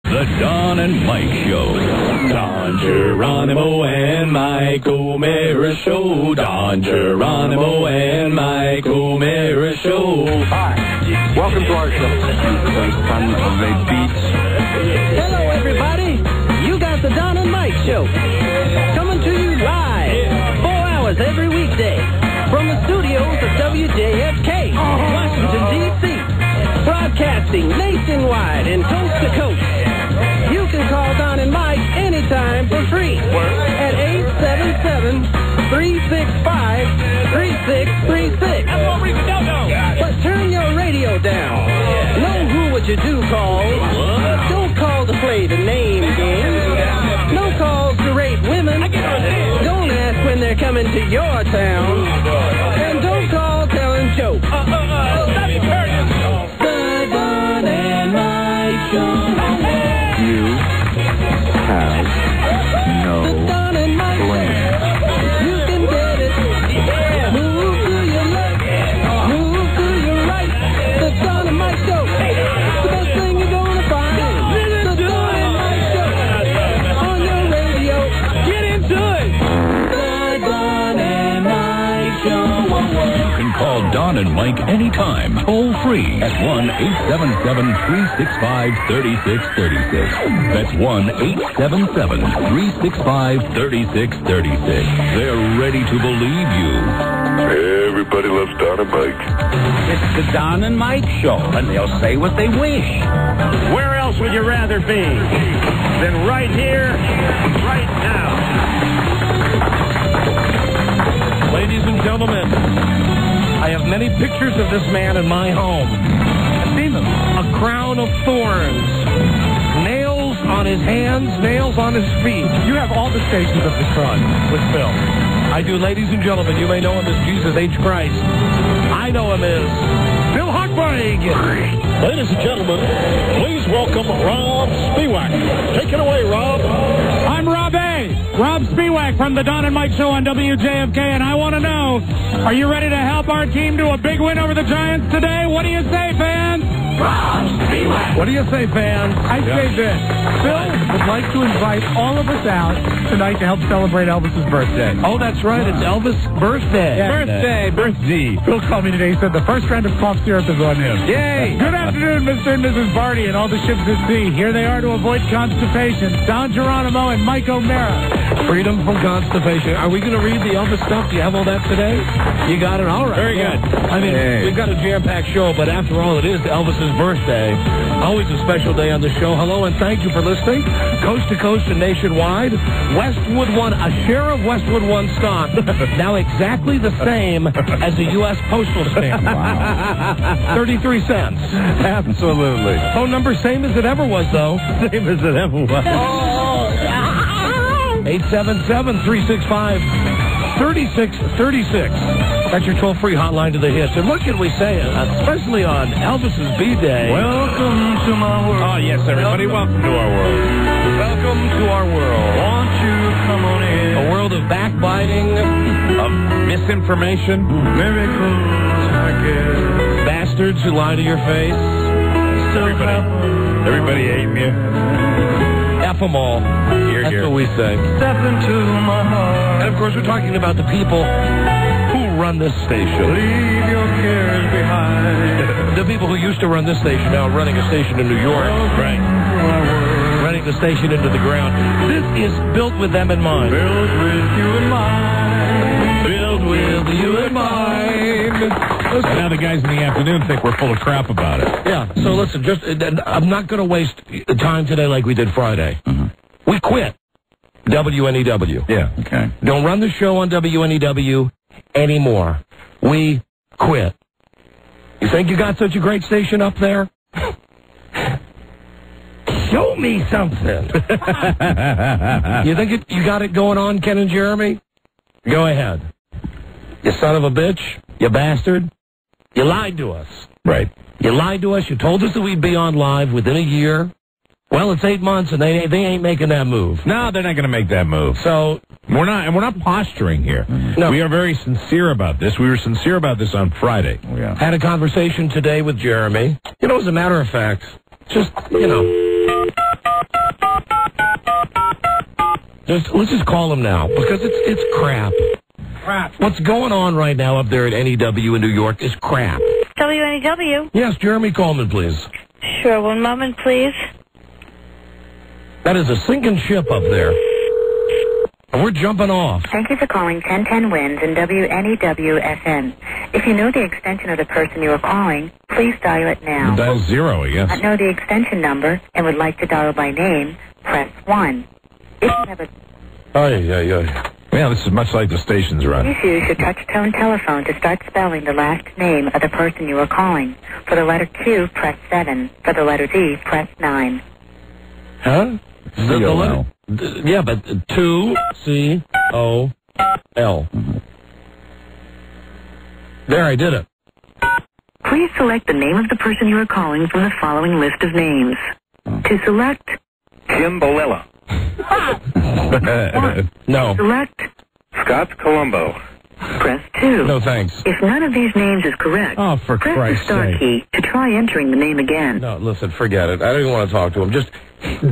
The Don and Mike Show. Don Geronimo and Mike O'Meara Show. Don Geronimo and Mike O'Meara Show. Hi. Welcome to our show. The son of a beach. Hello, everybody. You got the Don and Mike Show. Coming to you live. 4 hours every weekday. From the studios of WJFK, Washington, D.C. Broadcasting nationwide and coast to coast. You can call Don and Mike anytime for free at 877-365-3636. But turn your radio down. Know who would you do calls. Don't call to play the name game. No calls to rape women. Don't ask when they're coming to your town. And don't call telling jokes. The Don and Mike Show. You have no blame. You can get it. Move to your left. Move to your right. The Don and Mike Show. The best thing you're gonna find. The Don and Mike Show. On your radio. Get into it. The Don and Mike Show. You can call Don and Mike anytime, toll free at 1-877-365-3636. That's 1-877-365-3636. They're ready to believe you. Everybody loves Don and Mike. It's the Don and Mike Show, and they'll say what they wish. Where else would you rather be than right here, right now? Ladies and gentlemen, I have many pictures of this man in my home. I've seen them. A crown of thorns. Nails on his hands, nails on his feet. You have all the stations of the cross with Phil. I do, ladies and gentlemen. You may know him as Jesus H. Christ. I know him as Bill Hochberg. Ladies and gentlemen, please welcome Rob Spiewak. Take it away, Rob. I'm Rob A. Rob Spiewak from the Don and Mike Show on WJFK, and I want to know, are you ready to help our team do a big win over the Giants today? What do you say, fans? Rob Spiewak. What do you say, fans? I say this. Phil would like to invite all of us out tonight to help celebrate Elvis's birthday. Oh, that's right. It's Elvis' birthday. Yeah. Birthday. Phil called me today. He said the first round of cough syrup is on him. Yay! Good afternoon, Mr. and Mrs. Barty and all the ships at sea. Here they are to avoid constipation. Don Geronimo and Mike O'Meara. Freedom from constipation. Are we going to read the Elvis stuff? Do you have all that today? You got it? All right. Very good. I mean, we've got a jam-packed show, but after all, it is Elvis's birthday. Always a special day on the show. Hello, and thank you for listening. Coast to coast and nationwide. Westwood One, a share of Westwood One stock, now exactly the same as a U.S. postal stamp. Wow. 33 cents. Absolutely. Phone number, same as it ever was, though. Same as it ever was. 877-365-3636. That's your toll-free hotline to the hits. And what can we say, especially on Elvis's B-Day? Welcome to my world. Oh, yes, everybody. Welcome to our world. Welcome to our world. Won't you come on in? A world of backbiting, Of misinformation. Miracles, I guess. bastards who lie to your face. Everybody hating you. F them all. That's what we say. Step into my heart. And, of course, we're talking about the people who run this station. Leave your cares behind. The people who used to run this station now running a station in New York. Right. Running the station into the ground. This is built with them in mind. Built with you in mind. Built with you in mind. And now the guys in the afternoon think we're full of crap about it. Yeah, so listen, I'm not going to waste time today like we did Friday. Mm-hmm. We quit WNEW. Yeah, okay. Don't run the show on WNEW anymore. We quit. You think you got such a great station up there? Show me something. You think you got it going on, Ken and Jeremy? Go ahead. You son of a bitch. You bastard. You lied to us. Right. You lied to us. You told us that we'd be on live within a year. Well, it's 8 months, and they ain't making that move. No, they're not going to make that move. So we're not posturing here. No. We are very sincere about this. We were sincere about this on Friday. Oh, yeah. Had a conversation today with Jeremy. As a matter of fact, just, Let's just call him now, because it's crap. Crap. What's going on right now up there at NEW in New York is crap. WNEW? Yes, Jeremy Coleman, please. Sure, one moment, please. That is a sinking ship up there. And we're jumping off. Thank you for calling 1010 Winds in WNEW FM. If you know the extension of the person you are calling, please dial it now. Dial 0, I guess. Not know the extension number and would like to dial by name, press 1. If you have a... Yeah, this is much like the station's run. Please use your touch-tone telephone to start spelling the last name of the person you are calling. For the letter Q, press 7. For the letter D, press 9. Huh? Yeah, but 2-C-O-L. There, I did it. Please select the name of the person you are calling from the following list of names. To select... Kim Bolella. No. Select... Scott Colombo. Press 2. No, thanks. If none of these names is correct, Oh, for press Christ's the star sake. key to try entering the name again. No, listen, forget it. I don't even want to talk to him. Just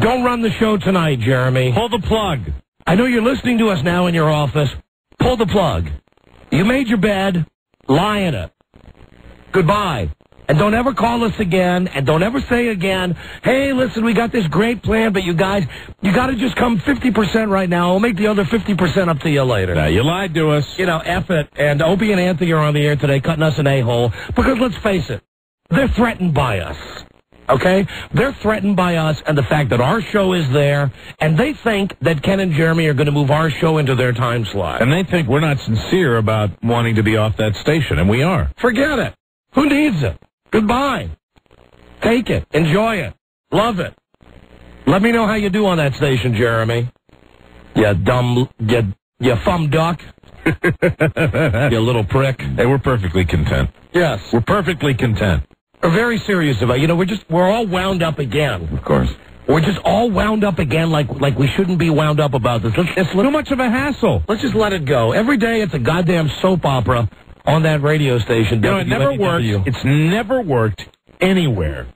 don't run the show tonight, Jeremy. Pull the plug. I know you're listening to us now in your office. Pull the plug. You made your bed. Lie in it. Goodbye. And don't ever call us again, and don't ever say again, hey, listen, we got this great plan, but you guys, you got to just come 50% right now. We'll make the other 50% up to you later. Now, you lied to us. You know, F it. And Opie and Anthony are on the air today cutting us an a-hole, because let's face it, they're threatened by us. Okay? They're threatened by us and the fact that our show is there, and they think that Ken and Jeremy are going to move our show into their time slot. And they think we're not sincere about wanting to be off that station, and we are. Forget it. Who needs it? Goodbye. Take it. Enjoy it. Love it. Let me know how you do on that station, Jeremy. You dumb, you thumb duck. You little prick. Hey, we're perfectly content. Yes. We're perfectly content. We're very serious about it. You know, we're all wound up again. Of course. We're just all wound up again like we shouldn't be wound up about this. It's too much of a hassle. Let's just let it go. Every day it's a goddamn soap opera on that radio station. You know, it never works. It's never worked anywhere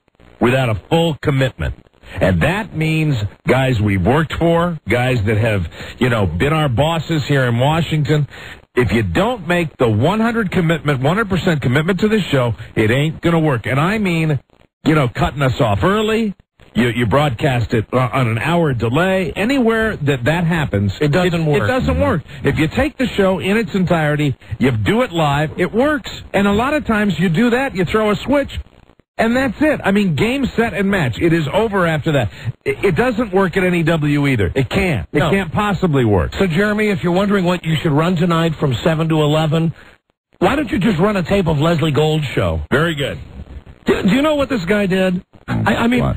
without a full commitment. And that means guys we've worked for, guys that have, been our bosses here in Washington. If you don't make the 100% commitment to this show, it ain't going to work. And I mean, cutting us off early. You broadcast it on an hour delay. Anywhere that happens, it doesn't work. It doesn't work. If you take the show in its entirety, you do it live, it works. And a lot of times you do that, you throw a switch, and that's it. I mean, game, set, and match. It is over after that. It doesn't work at NEW either. It can't. It can't possibly work. So, Jeremy, if you're wondering what you should run tonight from 7 to 11, why don't you just run a tape of Leslie Gold's show? Very good. Do you know what this guy did? I mean... What?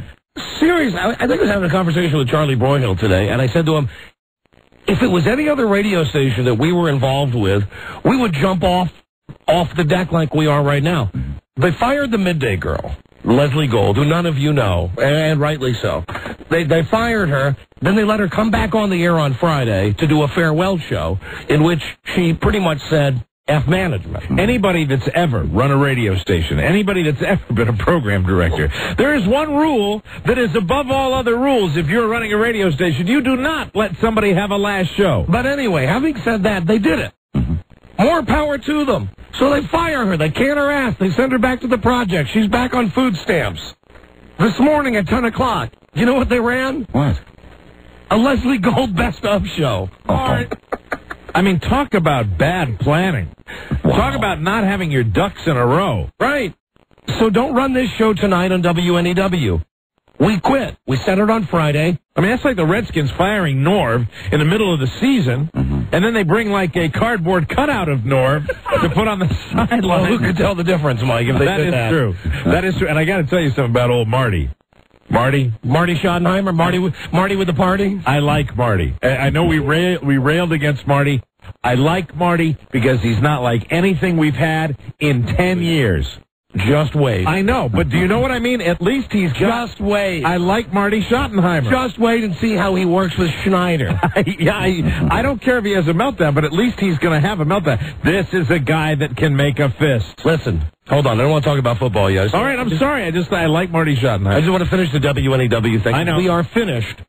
Seriously, I think I was having a conversation with Charlie Broyhill today, and I said to him, if it was any other radio station that we were involved with, we would jump off the deck like we are right now. They fired the midday girl, Leslie Gold, who none of you know, and rightly so. They fired her, then they let her come back on the air on Friday to do a farewell show in which she pretty much said, F management. Anybody that's ever run a radio station, anybody that's ever been a program director, there is one rule that is above all other rules. If you're running a radio station, you do not let somebody have a last show. But anyway, having said that, they did it. More power to them. So they fire her. They can her ass. They send her back to the project. She's back on food stamps. This morning at 10 o'clock, you know what they ran? What? A Leslie Gold Best Of show. All right. I mean, talk about bad planning. Wow. Talk about not having your ducks in a row. Right. So don't run this show tonight on WNEW. We quit. We sent it on Friday. I mean, that's like the Redskins firing Norv in the middle of the season, and then they bring like a cardboard cutout of Norv to put on the sideline. Well, who could tell the difference, Mike, if they that did is that? True. That is true. And I got to tell you something about old Marty. Marty Schottenheimer, Marty with the party. I like Marty. I know we railed against Marty. I like Marty because he's not like anything we've had in 10 years. Just wait. I know, but do you know what I mean? At least he's just wait. I like Marty Schottenheimer. Just wait and see how he works with Schneider. I don't care if he has a meltdown, but at least he's going to have a meltdown. This is a guy that can make a fist. Listen, hold on. I don't want to talk about football yet. All right, I'm sorry. I like Marty Schottenheimer. I just want to finish the WNEW thing. I know. We are finished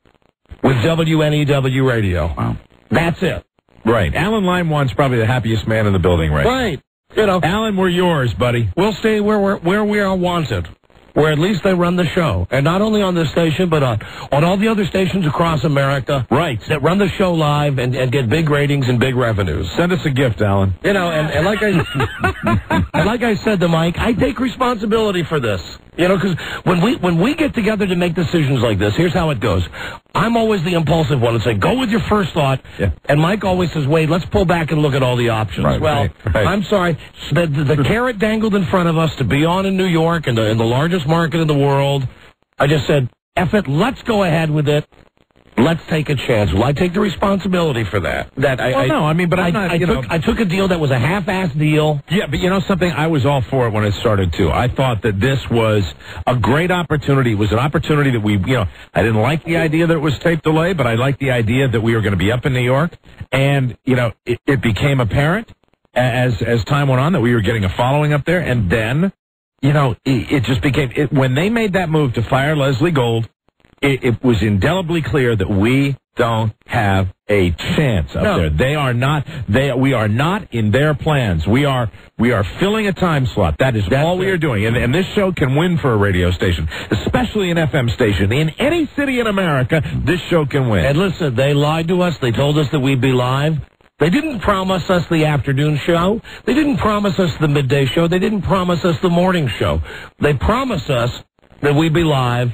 with WNEW radio. Wow. That's it. Right. Alan Limewan's probably the happiest man in the building right now. Right. You know, Alan, we're yours, buddy. we'll stay where we are wanted, where at least they run the show. And not only on this station, but on all the other stations across America. Right. That run the show live and get big ratings and big revenues. Send us a gift, Alan. You know, and like I said to Mike, I take responsibility for this. You know, because when we get together to make decisions like this, here's how it goes. I'm always the impulsive one and say, go with your first thought. Yeah. And Mike always says, wait, let's pull back and look at all the options. Right. I'm sorry. The carrot dangled in front of us to be on in New York in the largest market in the world. I just said, F it, let's go ahead with it. Let's take a chance. Well, I take the responsibility for that. I took a deal that was a half-assed deal. Yeah, but you know something? I was all for it when it started, too. I thought that this was a great opportunity. It was an opportunity that I didn't like the idea that it was tape delay, but I liked the idea that we were going to be up in New York. And, it became apparent as time went on that we were getting a following up there. And then, it just became, when they made that move to fire Leslie Gold, it was indelibly clear that we don't have a chance up there. We are not in their plans. We are filling a time slot. That's all we are doing. And this show can win for a radio station, especially an FM station. In any city in America, this show can win. And listen, they lied to us. They told us that we'd be live. They didn't promise us the afternoon show. They didn't promise us the midday show. They didn't promise us the morning show. They promised us that we'd be live.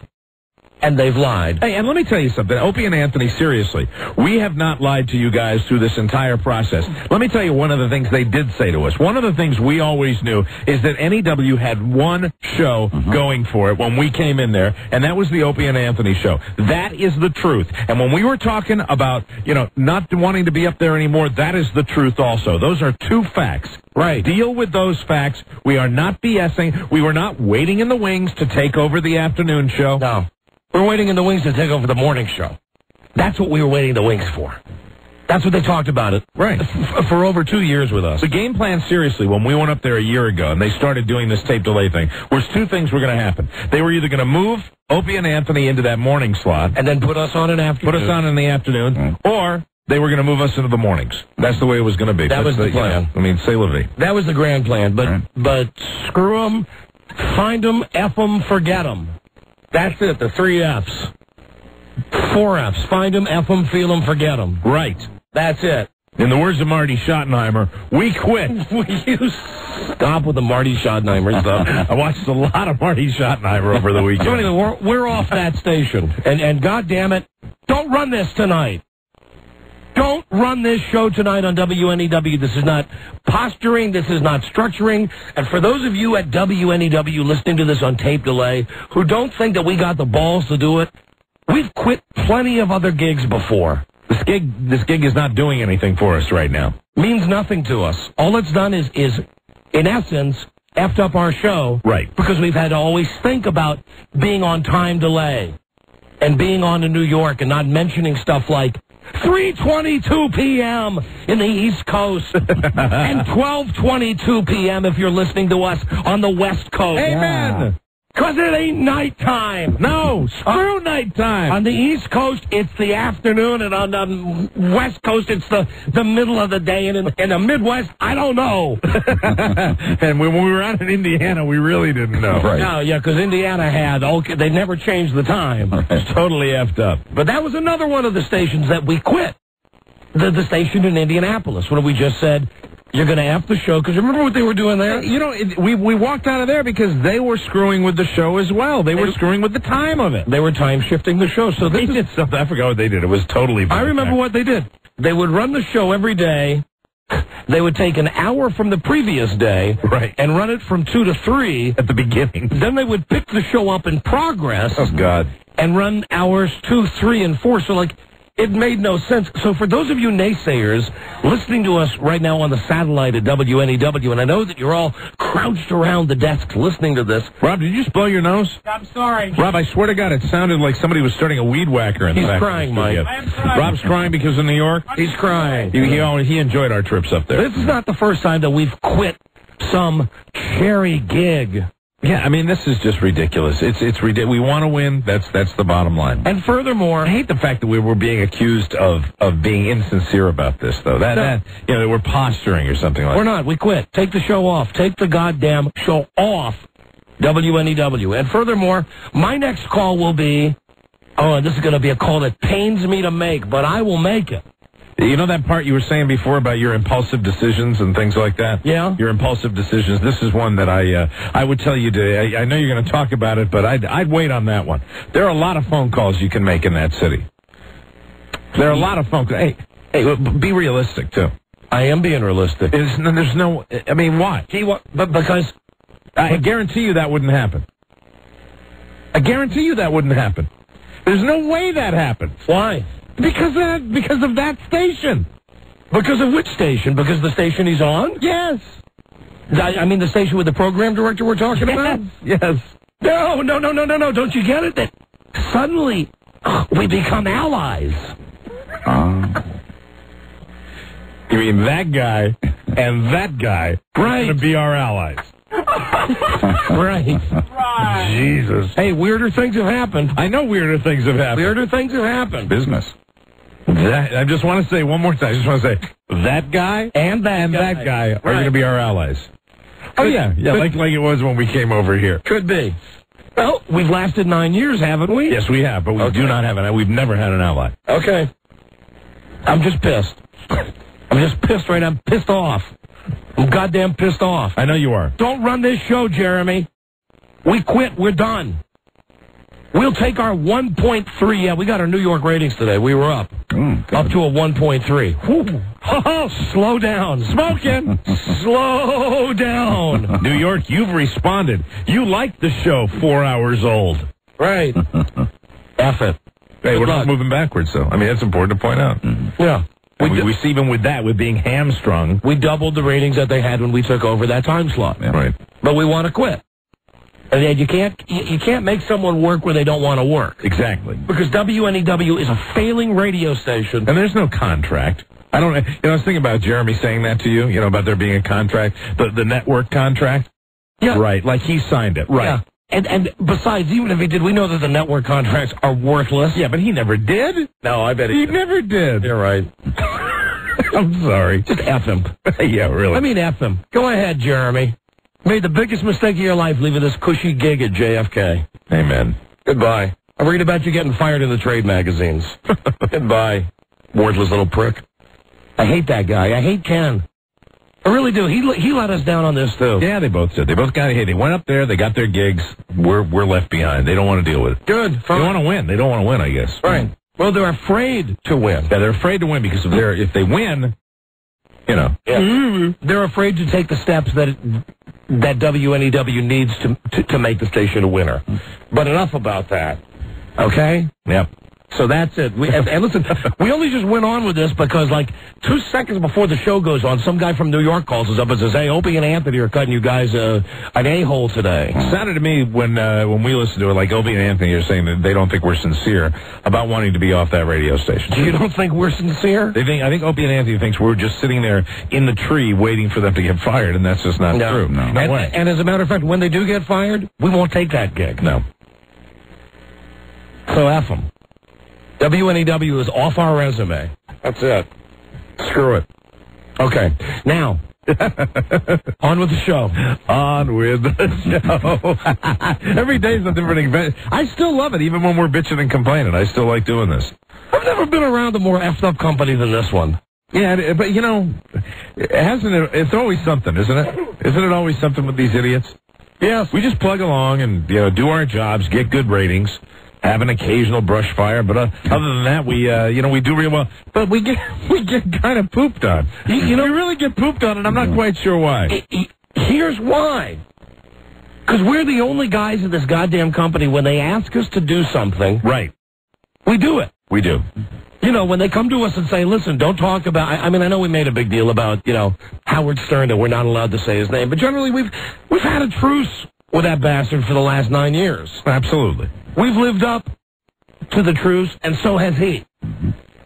And they've lied. Hey, and let me tell you something. Opie and Anthony, seriously, we have not lied to you guys through this entire process. Let me tell you one of the things they did say to us. One of the things we always knew is that NEW had one show going for it when we came in there, and that was the Opie and Anthony show. That is the truth. And when we were talking about, not wanting to be up there anymore, that is the truth also. Those are two facts. Right. Deal with those facts. We are not BSing. We were not waiting in the wings to take over the afternoon show. No. We're waiting in the wings to take over the morning show. That's what we were waiting in the wings for. That's what they talked about it. Right. For over 2 years with us. The game plan, seriously, when we went up there a year ago and they started doing this tape delay thing, was two things were going to happen. They were either going to move Opie and Anthony into that morning slot. And then put us on in the afternoon. Or they were going to move us into the mornings. That's the way it was going to be. That was the plan. C'est la vie. That was the grand plan. But screw them, find them, F them, forget them. That's it, the 3 Fs. 4 Fs. Find them, F them, feel them, forget them. Right. That's it. In the words of Marty Schottenheimer, we quit. You stop with the Marty Schottenheimer stuff. I watched a lot of Marty Schottenheimer over the weekend. So anyway, we're off that station. And God damn it, don't run this tonight. Don't run this show tonight on WNEW. This is not posturing. This is not structuring. And for those of you at WNEW listening to this on tape delay who don't think that we got the balls to do it, we've quit plenty of other gigs before. This gig is not doing anything for us right now. Means nothing to us. All it's done is in essence, effed up our show. Right. Because we've had to always think about being on time delay and being on to New York and not mentioning stuff like 3:22 p.m. in the East Coast and 12:22 p.m. if you're listening to us on the West Coast. Amen. Because it ain't nighttime. No, screw nighttime. On the East Coast, it's the afternoon, and on the West Coast, it's the middle of the day, and in the Midwest, I don't know. And when we were out in Indiana, we really didn't know. Right. No, yeah, because Indiana they never changed the time. It's totally effed up. But that was another one of the stations that we quit. The station in Indianapolis, when we just said, you're going to F the show, because remember what they were doing there? We walked out of there because they were screwing with the show as well. They were screwing with the time of it. They were time-shifting the show. So they did something. I forgot what they did. It was totally... I remember what they did. They would run the show every day. They would take an hour from the previous day and run it from 2 to 3 at the beginning. Then they would pick the show up in progress. Oh, God. And run hours 2, 3, and 4. So, it made no sense. So for those of you naysayers listening to us right now on the satellite at WNEW, and I know that you're all crouched around the desks listening to this. Rob, did you just blow your nose? I'm sorry. Rob, I swear to God, it sounded like somebody was starting a weed whacker in the back. He's crying, Mike. Rob's crying because of New York? He's crying. He enjoyed our trips up there. This is not the first time that we've quit some cherry gig Yeah, I mean, this is just ridiculous. It's ridiculous. We want to win. That's the bottom line. And furthermore, I hate the fact that we were being accused of being insincere about this, though. That we're posturing or something like that. We're not. We quit. Take the show off. Take the goddamn show off, WNEW. And furthermore, my next call will be, this is going to be a call that pains me to make, but I will make it. You know that part you were saying before about your impulsive decisions and things like that? Yeah. Your impulsive decisions. This is one that I would tell you to. I know you're going to talk about it, but I'd wait on that one. There are a lot of phone calls you can make in that city. There are a lot of phone calls. Hey, be realistic too. I am being realistic. There's no. I mean, why? Because I guarantee you that wouldn't happen. I guarantee you that wouldn't happen. There's no way that happens. Why? Because of that station. Because of which station? Because the station he's on? Yes. I mean the station with the program director we're talking about? Yes. No. Don't you get it? That suddenly we become allies. You mean that guy and that guy are going to be our allies? Right. Jesus. Hey, weirder things have happened. I know weirder things have happened. Weirder things have happened. Business. I just want to say one more time. I just want to say that guy and that guy are going to be our allies. Yeah, like it was when we came over here. Could be. Well, we've lasted 9 years, haven't we? Yes, we have, but we do not have we've never had an ally. Okay. I'm just pissed. I'm pissed off. I'm goddamn pissed off. I know you are. Don't run this show, Jeremy. We quit. We're done. We'll take our 1.3. Yeah, we got our New York ratings today. We were up. Up to a 1.3. Oh, slow down. Smoking. Slow down. New York, you've responded. You like the show 4 hours old. Right. F it. Hey, we're not moving backwards, though. I mean, that's important to point out. Yeah. We see even with that, with being hamstrung. We doubled the ratings that they had when we took over that time slot. Yeah. Right. But we want to quit. And you can't make someone work where they don't want to work. Exactly. Because WNEW is a failing radio station. And there's no contract. I was thinking about Jeremy saying that to you, about there being a contract, the network contract. Yeah. Right, like he signed it. Right. Yeah. And besides, even if he did, we know that the network contracts are worthless. Yeah, but he never did. No, I bet he never did. You're right. I'm sorry. Just F him. Yeah, really. I mean, F him. Go ahead, Jeremy. Made the biggest mistake of your life leaving this cushy gig at JFK. Amen. Goodbye. I read about you getting fired in the trade magazines. Goodbye. Worthless little prick. I hate that guy. I hate Ken. I really do. He let us down on this, too. Yeah, they both did. They both got hit. They went up there. They got their gigs. We're left behind. They don't want to deal with it. Good. Fine. They want to win. They don't want to win, I guess. Right. Well, they're afraid to win. Yeah, they're afraid to win because if they win, Yeah. They're afraid to take the steps that WNEW needs to make the station a winner. But enough about that. Okay? Yep. So that's it. And listen, we only just went on with this because, 2 seconds before the show goes on, some guy from New York calls us up and says, "Hey, Opie and Anthony are cutting you guys an a-hole today." It sounded to me when we listened to it like Opie and Anthony are saying that they don't think we're sincere about wanting to be off that radio station. You don't think we're sincere? I think Opie and Anthony thinks we're just sitting there in the tree waiting for them to get fired, and that's just not true. No. No way. And as a matter of fact, when they do get fired, we won't take that gig. No. So F them. WNEW is off our resume. That's it. Screw it. Okay. Now, on with the show. On with the show. Every day's a different event. I still love it, even when we're bitching and complaining. I still like doing this. I've never been around a more effed up company than this one. Yeah, but it's always something, isn't it? Isn't it always something with these idiots? Yes. We just plug along and do our jobs, get good ratings. Have an occasional brush fire, but other than that, we do real well. But we get kind of pooped on. We really get pooped on, and I'm not quite sure why. Here's why. Because we're the only guys in this goddamn company, when they ask us to do something, right, we do it. We do. When they come to us and say, "Listen, don't talk about," I know we made a big deal about, Howard Stern, that we're not allowed to say his name, but generally we've had a truce with that bastard for the last 9 years. Absolutely. We've lived up to the truce, and so has he.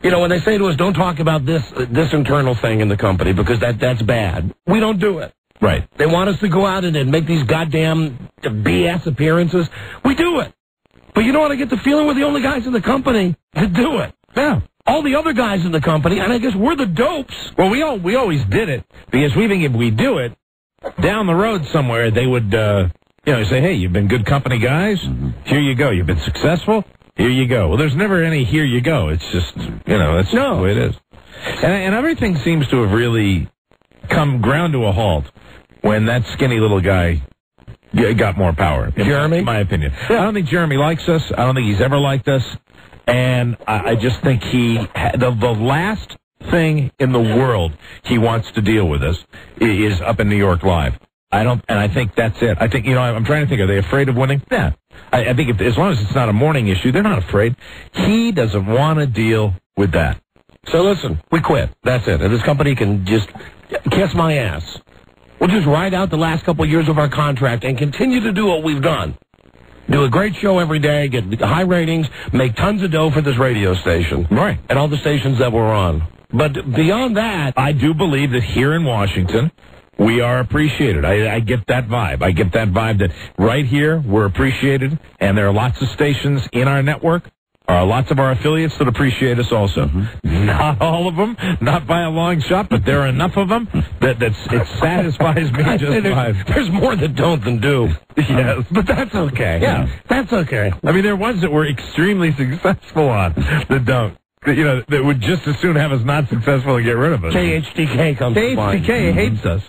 When they say to us, "Don't talk about this internal thing in the company because that's bad," we don't do it. Right. They want us to go out and make these goddamn BS appearances. We do it. But you know what? I get the feeling we're the only guys in the company that do it. Yeah. All the other guys in the company, and I guess we're the dopes. Well, we always did it because we think if we do it, down the road somewhere, they would, say, hey, you've been good company guys. Here you go. You've been successful. Here you go. Well, there's never any here you go. It's just, that's just the way it is. And everything seems to have really come ground to a halt when that skinny little guy got more power. Jeremy? In my opinion. Yeah. I don't think Jeremy likes us. I don't think he's ever liked us. And I just think the last thing in the world he wants to deal with us is up in New York Live. I think that's it. I think, I'm trying to think, are they afraid of winning? Yeah. I think as long as it's not a morning issue, they're not afraid. He doesn't want to deal with that. So listen, we quit. That's it. And this company can just kiss my ass. We'll just ride out the last couple of years of our contract and continue to do what we've done. Do a great show every day, get high ratings, make tons of dough for this radio station. Right. And all the stations that we're on. But beyond that, I do believe that here in Washington, we are appreciated. I get that vibe. I get that vibe that right here, we're appreciated, and there are lots of stations in our network, lots of our affiliates that appreciate us also. Not all of them, not by a long shot, but there are enough of them that it satisfies me just fine. There's more that don't than do. Yes. But that's okay. Yeah. That's okay. I mean, there are ones that we're extremely successful on that don't. That would just as soon have us not successful and get rid of us. KHTK comes to mind. KHTK hates us.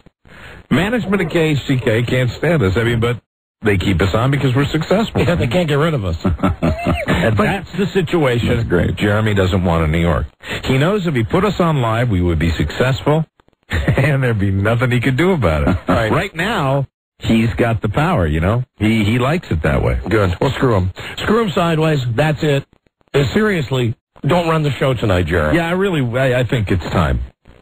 Management of KHTK can't stand us. I mean, but they keep us on because we're successful. Yeah, they can't get rid of us. And that's the situation. That's great. Jeremy doesn't want in New York. He knows if he put us on live, we would be successful, and there'd be nothing he could do about it. Right now, he's got the power, He likes it that way. Good. Well, screw him. Screw him sideways. That's it. Seriously, don't run the show tonight, Jeremy. Yeah, I think it's time.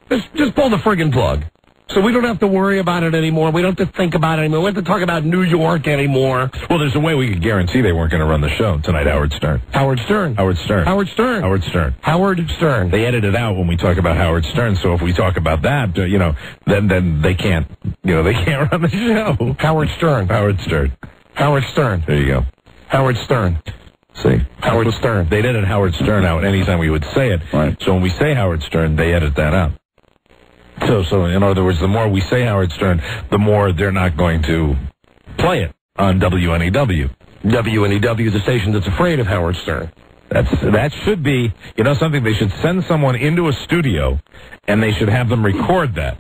Just pull the friggin' plug. So we don't have to worry about it anymore. We don't have to think about it anymore. We don't have to talk about New York anymore. Well, there's a way we could guarantee they weren't going to run the show tonight. Howard Stern. Howard Stern. Howard Stern. Howard Stern. Howard Stern. Howard Stern. They edit it out when we talk about Howard Stern. So if we talk about that, then they can't, they can't run the show. Howard Stern. Howard Stern. Howard Stern. There you go. Howard Stern. See, Howard Stern. They'd edit Howard Stern out anytime we would say it. Right. So when we say Howard Stern, they edit that out. So in other words, the more we say Howard Stern, the more they're not going to play it on WNEW. WNEW, the station that's afraid of Howard Stern. That should be, something. They should send someone into a studio, and they should have them record that.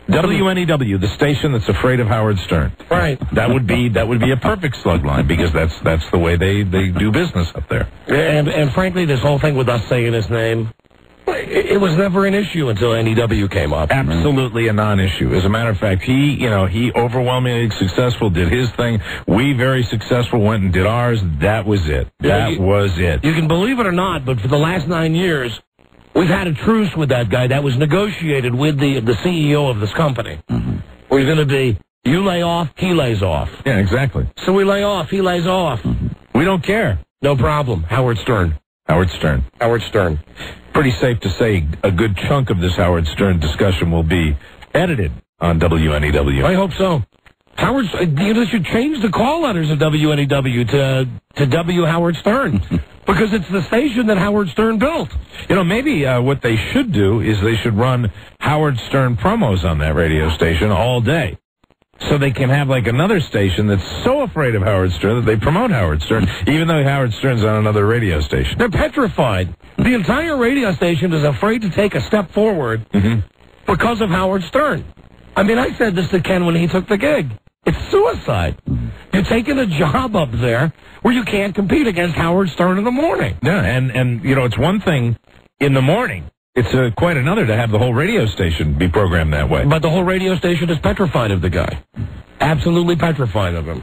WNEW, the station that's afraid of Howard Stern. Right. That would be a perfect slug line because that's the way they do business up there. And frankly, this whole thing with us saying his name, it was never an issue until NEW came up. Absolutely a non-issue. As a matter of fact, he overwhelmingly successful, did his thing. We very successful, went and did ours. That was it. That was it. You can believe it or not, but for the last 9 years, we've had a truce with that guy that was negotiated with the CEO of this company. Where he's going to be, you lay off, he lays off. Yeah, exactly. So we lay off, he lays off. We don't care. No problem. Howard Stern. Howard Stern. Howard Stern. Pretty safe to say a good chunk of this Howard Stern discussion will be edited on WNEW. I hope so. Howard, they should change the call letters of WNEW to W. Howard Stern. Because it's the station that Howard Stern built. Maybe what they should do is they should run Howard Stern promos on that radio station all day. So they can have like another station that's so afraid of Howard Stern that they promote Howard Stern, even though Howard Stern's on another radio station. They're petrified. The entire radio station is afraid to take a step forward because of Howard Stern. I mean, I said this to Ken when he took the gig. It's suicide. You're taking a job up there where you can't compete against Howard Stern in the morning. Yeah, and it's one thing in the morning. It's quite another to have the whole radio station be programmed that way. But the whole radio station is petrified of the guy. Absolutely petrified of him.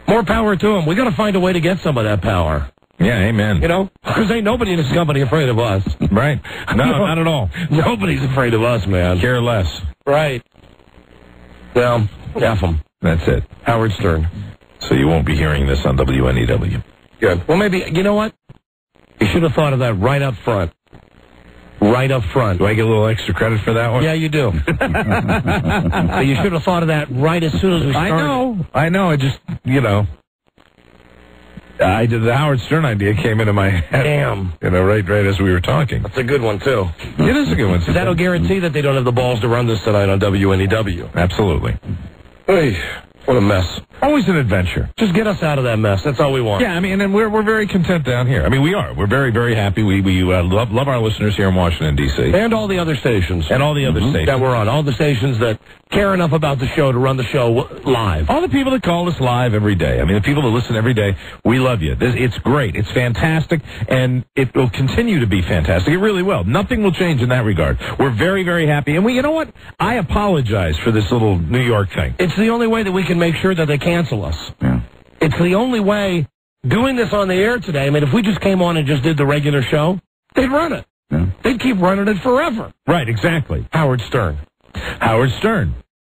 More power to him. We got to find a way to get some of that power. Yeah, amen. Because ain't nobody in this company afraid of us. Right. No, not at all. Nobody's afraid of us, man. Care less. Right. Well, F him. That's it. Howard Stern. So you won't be hearing this on WNEW. Good. Well, maybe, you know what? You should have thought of that right up front. right up front. Do I get a little extra credit for that one? Yeah, you do. So you should have thought of that right as soon as we started. I know. I just, I did the Howard Stern idea came into my head. Damn. Right as we were talking. That's a good one, too. It is a good one. That'll guarantee that they don't have the balls to run this tonight on WNEW. Absolutely. Hey, what a mess. Always an adventure. Just get us out of that mess. That's all we want. Yeah, and we're very content down here. We are. We're very, very happy. We love our listeners here in Washington, D.C. And all the other stations. And all the other stations. That we're on. All the stations that care enough about the show to run the show live. All the people that call us live every day. The people that listen every day, we love you. It's great. It's fantastic, and it will continue to be fantastic. It really will. Nothing will change in that regard. We're very, very happy. And you know what? I apologize for this little New York thing. It's the only way that we can make sure that they cancel us. Yeah. It's the only way doing this on the air today. If we just came on and just did the regular show, they'd run it. Yeah. They'd keep running it forever. Right, exactly. Howard Stern.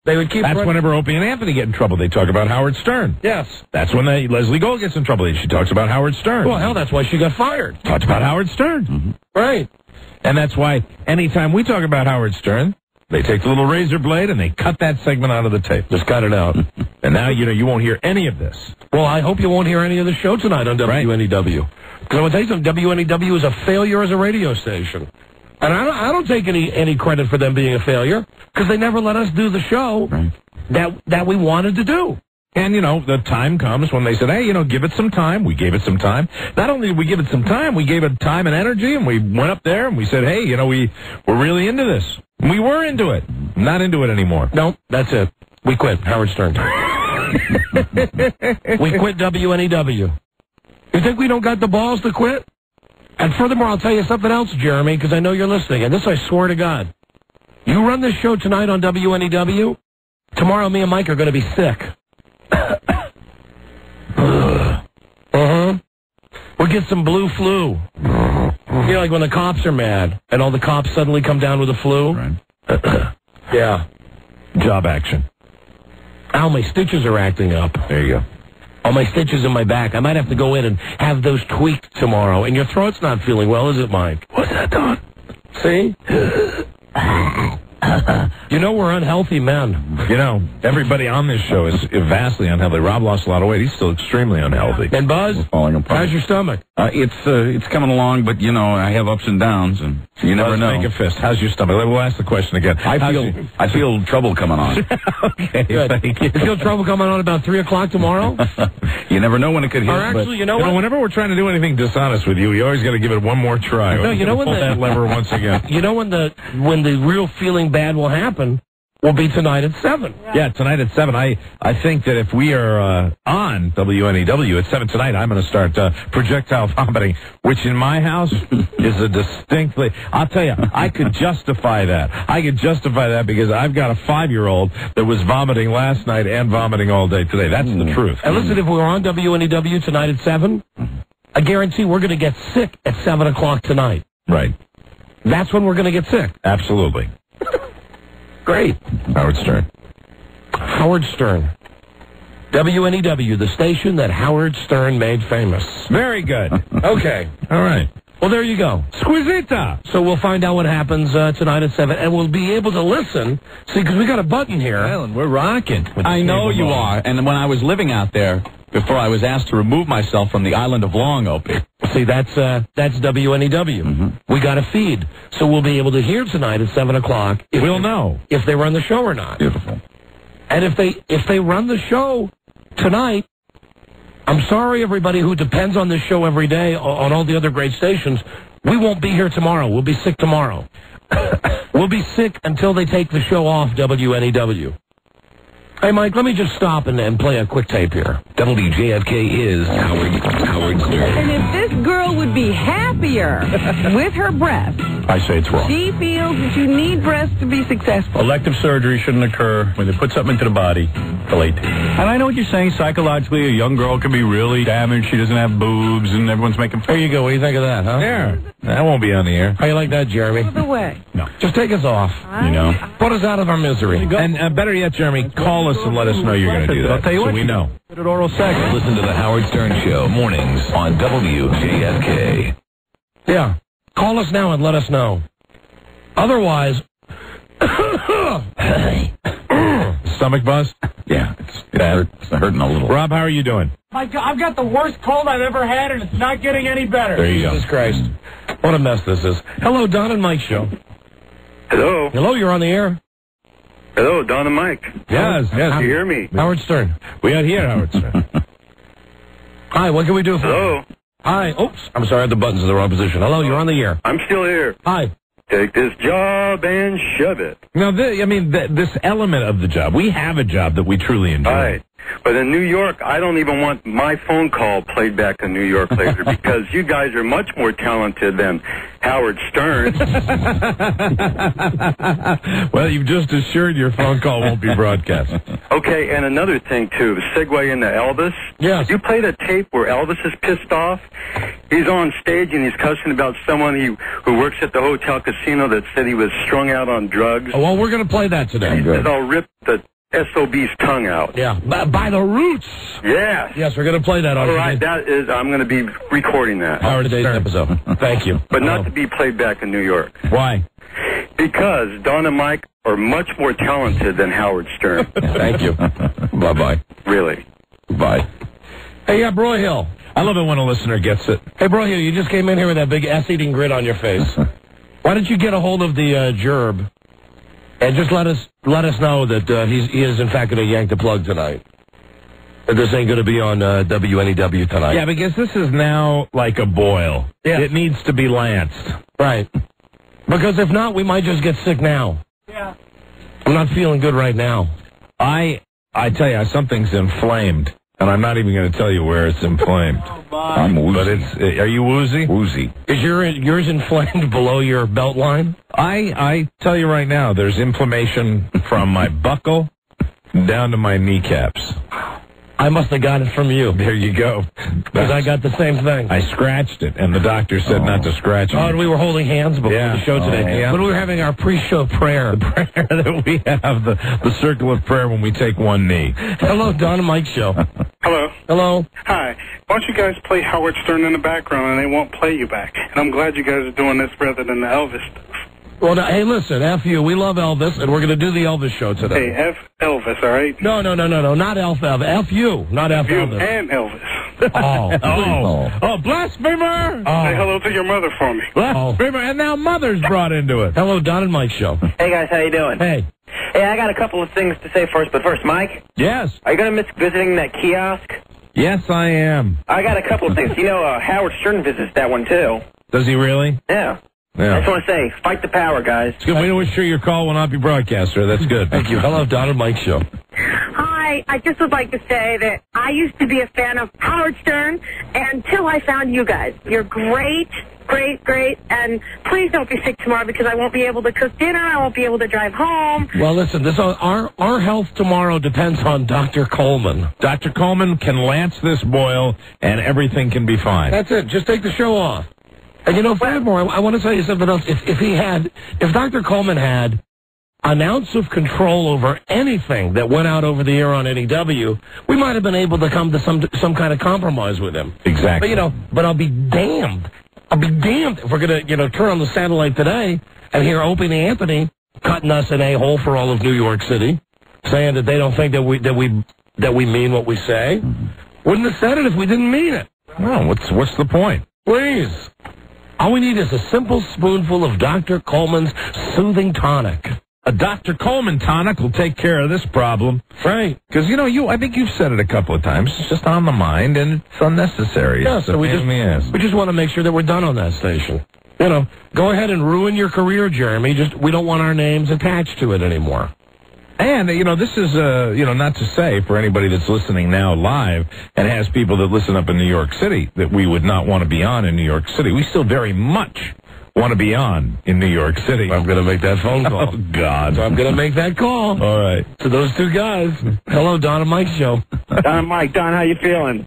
They would keep That's running. whenever Opie and Anthony get in trouble, they talk about Howard Stern. Yes. That's when Leslie Gold gets in trouble. She talks about Howard Stern. Well, hell, that's why she got fired. Talked about Howard Stern. Mm-hmm. Right. And that's why anytime we talk about Howard Stern, they take the little razor blade and they cut that segment out of the tape. Just cut it out. And now, you won't hear any of this. Well, I hope you won't hear any of the show tonight on WNEW. Because I will tell you something, WNEW is a failure as a radio station. And I don't take any credit for them being a failure, because they never let us do the show that we wanted to do. And, the time comes when they said, hey, give it some time. We gave it some time. Not only did we give it some time, we gave it time and energy, and we went up there and we said, hey, we're really into this. And we were into it. Not into it anymore. No, that's it. We quit. Howard Stern. We quit WNEW. You think we don't got the balls to quit? And furthermore, I'll tell you something else, Jeremy, because I know you're listening, and this I swear to God. You run this show tonight on WNEW, tomorrow me and Mike are going to be sick. We'll get some blue flu. Like when the cops are mad, and all the cops suddenly come down with the flu. Right. Yeah. Job action. Ow, my stitches are acting up. There you go. All my stitches in my back. I might have to go in and have those tweaked tomorrow. And your throat's not feeling well, is it, Mike? What's that, Don? See? We're unhealthy men. Everybody on this show is vastly unhealthy. Rob lost a lot of weight. He's still extremely unhealthy. And Buzz, falling apart. how's your stomach? It's coming along, but I have ups and downs, and you never know. Make a fist. How's your stomach? We'll ask the question again. I feel trouble coming on. Okay, good. Thank you. You feel trouble coming on about 3 o'clock tomorrow? You never know when it could hit. Or actually, you know what? Whenever we're trying to do anything dishonest with you, we always got to give it one more try. No, when pull that lever once again. When the real feeling bad will happen will be tonight at 7. Yeah, tonight at 7. I think that if we are on WNEW at 7 tonight, I'm going to start projectile vomiting, which in my house is a distinctly... I'll tell you, I could justify that. Because I've got a 5-year-old that was vomiting last night and vomiting all day today. That's the truth. And listen, if we're on WNEW tonight at 7, I guarantee we're going to get sick at 7 o'clock tonight. Right. That's when we're going to get sick. Absolutely. Great. Howard Stern. Howard Stern. WNEW, the station that Howard Stern made famous. Very good. Okay. All right. Well, there you go. Squisita. So we'll find out what happens tonight at 7, and we'll be able to listen. See, because we got a button here. Alan, we're rocking. I know you are. And when I was living out there, before I was asked to remove myself from the island of Long, Opie. See, that's WNEW. Mm-hmm. We got a feed, so we'll be able to hear tonight at 7 o'clock. We'll know if they run the show or not. Beautiful. And if they run the show tonight, I'm sorry, everybody who depends on this show every day on all the other great stations. We won't be here tomorrow. We'll be sick tomorrow. We'll be sick until they take the show off WNEW. Hey, Mike, let me just stop and play a quick tape here. WJFK is Howard Stern. And if this girl would be happier with her breasts, I say it's wrong. she feels that you need breasts to be successful. Elective surgery shouldn't occur when they put something into the body till 18. And I know what you're saying. Psychologically, a young girl can be really damaged. She doesn't have boobs, and everyone's making... There you go. What do you think of that, huh? There. That won't be on the air. How you like that, Jeremy? Out of the way. No. Just take us off. You know? Put us out of our misery. And better yet, Jeremy, call us and let us know you're going to do that. I'll tell you so what, we know. At oral sex. Listen to the Howard Stern Show mornings on WJFK. Yeah. Call us now and let us know. Otherwise... Stomach buzz? Yeah, it's hurting a little. Rob, how are you doing? I've got the worst cold I've ever had, and it's not getting any better. There you go. Jesus Christ. What a mess this is. Hello, Don and Mike Show. Hello. Hello, you're on the air. Hello, Don and Mike. Yes. You hear me? Howard Stern. We are here, Howard Stern. Hi, what can we do for you? Hello. Hi. Oops, I'm sorry, I had the buttons in the wrong position. Hello, you're on the air. I'm still here. Hi. Take this job and shove it. Now, this element of the job, we have a job that we truly enjoy. Right. But in New York, I don't even want my phone call played back in New York later because you guys are much more talented than Howard Stern. Well, you've just assured your phone call won't be broadcast. Okay, and another thing, too, segue into Elvis. Yes. You played a tape where Elvis is pissed off. He's on stage and he's cussing about someone who works at the hotel casino that said he was strung out on drugs. Oh, well, we're going to play that today. He said, I'll rip the SOB's tongue out. Yeah, by the roots. Yes. Yes, we're going to play that on All right, I'm going to be recording that. Howard today's episode. Thank you. But not to be played back in New York. Why? Because Don and Mike are much more talented than Howard Stern. Thank you. Bye-bye. Really. Bye. Hey, yeah, Broyhill. I love it when a listener gets it. Hey, Broyhill, you just came in here with that big ass-eating grin on your face. Why don't you get a hold of the gerb and just let us know that he is in fact going to yank the plug tonight. That this ain't going to be on WNEW tonight. Yeah, because this is now like a boil. Yeah. It needs to be lanced. Right. Because if not, we might just get sick now. Yeah. I'm not feeling good right now. I tell you, something's inflamed, and I'm not even going to tell you where it's inflamed. I'm woozy. But are you woozy? Woozy. Is yours inflamed below your belt line? I tell you right now, there's inflammation from my buckle down to my kneecaps. I must have got it from you. There you go. Because I got the same thing. I scratched it, and the doctor said not to scratch it. Oh, and we were holding hands before the show today. Yeah. When we were having our pre-show prayer. The prayer that we have, the circle of prayer when we take one knee. Hello, Don and Mike Show. Hello. Hello. Hi. Why don't you guys play Howard Stern in the background, and they won't play you back. And I'm glad you guys are doing this rather than the Elvis stuff. Well, now, hey, listen, F you. We love Elvis, and we're going to do the Elvis show today. Hey, F Elvis, all right? No, not F you, not F You Elvis. and Elvis. Oh, blasphemer! Say hello to your mother for me. Blasphemer, and now Mother's brought into it. Hello, Don and Mike Show. Hey, guys, how you doing? Hey. Hey, I got a couple of things to say first, but first, Mike? Yes. Are you going to miss visiting that kiosk? Yes, I am. I got a couple of things. You know, Howard Stern visits that one, too. Does he really? Yeah. Yeah. I just want to say, fight the power, guys. It's good. We know we're sure your call will not be broadcast, sir. That's good. Thank you. Hello, Don and Mike Show. Hi, I just would like to say that I used to be a fan of Howard Stern until I found you guys. You're great, and please don't be sick tomorrow because I won't be able to cook dinner, I won't be able to drive home. Well, listen, our health tomorrow depends on Dr. Coleman. Dr. Coleman can lance this boil, and everything can be fine. That's it. Just take the show off. And, you know, furthermore, I want to tell you something else. If Dr. Coleman had an ounce of control over anything that went out over the air on NEW, we might have been able to come to some kind of compromise with him. Exactly. But I'll be damned. I'll be damned if we're going to, turn on the satellite today and hear Opie and Anthony cutting us an a-hole for all of New York City, saying that they don't think that we mean what we say. Wouldn't have said it if we didn't mean it. No, what's the point? Please. All we need is a simple spoonful of Dr. Coleman's soothing tonic. A Dr. Coleman tonic will take care of this problem. Right. Because, I think you've said it a couple of times. It's just on the mind, and it's unnecessary. Yeah, so we just want to make sure that we're done on that station. Go ahead and ruin your career, Jeremy. We don't want our names attached to it anymore. And, this is, not to say for anybody that's listening now live and has people that listen up in New York City that we would not want to be on in New York City. We still very much want to be on in New York City. I'm going to make that phone call. Oh, God. So I'm going to make that call. All right. To those two guys. Hello, Don and Mike Show. Don and Mike. Don, how you feeling?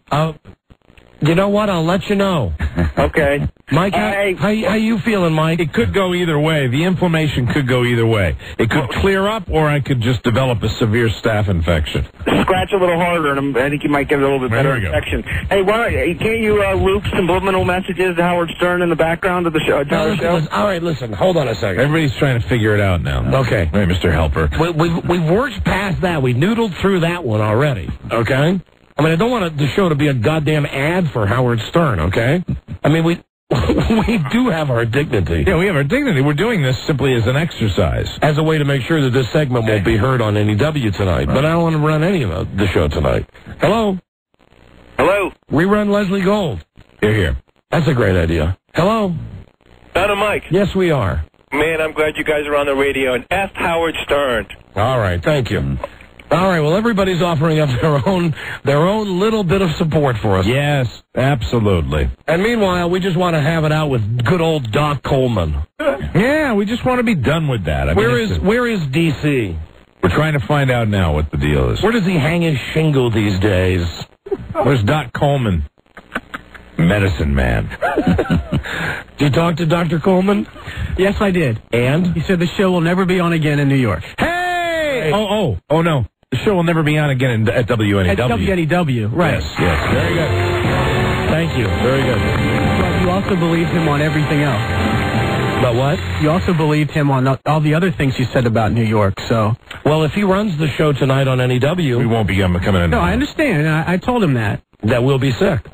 You know what? I'll let you know. Okay. Mike, how you feeling, Mike? It could go either way. The inflammation could go either way. It could clear up, or I could just develop a severe staph infection. Scratch a little harder, and I think you might get a little bit better infection. Hey, can't you loop subliminal messages to Howard Stern in the background of the show? Listen, all right, listen. Hold on a second. Everybody's trying to figure it out now. Okay. Hey, Mr. Helper. We've worked past that. We noodled through that one already. Okay? I mean, I don't want the show to be a goddamn ad for Howard Stern, okay? I mean, we do have our dignity. Yeah, we have our dignity. We're doing this simply as an exercise. As a way to make sure that this segment won't be heard on NEW tonight. But I don't want to run any of the show tonight. Hello? Hello? Rerun Leslie Gold. Here. That's a great idea. Hello? Don and Mike. Yes, we are. Man, I'm glad you guys are on the radio. And F. Howard Stern. All right, thank you. All right, well, everybody's offering up their own little bit of support for us. Yes, absolutely. And meanwhile, we just want to have it out with good old Doc Coleman. Yeah, we just want to be done with that. Where is D.C.? We're trying to find out now what the deal is. Where does he hang his shingle these days? Where's Doc Coleman? Medicine man. Did you talk to Dr. Coleman? Yes, I did. And? He said the show will never be on again in New York. Hey! Oh, no. The show will never be on again at WNEW. At WNEW, right. Yes. Very good. Thank you. Very good. But you also believed him on everything else. About what? You also believed him on all the other things you said about New York, so... Well, if he runs the show tonight on NEW... We won't be coming in. No, I understand. I told him that. That we'll be sick.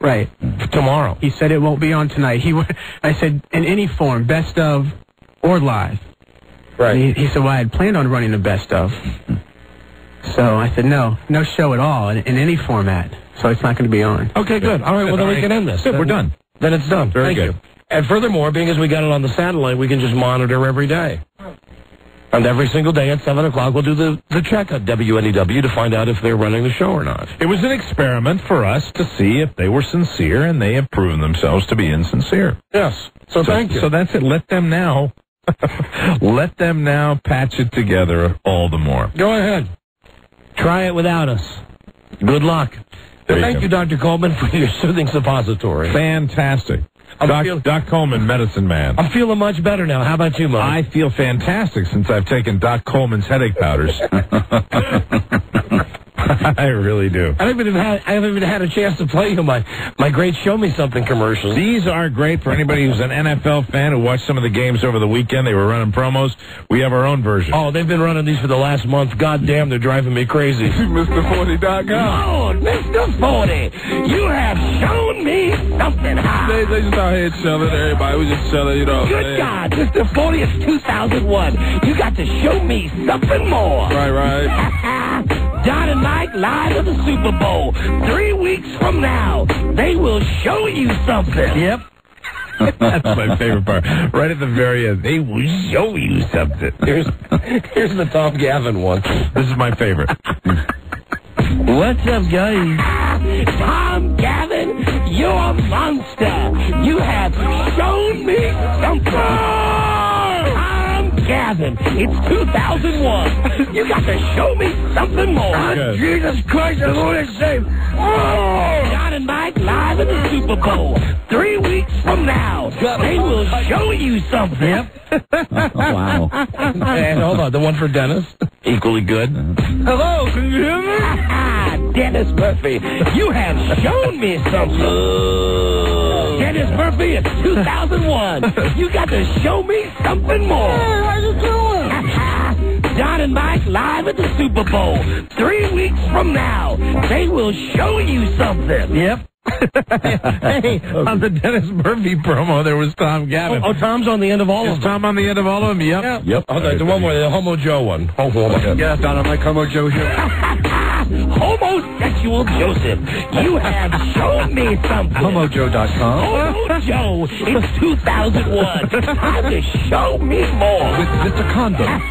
Right. Tomorrow. He said it won't be on tonight. I said, in any form, best of or live. Right. He said, well, I had planned on running the best of. So I said, no show at all in any format. So it's not going to be on. Okay, good. All right, well, then we can end this. Good, we're done. Then it's done. Very Thank good. you. And furthermore, being as we got it on the satellite, we can just monitor every day. And every single day at 7 o'clock, we'll do the check at WNEW to find out if they're running the show or not. It was an experiment for us to see if they were sincere, and they have proven themselves to be insincere. Yes. So thank you. So that's it. Let them now. Let them now patch it together all the more. Go ahead. Try it without us. Good luck. Thank you, Dr. Coleman, for your soothing suppository. Fantastic. Doc Coleman, medicine man. I'm feeling much better now. How about you, Mike? I feel fantastic since I've taken Doc Coleman's headache powders. I really do. I haven't even had a chance to play you my great Show Me Something commercials. These are great for anybody who's an NFL fan who watched some of the games over the weekend. They were running promos. We have our own version. Oh, they've been running these for the last month. God damn, they're driving me crazy. Mr40.com. Lord, Mr. 40, you have shown me something hot. They just out here chilling. Everybody was just chilling, you know. Good God, Mr. 40, it's 2001. You got to show me something more. Right. Don and Mike live at the Super Bowl. 3 weeks from now, they will show you something. Yep. That's my favorite part. Right at the very end, they will show you something. Here's the Tom Gavin one. This is my favorite. What's up, guys? Tom Gavin, you're a monster. You have shown me something. Tom Gavin, it's 2001. You got to show me something more. Okay. Jesus Christ, I'm going to say, John and Mike live at the Super Bowl. 3 weeks from now, they will show you something. Yep. Wow. And hold on, the one for Dennis, equally good. Hello, can you hear me? Dennis Murphy, you have shown me something. Dennis Murphy, it's 2001. You got to show me something more. Hey, how you doing? John and Mike live at the Super Bowl. 3 weeks from now, they will show you something. Yep. Hey, on the Dennis Murphy promo, there was Tom Gavin. Oh, Tom's on the end of all of them. Is Tom on the end of all of them? Yep. Okay, the one more, the Homo Joe one. Yeah, Don, I'm like Homo Joe here. Homosexual Joseph, you have shown me something. HomoJoe.com. Homo Joe, it's 2001. Time to show me more. With Mr. Condom.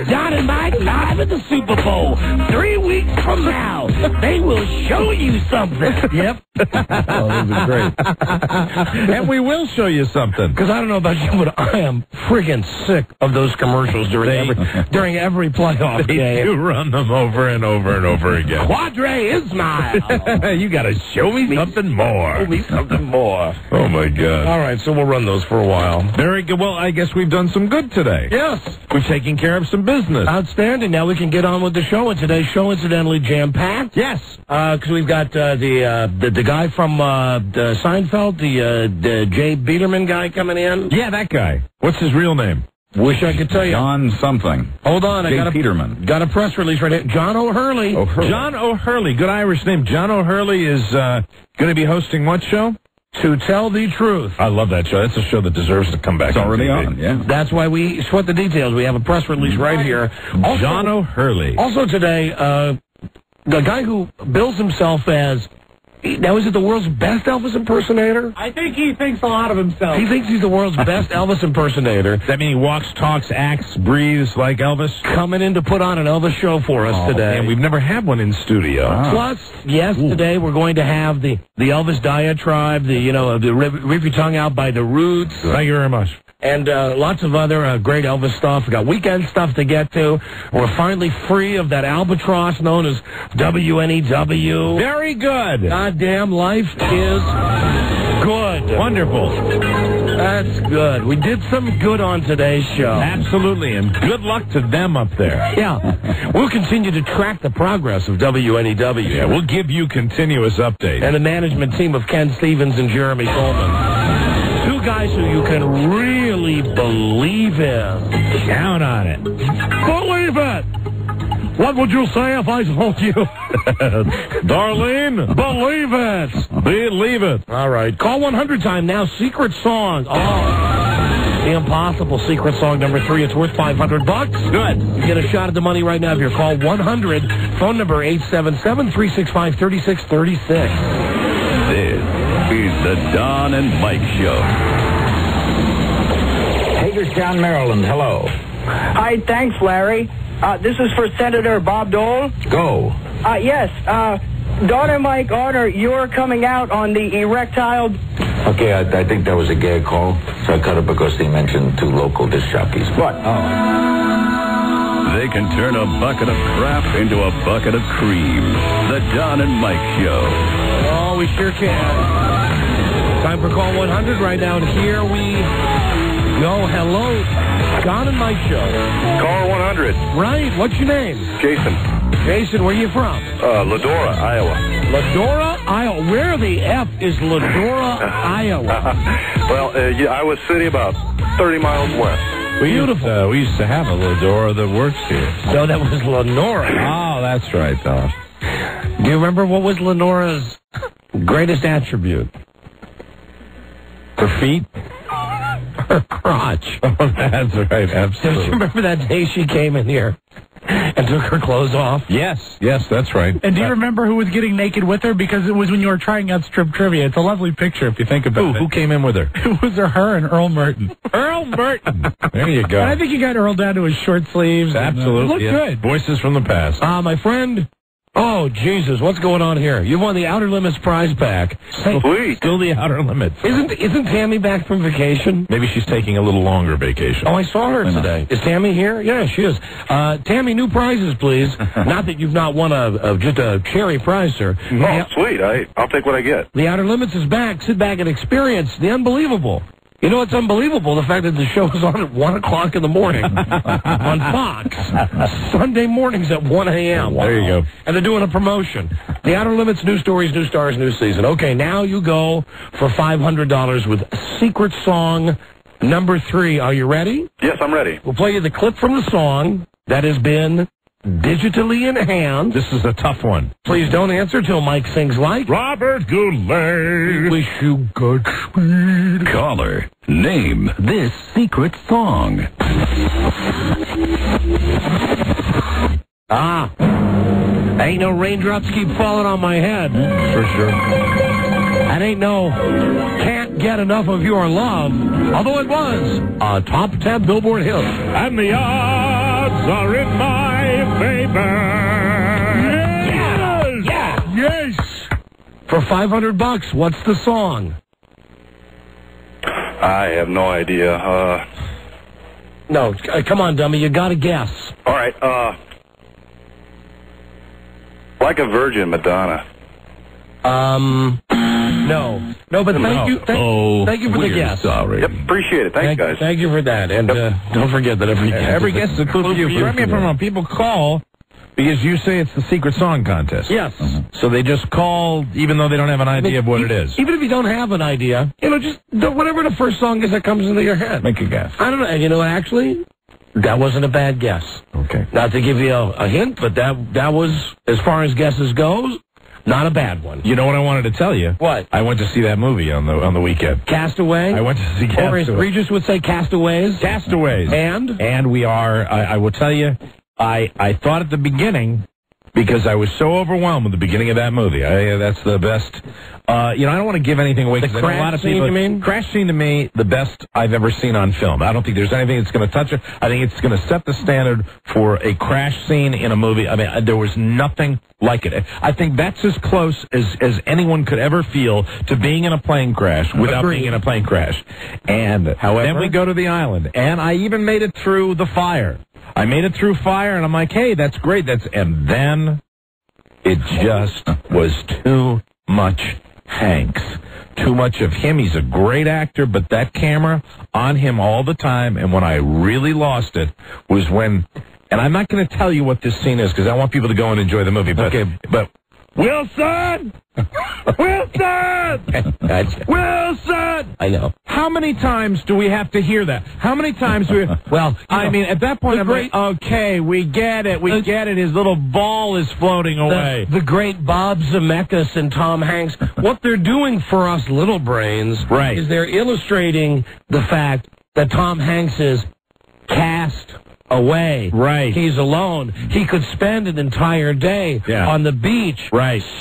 John and Mike live at the Super Bowl. 3 weeks from now, they will show you something. Yep. those are great. And we will show you something. Because I don't know about you, but I am friggin' sick of those commercials during every playoff game. You run them over and over and over again. Quadre Ismail. You got to show me something more. Show me something more. Oh, my God. All right, so we'll run those for a while. Very good. Well, I guess we've done some good today. Yes. We've taken care of some business. Outstanding. Now we can get on with the show, and today's show incidentally jam-packed. Yes. Because we've got the guy from the Seinfeld, the Jay Biederman guy coming in. Yeah, that guy. What's his real name? Wish I could tell you. John something. Hold on. Jay Peterman. Got a press release right here. John O'Hurley. John O'Hurley. Good Irish name. John O'Hurley is going to be hosting what show? To Tell the Truth. I love that show. That's a show that deserves to come back. It's already TV. on, yeah. That's why we sweat the details. We have a press release right here. Also, John O'Hurley. Also today, the guy who bills himself as... Now, is it the world's best Elvis impersonator? I think he thinks a lot of himself. He thinks he's the world's best Elvis impersonator. That means he walks, talks, acts, breathes like Elvis? Coming in to put on an Elvis show for us today. And we've never had one in studio. Plus, yes, today we're going to have the Elvis diatribe, the rip your tongue out by the Roots. Thank you very much. And lots of other great Elvis stuff. We got weekend stuff to get to. We're finally free of that albatross known as WNEW. Very good. Goddamn, life is good. Wonderful. That's good. We did some good on today's show. Absolutely, and good luck to them up there. Yeah. We'll continue to track the progress of WNEW. Yeah, we'll give you continuous updates. And the management team of Ken Stevens and Jeremy Coleman. Two guys who you can really believe in. Count on it. Believe it. What would you say if I told you? Darlene, believe it. Believe it. All right. Call 100 time now. Secret song. Oh. The impossible secret song number 3. It's worth $500. Good. You get a shot at the money right now if you call 100. Phone number 877-365-3636. This is the Don and Mike Show. Hagerstown, Maryland. Hello. Hi, thanks, Larry. This is for Senator Bob Dole. Go. Yes. Don and Mike honor you're coming out on the erectile... Okay, I think that was a gag call, so I cut it because they mentioned 2 local disc jockeys. What? They can turn a bucket of crap into a bucket of cream. The Don and Mike Show. Oh, we sure can. Time for call 100 right now, and here we go. Hello, Don and Mike Show. Call 100. Right, what's your name? Jason. Jason, where are you from? Ladora, Iowa. Ladora, Iowa. Where the F is Ladora, Iowa? Well, Iowa City, about 30 miles west. Beautiful. We used to have a Ladora that works here. No, that was Lenora. Oh, that's right, though. Do you remember what was Lenora's greatest attribute? Her feet? Her crotch. Oh, that's right, absolutely. Don't you remember that day she came in here and took her clothes off? Yes, that's right. And do you remember who was getting naked with her? Because it was when you were trying out strip trivia. It's a lovely picture if you think about it. Who came in with her? It was her and Earl Merton. Earl Merton. There you go. And I think you got Earl down to his short sleeves. Absolutely. It looked good. Voices from the past. My friend. Oh, Jesus, what's going on here? You won the Outer Limits prize pack. Sweet. Still the Outer Limits. Isn't Tammy back from vacation? Maybe she's taking a little longer vacation. Oh, I saw her today. Is Tammy here? Yeah, she is. Tammy, new prizes, please. Not that you've not won just a cherry prize, sir. Oh, sweet. I'll take what I get. The Outer Limits is back. Sit back and experience the unbelievable. You know what's unbelievable? The fact that the show is on at 1 o'clock in the morning on Fox. Sunday mornings at 1 a.m. Wow. There you go. And they're doing a promotion. The Outer Limits, new stories, new stars, new season. Okay, now you go for $500 with Secret Song number 3. Are you ready? Yes, I'm ready. We'll play you the clip from the song that has been digitally enhanced. This is a tough one. Please don't answer till Mike sings like Robert Goulet. Wish you Godspeed. Caller, name this secret song. Ain't no raindrops keep falling on my head. For sure. And ain't no can't get enough of your love. Although it was a top 10 Billboard hit. And the odds are in my favor. Yes! For $500, what's the song? I have no idea. No, come on, dummy. You got to guess. All right. Like a Virgin, Madonna. No, but thank you. Thank you for the guess. Sorry. Yep, appreciate it. Thanks, guys. Thank you for that. And don't forget that Every guess is a clue for you. Correct me if I'm wrong. People call because you say it's the secret song contest. Yes. So they just call even though they don't have an idea of what it is. Even if you don't have an idea, just whatever the first song is that comes into your head. Make a guess. I don't know. And actually, that wasn't a bad guess. Okay. Not to give you a hint, but that was, as far as guesses goes, not a bad one. You know what I wanted to tell you? What? I went to see that movie on the weekend. Castaway? I went to see Castaway. Or as Regis would say, Castaways. Castaways. And we are, I will tell you, I thought at the beginning, because I was so overwhelmed with the beginning of that movie. That's the best. I don't want to give anything away. The crash scene, you mean? Crash scene, to me, the best I've ever seen on film. I don't think there's anything that's going to touch it. I think it's going to set the standard for a crash scene in a movie. I mean, there was nothing like it. I think that's as close as anyone could ever feel to being in a plane crash without being in a plane crash. And then we go to the island, and I even made it through the fire. I made it through fire, and I'm like, hey, that's great. And then it just was too much Hanks. Too much of him. He's a great actor, but that camera on him all the time, and when I really lost it was when, and I'm not going to tell you what this scene is because I want people to go and enjoy the movie, but Wilson! Wilson! Wilson! I know. How many times do we have to hear that? How many times do we... Well, I mean, at that point, I'm like, okay, we get it. We get it. His little ball is floating away. The great Bob Zemeckis and Tom Hanks, what they're doing for us little brains is they're illustrating the fact that Tom Hanks is cast away. Right. He's alone. He could spend an entire day on the beach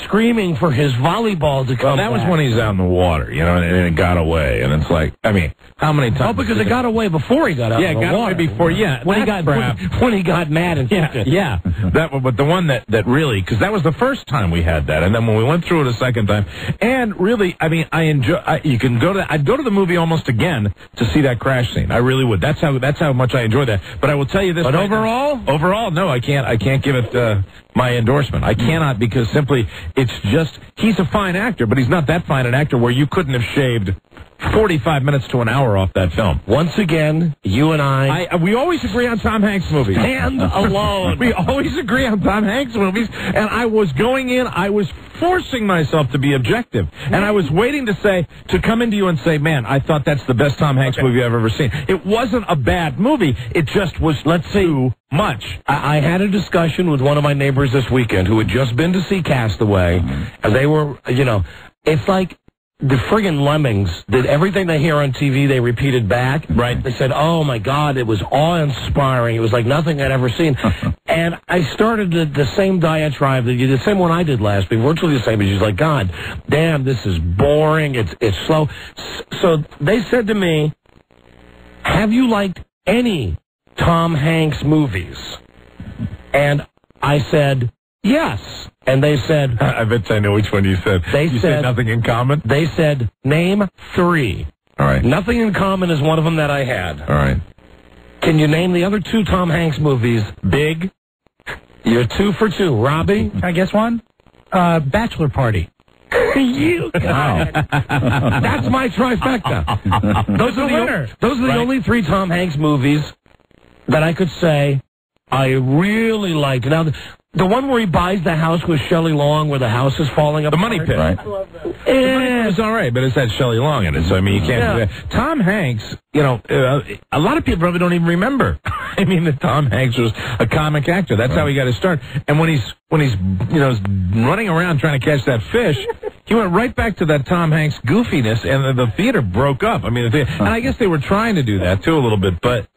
screaming for his volleyball to come that was back. when he's out in the water, and it got away. And it's like, I mean, how many times? Oh, because it got away before he got out of the water. Away before, when he got mad and But the one that really, because that was the first time we had that, and then when we went through it a second time, and really, I mean, I'd go to the movie almost again to see that crash scene. I really would. That's how much I enjoy that. But I will tell you this. But overall, no, I can't give it my endorsement. I cannot, because simply it's just, he's a fine actor, but he's not that fine an actor where you couldn't have shaved 45 minutes to an hour off that film. Once again, you and we always agree on Tom Hanks movies. Stand alone. We always agree on Tom Hanks movies, and I was going in, I was forcing myself to be objective, and I was waiting to come into you and say, man, I thought that's the best Tom Hanks movie I've ever seen. It wasn't a bad movie, it just was too much. I had a discussion with one of my neighbors this weekend who had just been to see Castaway, and they were, it's like the friggin' Lemmings did everything they hear on TV, they repeated back. Right. They said, oh, my God, it was awe-inspiring. It was like nothing I'd ever seen. And I started the same diatribe that you did, the same one I did last week, virtually the same. But she's like, God, damn, this is boring. It's slow. So they said to me, have you liked any Tom Hanks movies? And I said, yes. And they said... I bet I know which one you said. You said Nothing in Common? They said, name 3. All right. Nothing in Common is one of them that I had. All right. Can you name the other 2 Tom Hanks movies? Big. You're 2 for 2. Robbie? I guess one? Bachelor Party. You got it. That's my trifecta. Those are the only 3 Tom Hanks movies that I could say I really liked. Now, the one where he buys the house with Shelley Long, where the house is falling apart. The Money Pit. Right. I love that. It was all right, but it's had Shelley Long in it, so I mean, you can't do that. Tom Hanks, a lot of people probably don't even remember. I mean, that Tom Hanks was a comic actor. That's how he got his start. And when he's running around trying to catch that fish, he went right back to that Tom Hanks goofiness, and the theater broke up. I mean, and I guess they were trying to do that too a little bit, but.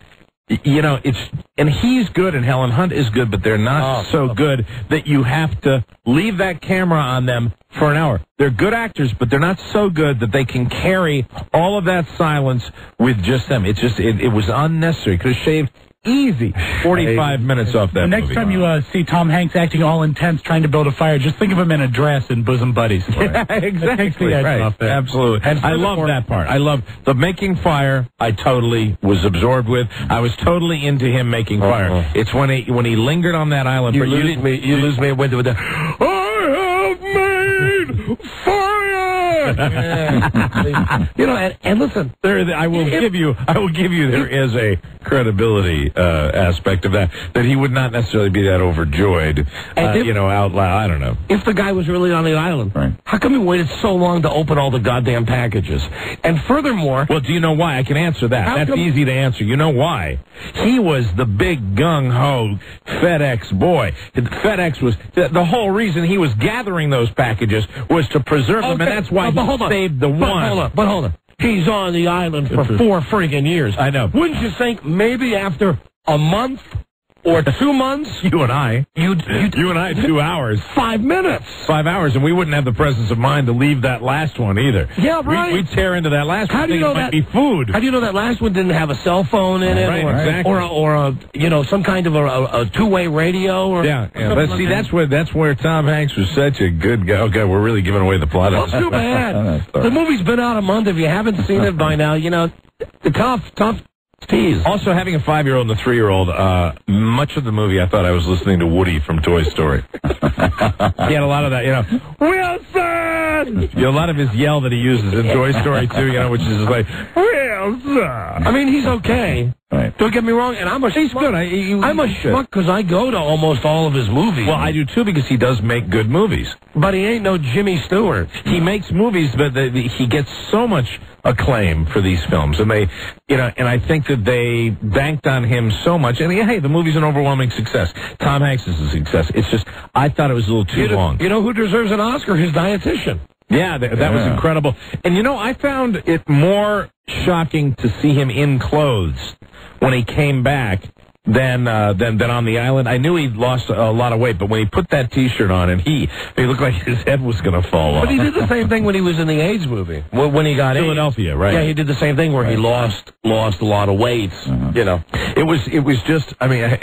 And he's good, and Helen Hunt is good, but they're not so good that you have to leave that camera on them for an hour. They're good actors, but they're not so good that they can carry all of that silence with just them. It was unnecessary. Could have shaved easy 45 minutes off that The next movie. time you see Tom Hanks acting all intense trying to build a fire, just think of him in a dress and bosom buddies. Yeah, exactly. Right. Absolutely. And I love that part. I love the making fire. I totally was absorbed with. I was totally into him making fire. It's when he lingered on that island. You lose me with the I have made fire. You know, and listen, I will give you. There is a credibility aspect of that he would not necessarily be that overjoyed. Out loud. I don't know. If the guy was really on the island, how come he waited so long to open all the goddamn packages? And furthermore, well, do you know why? I can answer that. That's easy to answer. You know why? He was the big gung-ho FedEx boy. FedEx was the whole reason he was gathering those packages was to preserve them, and that's why he saved the one. But hold on. He's on the island for 4 friggin' years. I know. Wouldn't you think maybe after a month or 2 months? You and I. You and I, 2 hours. 5 minutes. 5 hours, and we wouldn't have the presence of mind to leave that last one either. Yeah, right. We'd tear into that last one. How do you know that? It might be food. How do you know that last one didn't have a cell phone in it? Right, exactly. Or some kind of a two-way radio? Or But see, that's where Tom Hanks was such a good guy. Okay, we're really giving away the plot. Well, too bad. The movie's been out a month. If you haven't seen it by now, the tough tease. Also, having a 5-year-old and a 3-year-old, much of the movie I thought I was listening to Woody from Toy Story. He had a lot of that, Wilson! A lot of his yell that he uses in Toy Story, too, which is just like, Wilson! I mean, he's okay. Right. Don't get me wrong, and he's good. I'm a schmuck because I go to almost all of his movies. Well, I do too because he does make good movies. But he ain't no Jimmy Stewart. He makes movies, but he gets so much acclaim for these films, and and I think that they banked on him so much. And hey, the movie's an overwhelming success. Tom Hanks is a success. It's just I thought it was a little too long. You know who deserves an Oscar? His dietitian. Yeah, that was incredible. And I found it more shocking to see him in clothes when he came back than on the island. I knew he'd lost a lot of weight, but when he put that T-shirt on, and he looked like his head was going to fall off. But he did the same thing when he was in the AIDS movie. When he got Philadelphia, AIDS. right? Yeah, he did the same thing where he lost a lot of weight. It was just. I mean,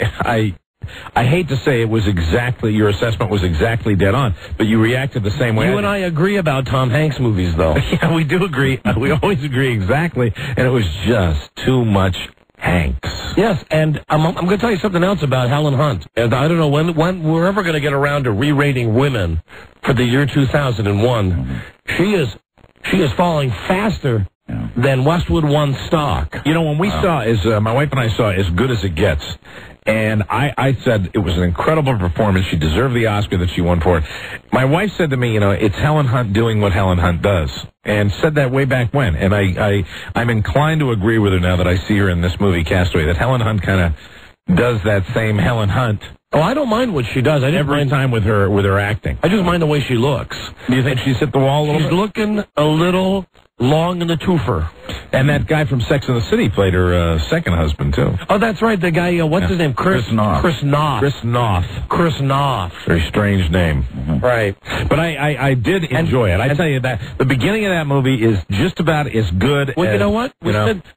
I hate to say it was exactly, your assessment was exactly dead on, but you reacted the same way. You and I agree about Tom Hanks movies, though. Yeah, we do agree. We always agree exactly, and it was just too much Hanks. Yes, and I'm going to tell you something else about Helen Hunt. And I don't know when we're ever going to get around to re-rating women for the year 2001. She is falling faster than Westwood One stock. When we saw, my wife and I saw As Good as It Gets, and I said it was an incredible performance. She deserved the Oscar that she won for it. My wife said to me, it's Helen Hunt doing what Helen Hunt does, and said that way back when. And I'm inclined to agree with her now that I see her in this movie, Castaway, that Helen Hunt kind of does that same Helen Hunt. Oh, I don't mind what she does. Every time with her acting. I just mind the way she looks. Do you think she's hit the wall a little bit? She's looking a little long in the twofer. And that guy from Sex and the City played her second husband, too. Oh, that's right. The guy, what's his name? Chris Noth. Chris Noth. Very strange name. Mm-hmm. Right. But I did enjoy it. I tell you that the beginning of that movie is just about as good well, as... you know what?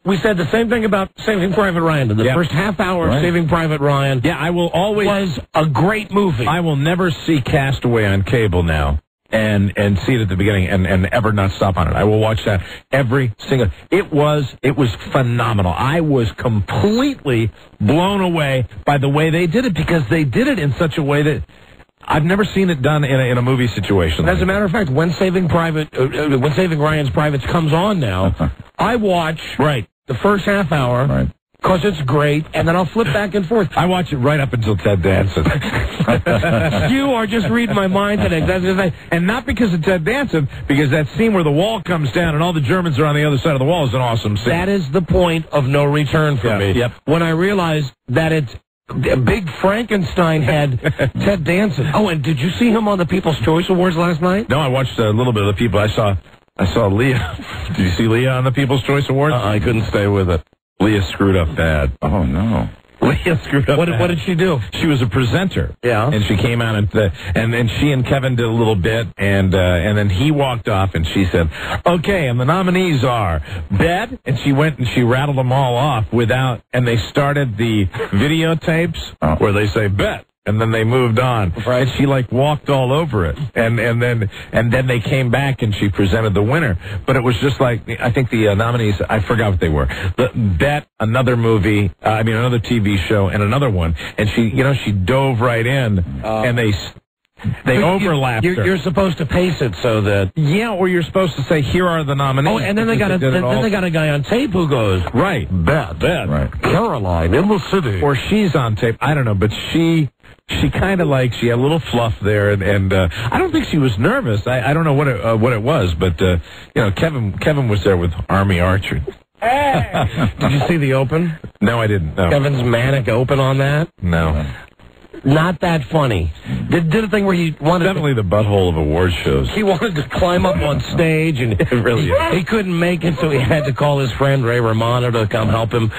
We said the same thing about Saving Private Ryan. The first half hour of Saving Private Ryan I will always... was a great movie. I will never see Castaway on cable now. And see it at the beginning and ever not stop on it. I will watch that every single... It was phenomenal. I was completely blown away by the way they did it, because they did it in such a way that I've never seen it done in a movie situation. As a matter of fact, when Saving Ryan's Privates comes on now, I watch the first half hour. Right. Because it's great, and then I'll flip back and forth. I watch it right up until Ted Danson. You are just reading my mind today. And not because of Ted Danson, because that scene where the wall comes down and all the Germans are on the other side of the wall is an awesome scene. That is the point of no return for me. Yep. When I realized that it's Big Frankenstein had Ted Danson. Oh, and did you see him on the People's Choice Awards last night? No, I watched a little bit of the people. I saw Leah. Did you see Leah on the People's Choice Awards? I couldn't stay with it. Leah screwed up bad. Oh, no. Leah screwed up. What did she do? She was a presenter. Yeah. And she came out and she and Kevin did a little bit, and then he walked off, and she said, "Okay, and the nominees are Bet," and she went and she rattled them all off and they started the videotapes where they say Bet. And then they moved on, and she walked all over it, and then they came back and she presented the winner. But it was just I think the nominees, I forgot what they were. Bet, another movie, another TV show, and another one. And she dove right in, and they overlapped her. You're supposed to pace it so that or you're supposed to say, "Here are the nominees." Oh, and then they got a guy on tape who goes, right, Bet, right, Caroline in the city, or she's on tape. I don't know, but she kind of she had a little fluff there, and I don't think she was nervous. I don't know what it was, but Kevin was there with Army Archery. Hey! Did you see the open? No, I didn't. No. Kevin's manic open on that? No. Not that funny. Did a thing where he wanted definitely the butthole of award shows. He wanted to climb up on stage, and he couldn't make it, so he had to call his friend Ray Romano to come help him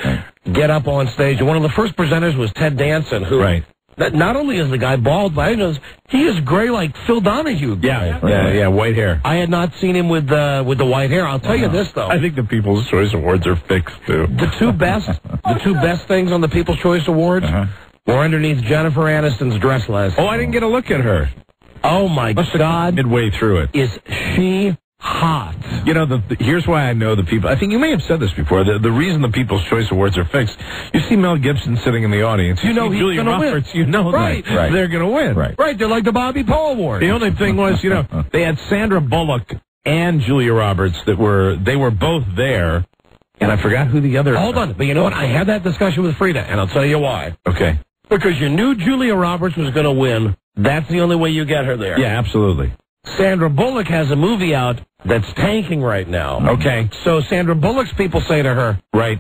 get up on stage. And one of the first presenters was Ted Danson, who not only is the guy bald, but I know he is gray like Phil Donahue. Yeah, white hair. I had not seen him with the white hair. I'll tell you this though. I think the People's Choice Awards are fixed too. The two best things on the People's Choice Awards were underneath Jennifer Aniston's dress last night. Oh, I didn't get a look at her. Oh my God! Midway through it, is she hot? Here's why I know the people. I think you may have said this before. The reason the People's Choice Awards are fixed. You see Mel Gibson sitting in the audience. You know he's Julia Roberts. Win. You know that they're going to win. Right. They're like the Bobby Poe Award. The only thing was, they had Sandra Bullock and Julia Roberts they were both there, and I forgot who the other. Hold on, but you know what? I had that discussion with Frida, and I'll tell you why. Okay. Because you knew Julia Roberts was going to win. That's the only way you get her there. Yeah, absolutely. Sandra Bullock has a movie out that's tanking right now. Okay. So Sandra Bullock's people say to her, right,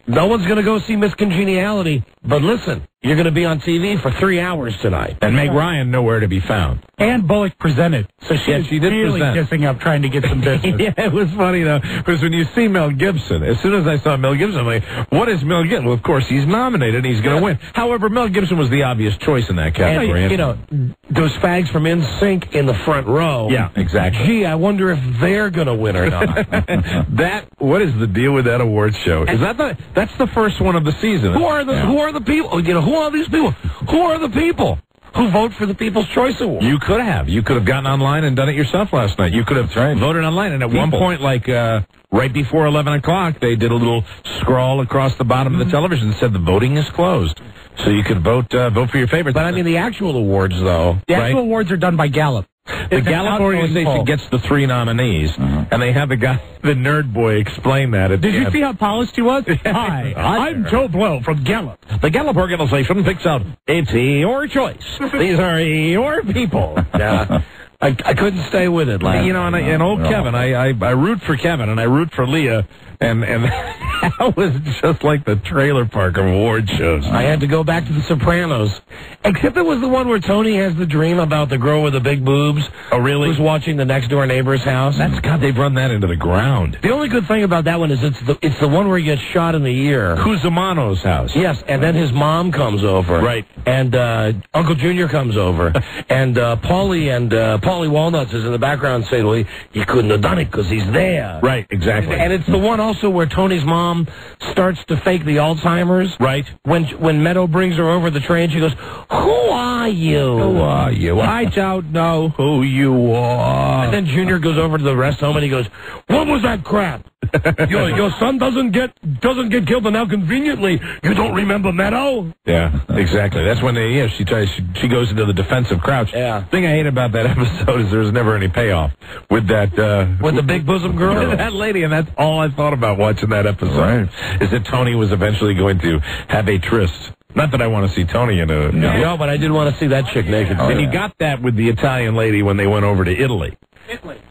no one's going to go see Miss Congeniality, but listen, you're going to be on TV for 3 hours tonight. And Meg Ryan nowhere to be found. And Bullock presented. So she did really present. kissing up trying to get some business. Yeah, it was funny, though, because when you see Mel Gibson, as soon as I saw Mel Gibson, I'm like, what is Mel Gibson? Well, of course, he's nominated, and he's going to win. However, Mel Gibson was the obvious choice in that category. And, those fags from NSYNC in the front row. Yeah, exactly. Gee, I wonder if they're going to win or not. What is the deal with that award show? Is that's the first one of the season? Who are the people? Who are these people? Who are the people who vote for the People's Choice Award? You could have gotten online and done it yourself last night. You could have voted online, and at one point, right before 11 o'clock, they did a little scroll across the bottom of the television that said the voting is closed. So you could vote for your favorites. But I mean, the actual awards, though. The actual awards are done by Gallup. The Gallup organization gets the 3 nominees, and they have the nerd boy, explain that. Did you see how polished he was? Hi, I'm Joe Blow from Gallup. The Gallup organization picks out, it's your choice. These are your people. Yeah. I couldn't stay with it. And old Kevin, I root for Kevin, and I root for Leah, and that was just like the trailer park of award shows. I had to go back to The Sopranos, except it was the one where Tony has the dream about the girl with the big boobs. Oh, really? Who's watching the next door neighbor's house. They've run that into the ground. The only good thing about that one is it's the one where he gets shot in the ear. Cusimano's house. Yes, and then his mom comes over. Right. And Uncle Junior comes over. And Paulie Walnuts is in the background saying, well, he couldn't have done it because he's there. Right, exactly. And it's the one also where Tony's mom starts to fake the Alzheimer's. Right. When Meadow brings her over the train, she goes, who are you? Who are you? I don't know who you are. And then Junior goes over to the rest home and he goes, what was that crap? Your son doesn't get killed, and now conveniently you don't remember Meadow? Yeah, exactly. That's when she goes into the defensive crouch. Yeah. Thing I hate about that episode is there's never any payoff with that with the big bosom girl, that lady, and that's all I thought about watching that episode. Right. Is that Tony was eventually going to have a tryst. Not that I want to see Tony in a... No, but I did want to see that chick naked. And you got that with the Italian lady when they went over to Italy.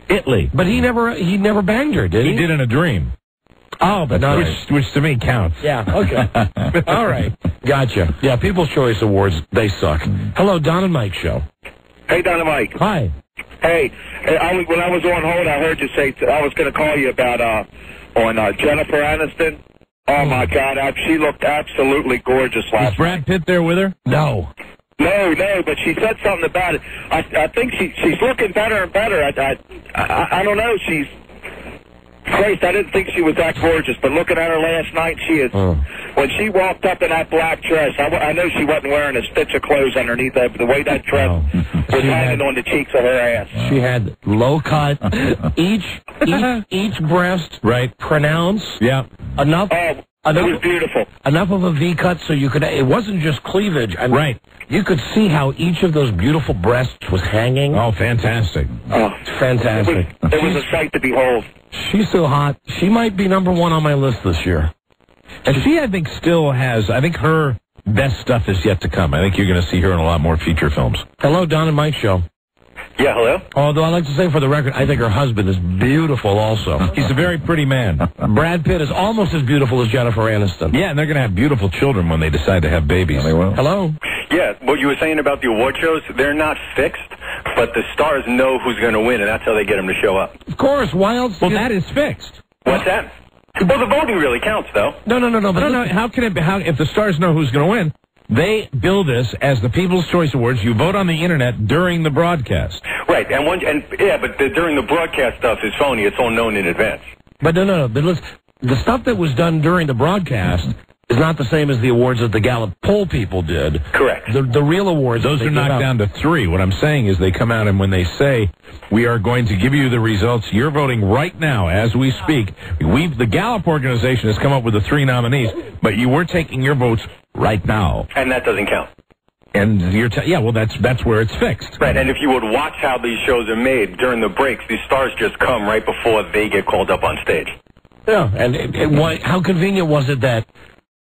Italy. But he never banged her, did he? He did in a dream. Oh, but no. Which to me counts. Yeah, okay. All right. Gotcha. Yeah, People's Choice Awards, they suck. Hello, Don and Mike Show. Hey, Don and Mike. Hi. Hey, when I was on hold, I heard you say I was going to call you about on Jennifer Aniston. Oh, my God. She looked absolutely gorgeous last night. Is Brad Pitt there with her? No. No, but she said something about it. I think she's looking better and better. I don't know. She's... Christ, I didn't think she was that gorgeous, but looking at her last night, she is... When she walked up in that black dress, I know she wasn't wearing a stitch of clothes underneath that, but the way that dress was hanging on the cheeks of her ass. She had low cut, each breast pronounced. Yeah. It was beautiful. Enough of a V cut so you could... It wasn't just cleavage. I mean, you could see how each of those beautiful breasts was hanging. Oh, fantastic. Oh, fantastic. It was a sight to behold. She's so hot. She might be number one on my list this year. And she, I think, still has... I think her best stuff is yet to come. I think you're going to see her in a lot more feature films. Hello, Don and Mike Show. Yeah, hello? Although I'd like to say for the record, I think her husband is beautiful also. He's a very pretty man. Brad Pitt is almost as beautiful as Jennifer Aniston. Yeah, and they're going to have beautiful children when they decide to have babies. They will. Hello? Yeah, what you were saying about the award shows, they're not fixed, but the stars know who's going to win, and that's how they get them to show up. Of course, why else? Well, that is fixed. What's that? Well, the voting really counts, though. No. How can it be? If the stars know who's going to win, they bill this as the People's Choice Awards. You vote on the internet during the broadcast. Right, but during the broadcast stuff is phony. It's all known in advance. But no. But listen, the stuff that was done during the broadcast is not the same as the awards that the Gallup poll people did. Correct. The real awards. Those are knocked down to 3. What I'm saying is they come out and when they say, we are going to give you the results, you're voting right now as we speak. The Gallup organization has come up with the 3 nominees, but we're taking your votes right now. And that doesn't count. And you're that's where it's fixed. Right, and if you would watch how these shows are made during the breaks, these stars just come right before they get called up on stage. Yeah, and how convenient was it that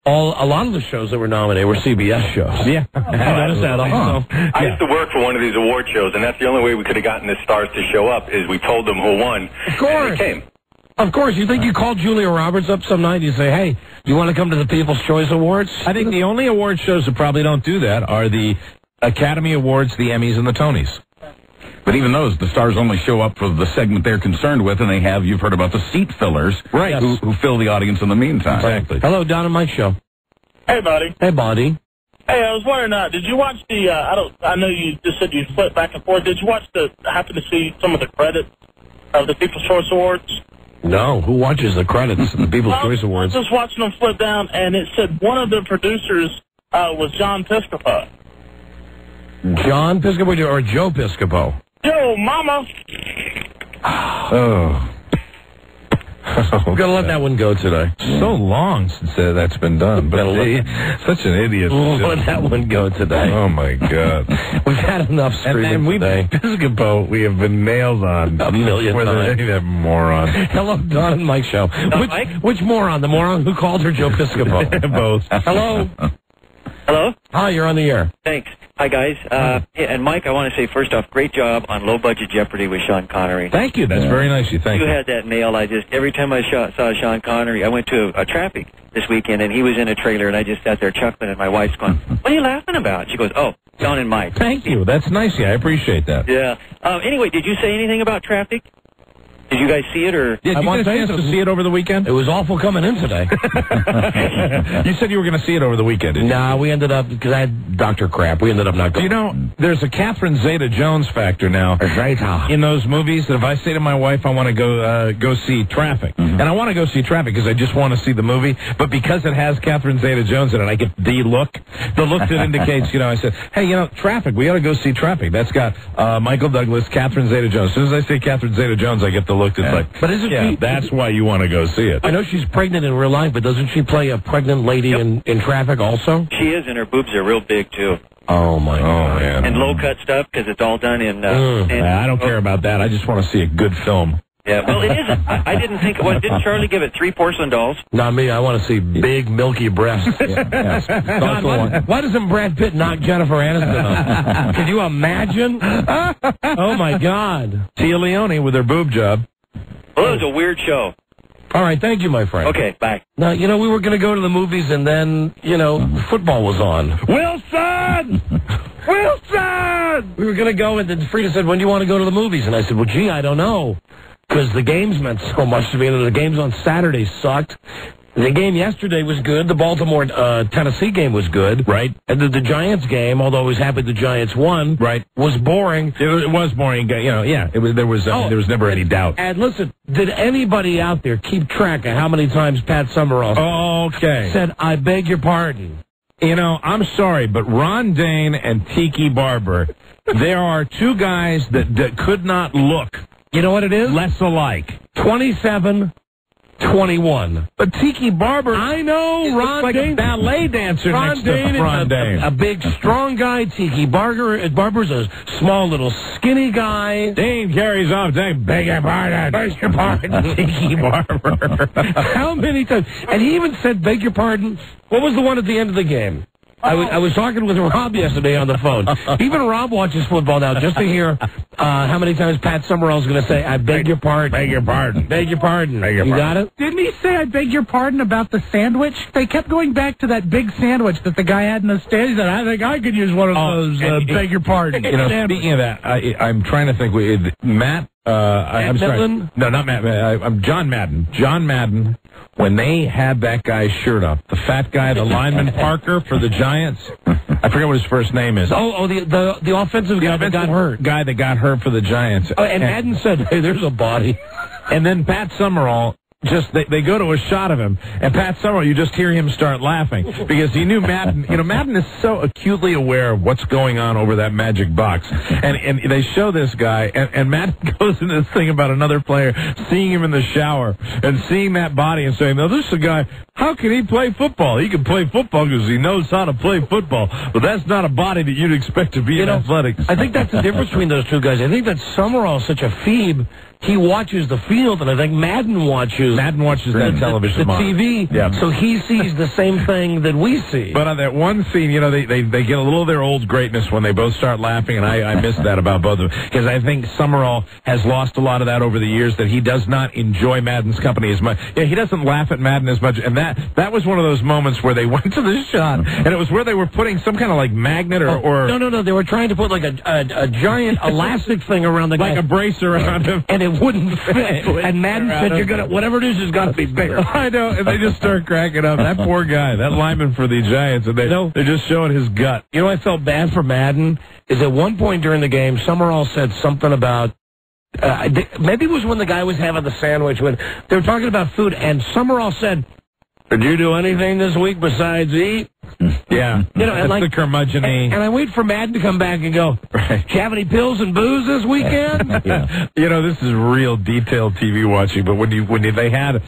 a lot of the shows that were nominated were CBS shows? Yeah. I used to work for one of these award shows, and that's the only way we could have gotten the stars to show up is we told them who won. Of course. And they came. Of course. You think you called Julia Roberts up some night and you say, hey, you want to come to the People's Choice Awards? I think the only award shows that probably don't do that are the Academy Awards, the Emmys, and the Tonys. But even those, the stars only show up for the segment they're concerned with, and you've heard about the seat fillers, right? Who fill the audience in the meantime. Exactly. Hello, Don and Mike Show. Hey, buddy. Hey, buddy. Hey, I was wondering, did you watch the, I know you just said you flipped back and forth. Did you happen to see some of the credits of the People's Choice Awards? No. Who watches the credits of the People's Choice Awards? I was just watching them flip down, and it said one of the producers was John Piscopo. John Piscopo or Joe Piscopo? Yo, mama. Oh. We're going to let that one go today. So long since that's been done. But such an idiot. We'll let that one go today. Oh, my God. We've had enough screaming today. Piscopo, we have been nailed on. A million times. That moron. Hello, Don and Mike Show. Which moron? The moron who called her Joe Piscopo? Both. Hello? Hi, you're on the air. Thanks. Hi, guys. And Mike, I want to say, first off, great job on Low Budget Jeopardy with Sean Connery. Thank you. That's very nice of you. Thank you. You had that nailed. Every time I saw Sean Connery, I went to a traffic this weekend, and he was in a trailer, and I just sat there chuckling, and my wife's going, what are you laughing about? She goes, oh, Don and Mike. Thank you. That's nice. Yeah, I appreciate that. Yeah. Anyway, did you say anything about traffic? Did you guys see it, or? Yeah, did you get a chance to see it over the weekend? It was awful coming in today. You said you were going to see it over the weekend, didn't you? Nah, we ended up, because I had Dr. Crap, we ended up not going. You know, there's a Catherine Zeta-Jones factor now in those movies that if I say to my wife I want to go see Traffic, and I want to go see Traffic because I just want to see the movie, but because it has Catherine Zeta-Jones in it, I get the look that indicates, I said, hey, Traffic, we ought to go see Traffic. That's got Michael Douglas, Catherine Zeta-Jones. As soon as I say Catherine Zeta-Jones, I get the look that's like, but isn't she? That's why you want to go see it. I know she's pregnant in real life, but doesn't she play a pregnant lady in Traffic also? She is, and her boobs are real big, too. Oh, my God. Man. And low-cut stuff, because it's all done in... I don't care about that. I just want to see a good film. Yeah, well, it isn't. I didn't think it was. Didn't Charlie give it 3 porcelain dolls? Not me. I want to see big, milky breasts. Don, why doesn't Brad Pitt knock Jennifer Aniston up? Can you imagine? Oh, my God. Tia Leone with her boob job. Well, it was a weird show. All right, thank you, my friend. Okay, bye. Now, we were going to go to the movies, and then, football was on. Wilson! Wilson! We were going to go, and then Frida said, when do you want to go to the movies? And I said, well, gee, I don't know, because the games meant so much to me, and the games on Saturday sucked. The game yesterday was good. The Baltimore-Tennessee game was good. Right. And the Giants game, although I was happy the Giants won, right, was boring. It was boring. You know, yeah. There was never any doubt. And listen, did anybody out there keep track of how many times Pat Summerall said, "I beg your pardon"? You know, I'm sorry, but Ron Dane and Tiki Barber, there are two guys that could not look. You know what it is? Less alike. 27-21. But Tiki Barber, I know, Ron like Dane, a ballet dancer Ron next Dane to Ron Dane. A big, strong guy. Tiki Barber's a small, little, skinny guy. Dane carries off saying, "Beg your pardon, beg your pardon." Tiki Barber. How many times? And he even said, "Beg your pardon." What was the one at the end of the game? I was talking with Rob yesterday on the phone. Even Rob watches football now just to hear how many times Pat Summerall's going to say, "I beg your pardon." Beg your pardon. Beg your pardon. Beg your you pardon. got it? Didn't he say, "I beg your pardon" about the sandwich? They kept going back to that big sandwich that the guy had in the stand. He said, "I think I could use one of those, beg your pardon." You know, speaking of that, I'm trying to think. Matt, I'm sorry. No, not Matt. I'm John Madden. John Madden. When they had that guy's shirt up, the fat guy, the lineman Parker for the Giants, I forget what his first name is. The offensive guy that got hurt. Guy that got hurt for the Giants. And Madden said, "Hey, there's a body." And then Pat Summerall, they go to a shot of him, and Pat Summerall, you just hear him start laughing because he knew Madden. You know, Madden is so acutely aware of what's going on over that magic box, and they show this guy, and Madden goes into this thing about another player seeing him in the shower and seeing that body and saying, "Now this is a guy. How can he play football? He can play football because he knows how to play football, but that's not a body that you'd expect to be in athletics." I think that's the difference between those two guys. I think that Summerall's such a phoebe. He watches the field, and I think Madden watches that television, the TV, so he sees the same thing that we see. But on that one scene, you know, they get a little of their old greatness when they both start laughing, and I miss that about both of them, because I think Summerall has lost a lot of that over the years, that he does not enjoy Madden's company as much. Yeah, he doesn't laugh at Madden as much, and that was one of those moments where they went to the shot, and it was where they were putting some kind of like magnet or... No, they were trying to put like a giant elastic thing around the guy. Like a brace around him. And it wouldn't fit. And Madden said, whatever it is got to be bigger. I know, and they just start cracking up. That poor guy, that lineman for the Giants, and they're just showing his gut. You know, I felt bad for Madden, is at one point during the game, Summerall said something about, maybe it was when the guy was having the sandwich, when they were talking about food, and Summerall said, "Did you do anything this week besides eat?" Yeah, you know, that's the curmudgeon-y. And I wait for Madden to come back and go, "Did you have any pills and booze this weekend?" You know, this is real detailed TV watching. But when they have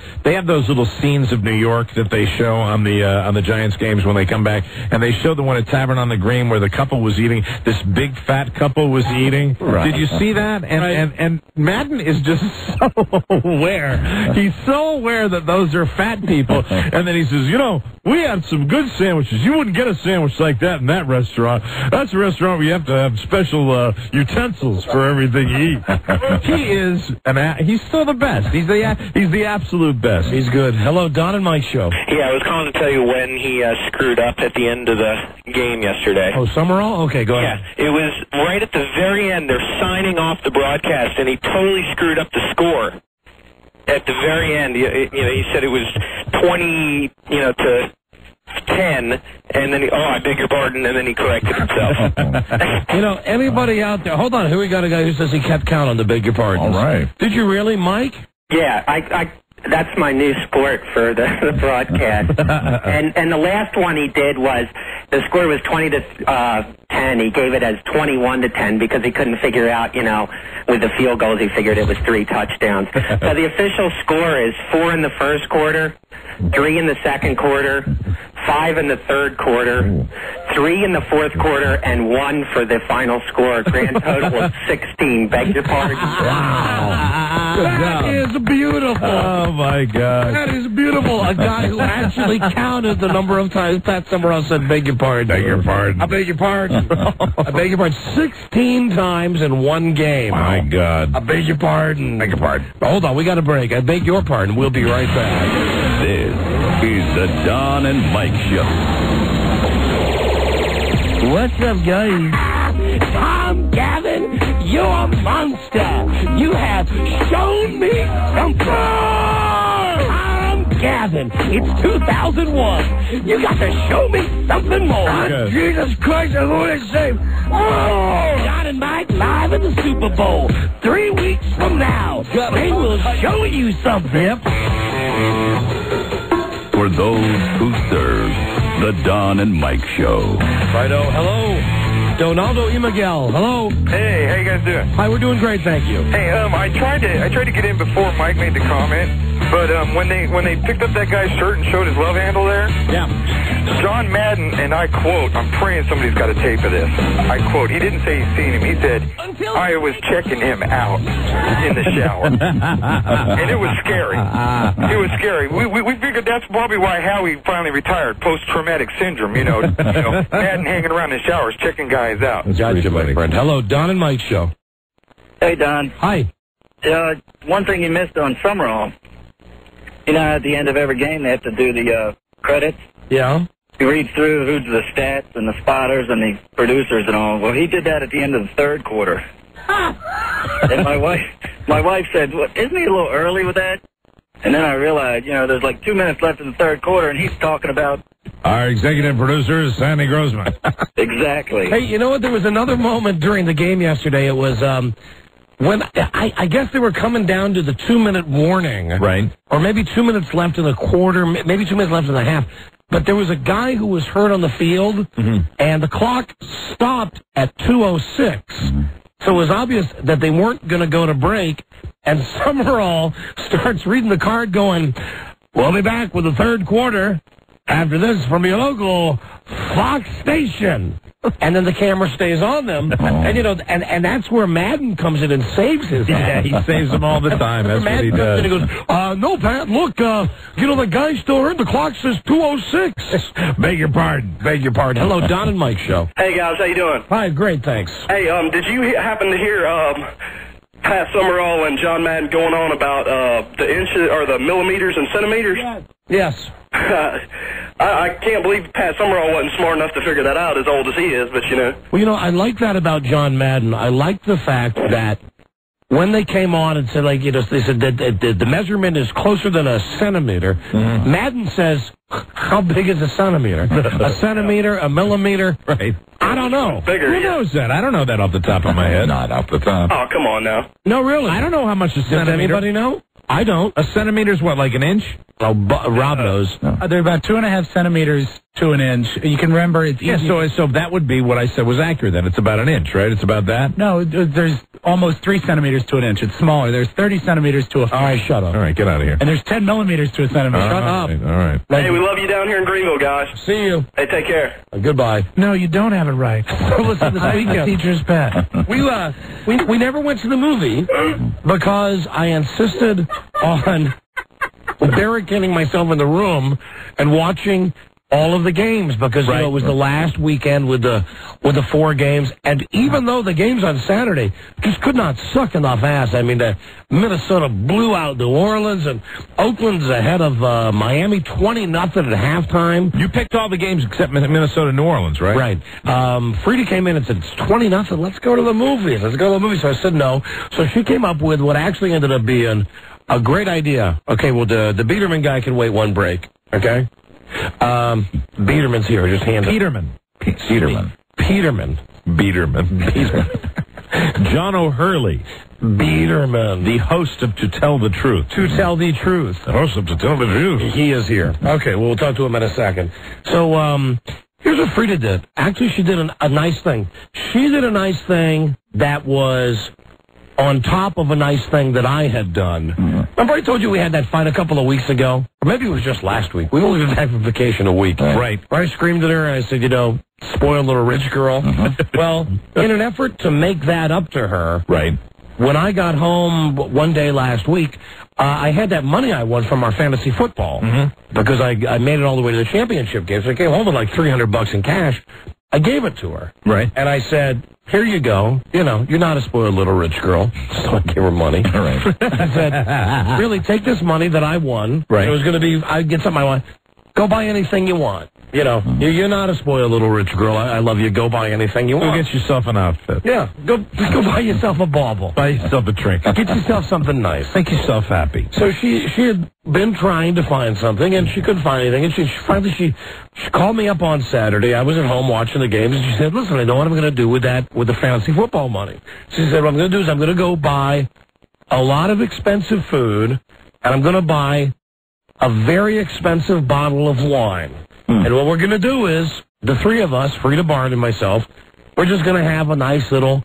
those little scenes of New York that they show on the Giants games when they come back, and they show the one at Tavern on the Green where the couple was eating. This big fat couple was eating. Right. Did you see that? And Madden is just so aware. He's so aware that those are fat people, and then he says, "You know, we had some good sandwiches. You wouldn't get a sandwich like that in that restaurant. That's a restaurant where you have to have special utensils for everything you eat." He's still the best. He's the absolute best. He's good. Hello, Don and Mike show. Yeah, I was calling to tell you when he screwed up at the end of the game yesterday. Oh, Summerall? Okay, go ahead. Yeah, it was right at the very end. They're signing off the broadcast, and he totally screwed up the score. At the very end, he said it was 20, to 10, and then I beg your pardon, and then he corrected himself. Anybody out there? Hold on, here we got a guy who says he kept count on the beg your pardon. All right. Did you really, Mike? Yeah, that's my new sport for the broadcast. and the last one he did was, the score was 20-10. He gave it as 21-10 because he couldn't figure out, with the field goals, he figured it was 3 touchdowns. So the official score is 4 in the first quarter, 3 in the second quarter, 5 in the third quarter, 3 in the fourth quarter, and 1 for the final score. Grand total of 16. Beg your pardon. Wow. That is beautiful. Oh, my God. That is beautiful. A guy who actually counted the number of times Pat Summerall said, "Beg your pardon." Beg your pardon. I beg your pardon. I beg your pardon. 16 times in one game. My God. I beg your pardon. Beg your pardon. Hold on, we got a break. I beg your pardon. We'll be right back. This is the Don and Mike Show. What's up, guys? Tom Gavin, you're a monster. You have shown me some more. Tom Gavin. It's 2001. You got to show me something more. Jesus Christ, I'm going to say, oh, John and Mike live in the Super Bowl 3 weeks from now. They will show you something. For those who serve, the Don and Mike Show. Righto, hello. Donaldo E. Miguel, hello. Hey, how you guys doing? Hi, we're doing great, thank you. Hey, I tried to get in before Mike made the comment, but when they picked up that guy's shirt and showed his love handle there, John Madden, and I quote, I'm praying somebody's got a tape of this. I quote, he didn't say he's seen him. He said, I was checking him out in the shower. And it was scary. It was scary. We figured that's probably why Howie finally retired, post-traumatic syndrome, you know Madden hanging around in the showers, checking guys out. Gotcha, my friend. Hello, Don and Mike Show. Hey, Don. Hi. One thing you missed on Summerall, you know, at the end of every game, they have to do the credits. Yeah. You read through who's the stats and the spotters and the producers and all. Well, he did that at the end of the third quarter. And my wife said, well, isn't he a little early with that? And then I realized, you know, there's like 2 minutes left in the third quarter, and he's talking about... Our executive producer is Sandy Grossman. Exactly. Hey, you know what? There was another moment during the game yesterday. It was when I guess they were coming down to the 2-minute warning. Right. Or maybe 2 minutes left in the quarter, maybe 2 minutes left in the half. But there was a guy who was hurt on the field, and the clock stopped at 2:06. So it was obvious that they weren't going to go to break, and Summerall starts reading the card going, we'll be back with the third quarter after this from your local Fox station. And then the camera stays on them, and you know, and that's where Madden comes in and saves his ass. He saves them all the time. That's what he does. And he goes, no, Pat, look, you know, the guy's still hurt. The clock says 2:06. Beg your pardon. Hello, Don and Mike Show. Hey, guys, how you doing? Hi, great, thanks. Hey, did you happen to hear Pat Summerall and John Madden going on about the inches or the millimeters and centimeters? Yes. I can't believe Pat Summerall wasn't smart enough to figure that out, as old as he is, but you know. Well, you know, I like that about John Madden. I like the fact that when they came on and said, like, you know, they said that the measurement is closer than a centimeter, Madden says, how big is a centimeter? A centimeter, a millimeter? Right. I don't know. Bigger, Who knows that? I don't know that off the top of my head. Not off the top. Oh, come on now. No, really. I don't know how much a Does centimeter. anybody know? I don't. A centimeter's what, like an inch? Oh, Rob knows. They're about 2.5 centimeters to an inch. You can remember it's easy. So that would be what I said was accurate then. It's about an inch, right? It's about that? No, there's almost 3 centimeters to an inch. It's smaller. There's 30 centimeters to a foot. All right, shut up. All right, get out of here. And there's 10 millimeters to a centimeter. Shut up. All right. Hey, we love you down here in Greenville, guys. See you. Hey, take care. Goodbye. No, you don't have it right. So listen, this weekend, teacher's pet. we never went to the movie because I insisted on barricading myself in the room and watching all of the games because you know, it was the last weekend with the 4 games, and even though the games on Saturday just could not suck enough ass. I mean, Minnesota blew out New Orleans, and Oakland's ahead of Miami 20-0 at halftime. You picked all the games except Minnesota, New Orleans, right? Right. Frida came in and said, it's 20-0. Let's go to the movies. So I said no. So she came up with what actually ended up being a great idea. Okay, well, the Biederman guy can wait one break. Okay. Biederman's here. Just hand it. Peterman. John O'Hurley. Biederman. The host of To Tell the Truth. To Tell the Truth. The host of To Tell the Truth. He is here. Okay, well, we'll talk to him in a second. So, here's what Frida did. Actually, she did a nice thing. She did a nice thing that was on top of a nice thing that I had done. Remember I told you we had that fight a couple of weeks ago? Or maybe it was just last week. We've only been back from vacation a week. Right. I screamed at her and I said, you know, spoiled little rich girl. Well, in an effort to make that up to her, right. When I got home one day last week, I had that money I won from our fantasy football because I made it all the way to the championship game. So I came home with like $300 in cash. I gave it to her. Right. And I said, here you go. You know, you're not a spoiled little rich girl. So I gave her money. All right. I said, really, take this money that I won. Right. It was going to be, I'd get something I want. Go buy anything you want. You know, you're not a spoiled little rich girl. I love you. Go buy anything you want. Go get yourself an outfit. Yeah, just go buy yourself a bauble. Buy yourself a drink. Get yourself something nice. Make yourself happy. So she had been trying to find something, and she couldn't find anything. And she finally called me up on Saturday. I was at home watching the games, and she said, "Listen, I know what I'm going to do with the fantasy football money." She said, "What I'm going to do is I'm going to go buy a lot of expensive food, and I'm going to buy a very expensive bottle of wine. And what we're going to do is, the three of us, Frida Barn and myself, we're just going to have a nice little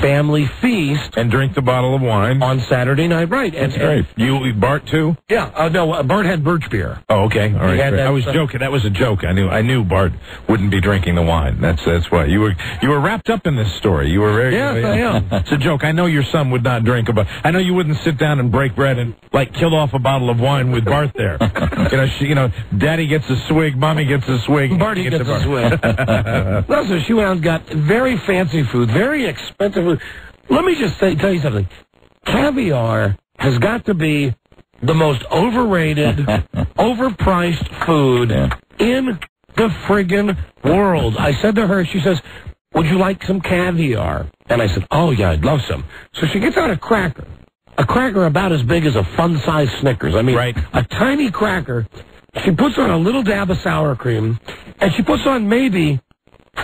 family feast. And drink the bottle of wine. On Saturday night, right. That's great. You, Bart, too? Yeah. No, Bart had birch beer. Oh, okay. All right. I was joking. That was a joke. I knew Bart wouldn't be drinking the wine. That's why. You were wrapped up in this story. You were very... Yes, I am. It's a joke. I know your son would not drink I know you wouldn't sit down and break bread and, kill off a bottle of wine with Bart there. Daddy gets a swig, Mommy gets a swig. Barty gets a swig. No, so she went out and got very fancy food, very expensive food. Let me just tell you something. Caviar has got to be the most overrated, overpriced food in the friggin' world. I said to her, she says, "Would you like some caviar?" And I said, "Oh, yeah, I'd love some." So she gets out a cracker about as big as a fun-sized Snickers. I mean, a tiny cracker. She puts on a little dab of sour cream, and she puts on maybe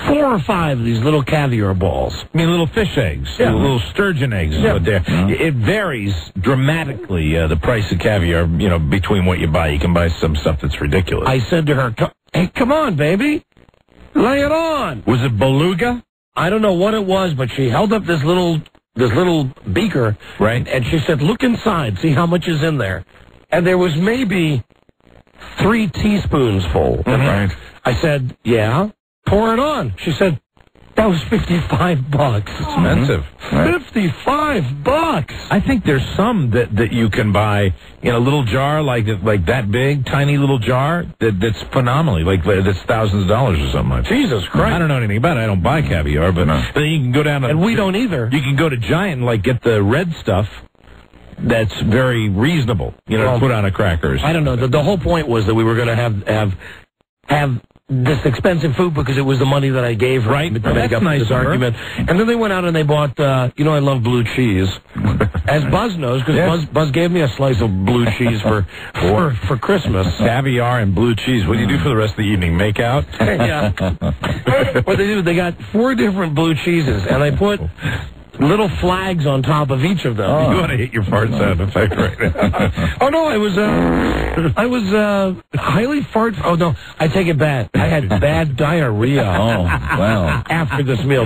4 or 5 of these little caviar balls. I mean, little fish eggs, little sturgeon eggs. Yeah. It varies dramatically, the price of caviar, between what you buy. You can buy some stuff that's ridiculous. I said to her, "Hey, come on, baby. Lay it on." Was it beluga? I don't know what it was, but she held up this little beaker, right? And she said, "Look inside, see how much is in there." And there was maybe 3 teaspoons full. Right. I said, "Yeah, pour it on." She said, "That was $55. Expensive. Right. $55. I think there's some that you can buy in a little jar, like that big, tiny little jar, that's phenomenally, that's thousands of dollars or something. Jesus Christ. I don't know anything about it. I don't buy caviar, but then you can go down to... And we don't either. You can go to Giant and, get the red stuff that's very reasonable, to put on a cracker. I don't know. The whole point was that we were going to have this expensive food because it was the money that I gave her. Right. That's nice this argument. And then they went out and they bought, I love blue cheese. As Buzz knows, because Buzz gave me a slice of blue cheese for Christmas. Caviar and blue cheese. What do you do for the rest of the evening? Make out? Yeah. What they do, they got 4 different blue cheeses, and they put little flags on top of each of them. Oh. You want to hit your fart sound effect right now. Oh, no, I was highly fart... Oh, no, I take it back. I had bad diarrhea. Oh, wow. After this meal.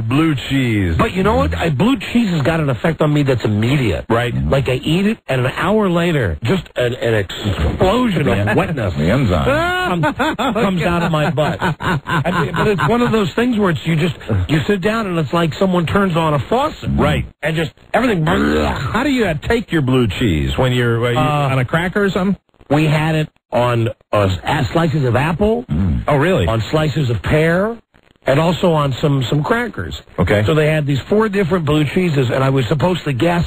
Blue cheese. But you know what? Blue cheese has got an effect on me that's immediate. Right. Like I eat it, and an hour later, just an explosion of wetness. The enzyme. Comes out of my butt. But it's one of those things where you sit down, and it's like someone turns on a faucet. Right. And just everything... How do you take your blue cheese? When you're on a cracker or something? We had it on slices of apple. Oh, really? On slices of pear. And also on some crackers. Okay. So they had these 4 different blue cheeses, and I was supposed to guess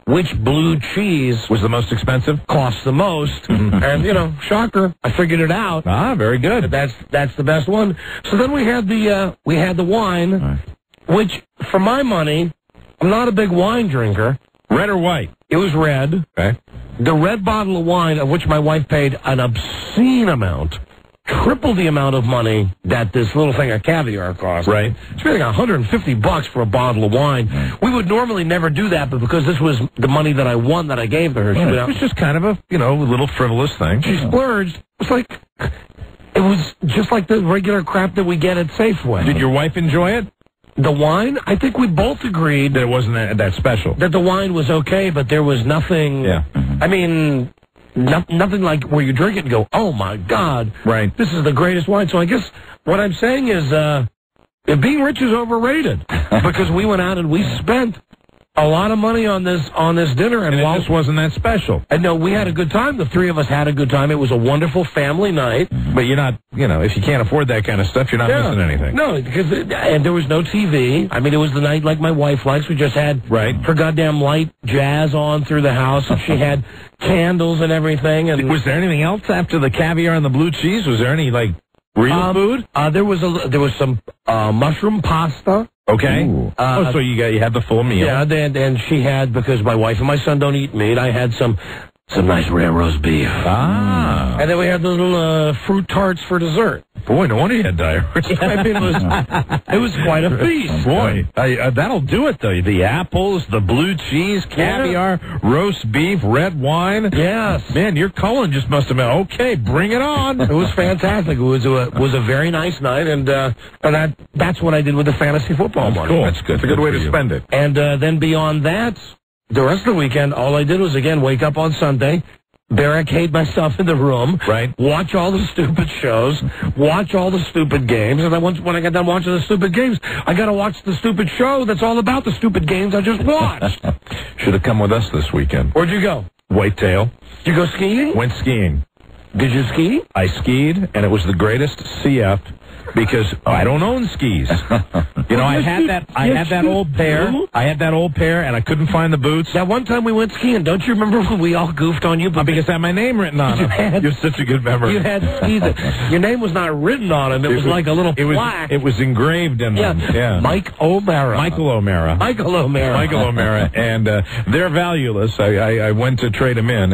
which blue cheese was the most expensive, cost the most. And, shocker, I figured it out. Ah, very good. That's the best one. So then we had the wine, which, for my money, I'm not a big wine drinker. Red or white? It was red. Okay. The red bottle of wine, of which my wife paid an obscene amount, triple the amount of money that this little thing of caviar cost. Right. She paid like $150 for a bottle of wine. We would normally never do that, but because this was the money that I won that I gave to her, she went out. It was just kind of a, little frivolous thing. She splurged. It was just like the regular crap that we get at Safeway. Did your wife enjoy it? The wine, I think we both agreed that it wasn't that special. That the wine was okay, but there was nothing. Yeah. I mean, nothing like where you drink it and go, "Oh my God, right? This is the greatest wine." So I guess what I'm saying is, being rich is overrated because we went out and we spent a lot of money on this dinner, and it just wasn't that special. And no, we had a good time. The three of us had a good time. It was a wonderful family night. But you're not, if you can't afford that kind of stuff, you're not missing anything. No, and there was no TV. I mean, it was the night like my wife likes. We just had her goddamn light jazz on through the house, and she had candles and everything. And was there anything else after the caviar and the blue cheese? Was there any real food? There was some mushroom pasta. Okay. So you had the full meal. Yeah, and she had, because my wife and my son don't eat meat, I had some nice rare roast beef. Ah. And then we had the little fruit tarts for dessert. Boy, no wonder you had diarrhea. I mean, it was quite a feast. Boy, that'll do it, though. The apples, the blue cheese, caviar, roast beef, red wine. Yes. Man, your colon just must have been, okay, bring it on. It was fantastic. It was a very nice night, and that's what I did with the fantasy football money. Cool. That's good. It's a good way to spend it. And then beyond that, the rest of the weekend, all I did was, again, wake up on Sunday, barricade myself in the room, watch all the stupid shows, watch all the stupid games, and then when I got done watching the stupid games, I got to watch the stupid show that's all about the stupid games I just watched. Should have come with us this weekend. Where'd you go? Whitetail. Did you go skiing? Went skiing. Did you ski? I skied, and it was the greatest CF. Because I don't own skis. I had that old pair. I had that old pair, and I couldn't find the boots. That one time we went skiing, don't you remember when we all goofed on you? Because I had my name written on them. You're such a good memory. You had skis. Your name was not written on them. It was like a little plaque. It was engraved in them. Yeah. Michael O'Mara. And they're valueless. I went to trade them in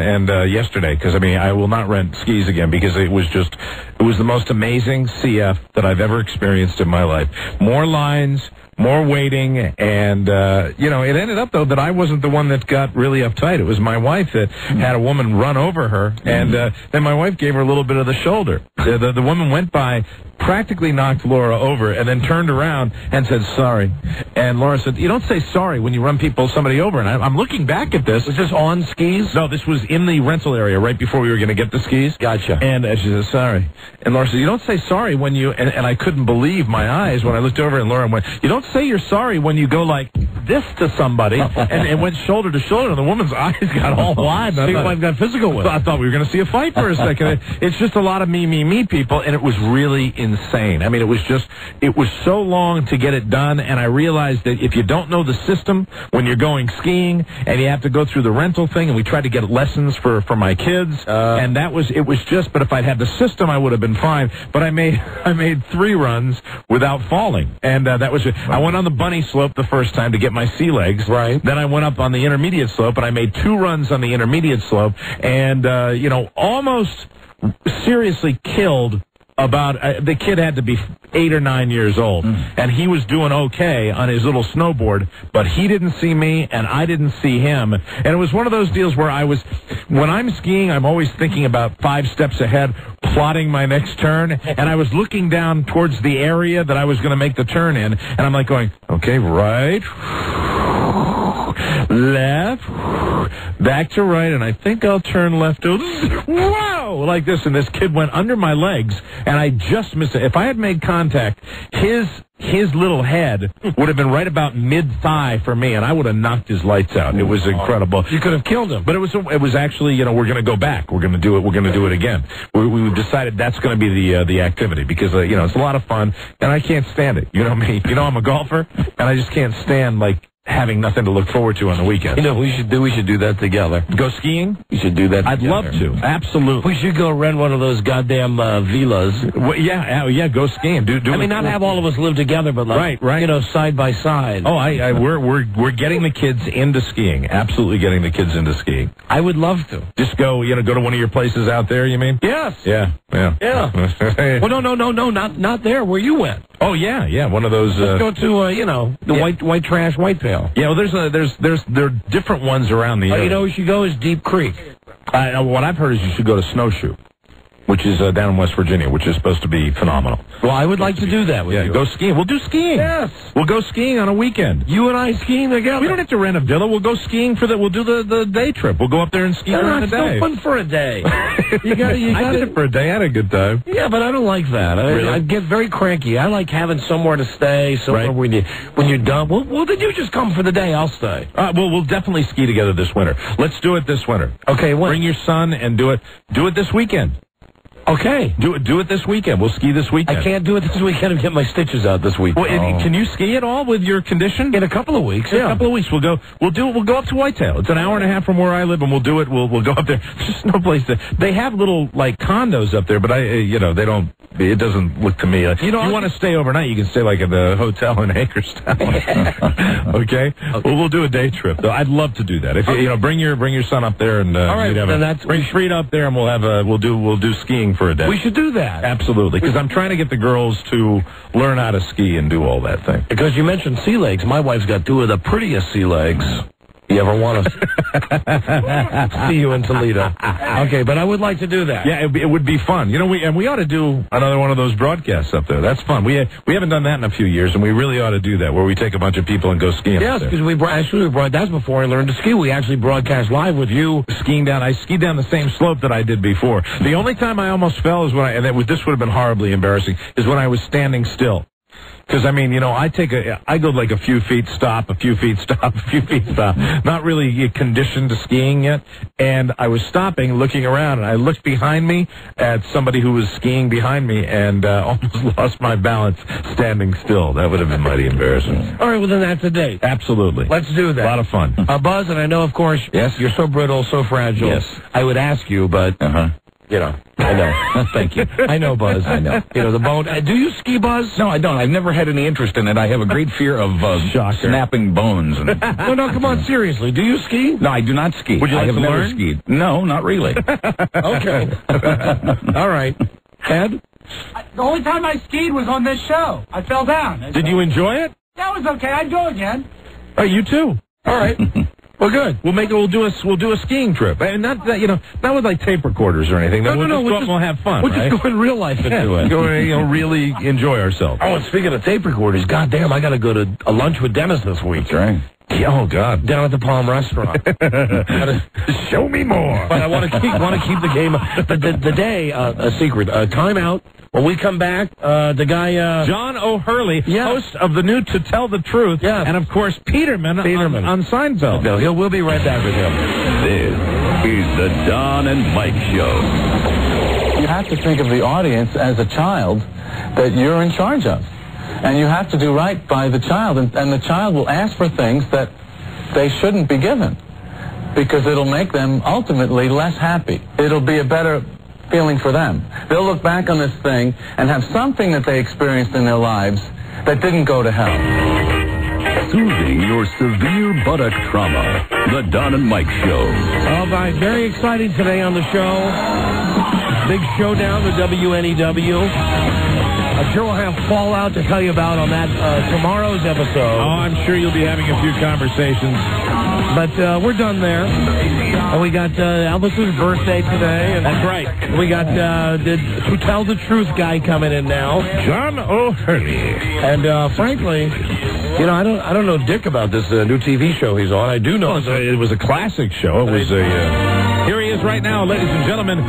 yesterday, because, I will not rent skis again, because it was the most amazing CF that I've ever experienced in my life. More lines, more waiting, and, it ended up, though, that I wasn't the one that got really uptight. It was my wife that had a woman run over her, and then my wife gave her a little bit of the shoulder. The woman went by, practically knocked Laura over, and then turned around and said, sorry. And Laura said, you don't say sorry when you run somebody over. And I'm looking back at this. Was this on skis? No, this was in the rental area right before we were going to get the skis. Gotcha. And she said, sorry. And Laura said, you don't say sorry when you... And I couldn't believe my eyes when I looked over, and Laura went, you don't say you're sorry when you go like this to somebody. And it went shoulder to shoulder, and the woman's eyes got all wide. I got physical with. I thought we were going to see a fight for a second. It's just a lot of me people, and it was really insane. It was so long to get it done, and I realized that if you don't know the system when you're going skiing, and you have to go through the rental thing, and we tried to get lessons for my kids, and but if I'd had the system, I would have been fine. But I made 3 runs without falling, and that was it. I went on the bunny slope the first time to get my sea legs. Right. Then I went up on the intermediate slope, and I made 2 runs on the intermediate slope, and almost seriously killed. The kid had to be 8 or 9 years old, and he was doing okay on his little snowboard, but he didn't see me, and I didn't see him. And it was one of those deals where when I'm skiing, I'm always thinking about 5 steps ahead, plotting my next turn, and I was looking down towards the area that I was going to make the turn in, and I'm like going, okay, right, left, back to right, and I think I'll turn left. Whoa! Like this, and this kid went under my legs, and I just missed it. If I had made contact, his little head would have been right about mid-thigh for me, and I would have knocked his lights out. It was incredible. You could have killed him. But it was actually, we're going to go back. We're going to do it. We're going to do it again. We decided that's going to be the activity, because, it's a lot of fun, and I can't stand it. You know me. I'm a golfer, and I just can't stand, having nothing to look forward to on the weekend. We should do that together. Go skiing? We should do that together. I'd love to. Absolutely. We should go rent one of those goddamn villas. Well, yeah, go skiing. Not have all of us live together, but right. Side by side. Oh, we're getting the kids into skiing. Absolutely getting the kids into skiing. I would love to. Just go to one of your places out there, you mean? Yes. Yeah. Well, no, not there where you went. Oh, yeah, one of those. Let's go to the white trash, white pail. Yeah, well, there are different ones around the area. You know where you should go is Deep Creek. What I've heard is you should go to Snowshoe. which is down in West Virginia, which is supposed to be phenomenal. Well, I would like to do that with you. Go skiing. We'll do skiing. Yes. We'll go skiing on a weekend. You and I skiing together. We don't have to rent a villa. We'll go skiing we'll do the day trip. We'll go up there and ski during the day. It's no fun for a day. I did it for a day. I had a good time. Yeah, but I don't like that. I get very cranky. I like having somewhere to stay, somewhere when you're done. Well, then you just come for the day. I'll stay. We'll definitely ski together this winter. Let's do it this winter. Okay, when? Bring your son and do it. Do it this weekend. Okay. Do it this weekend. We'll ski this weekend. I can't do it this weekend and get my stitches out this week. Well, can you ski at all with your condition? In a couple of weeks. In a couple of weeks, we'll go up to Whitetail. It's an hour and a half from where I live, and we'll do it. We'll go up there. There's just no place to. They have little condos up there, but they don't. It doesn't look to me. If you want to stay overnight, you can stay at the hotel in Hagerstown. Okay. Well, we'll do a day trip. Though I'd love to do that. If bring your son up there and all right, bring Frida up there, and we'll do skiing for a day. We should do that. Absolutely, because I'm trying to get the girls to learn how to ski and do all that thing. Because you mentioned sea legs. My wife's got two of the prettiest sea legs. You ever want to see you in Toledo? Okay, but I would like to do that. Yeah, it would be fun. We ought to do another one of those broadcasts up there. That's fun. We haven't done that in a few years, and we really ought to do that, where we take a bunch of people and go skiing. Yes, because that's before I learned to ski. We actually broadcast live with you skiing down. I skied down the same slope that I did before. The only time I almost fell is when this would have been horribly embarrassing, is when I was standing still. Because, I go a few feet, stop, a few feet, stop, a few feet, stop. Not really conditioned to skiing yet. And I was stopping, looking around, and I looked behind me at somebody who was skiing behind me and almost lost my balance standing still. That would have been mighty embarrassing. All right, well, then that's a date. Absolutely. Let's do that. A lot of fun. Buzz, and I know, of course, yes, you're so brittle, so fragile. Yes. I would ask you, but... I know. Thank you. I know, Buzz. I know. The bone. Do you ski, Buzz? No, I don't. I've never had any interest in it. I have a great fear of snapping bones. No, come on, seriously. Do you ski? No, I do not ski. Would you like I have to never learn? skied. No, not really. Okay. All right. Ed? The only time I skied was on this show. I fell down. Did you enjoy it? That was okay. I'd go again. Oh, you too. All right. Well, good. We'll do a skiing trip, and not with tape recorders or anything. We'll have fun. We'll just go in real life and do it. Go really enjoy ourselves. Oh, and speaking of tape recorders, goddamn, I got to go to a lunch with Dennis this week. That's right. Oh God! Down at the Palm Restaurant. Show me more. But I want to keep the game. But the day a secret timeout. When we come back, the guy John O'Hurley, host of the new To Tell the Truth, and of course Peterman. On Seinfeld. No, we'll be right back with him. This is the Don and Mike Show. You have to think of the audience as a child that you're in charge of. And you have to do right by the child, and the child will ask for things that they shouldn't be given, because it'll make them ultimately less happy. It'll be a better feeling for them. They'll look back on this thing and have something that they experienced in their lives that didn't go to hell. Soothing your severe buttock trauma. The Don and Mike Show. All right, very exciting today on the show. Big showdown with WNEW. I'm sure we'll have fallout to tell you about on that tomorrow's episode. Oh, I'm sure you'll be having a few conversations. But we're done there. And we got Elvis's birthday today. And that's right. We got the To Tell the Truth guy coming in now. John O'Hurley. And frankly, I don't know dick about this new TV show he's on. I do know it was a classic show. It was here he is right now, ladies and gentlemen.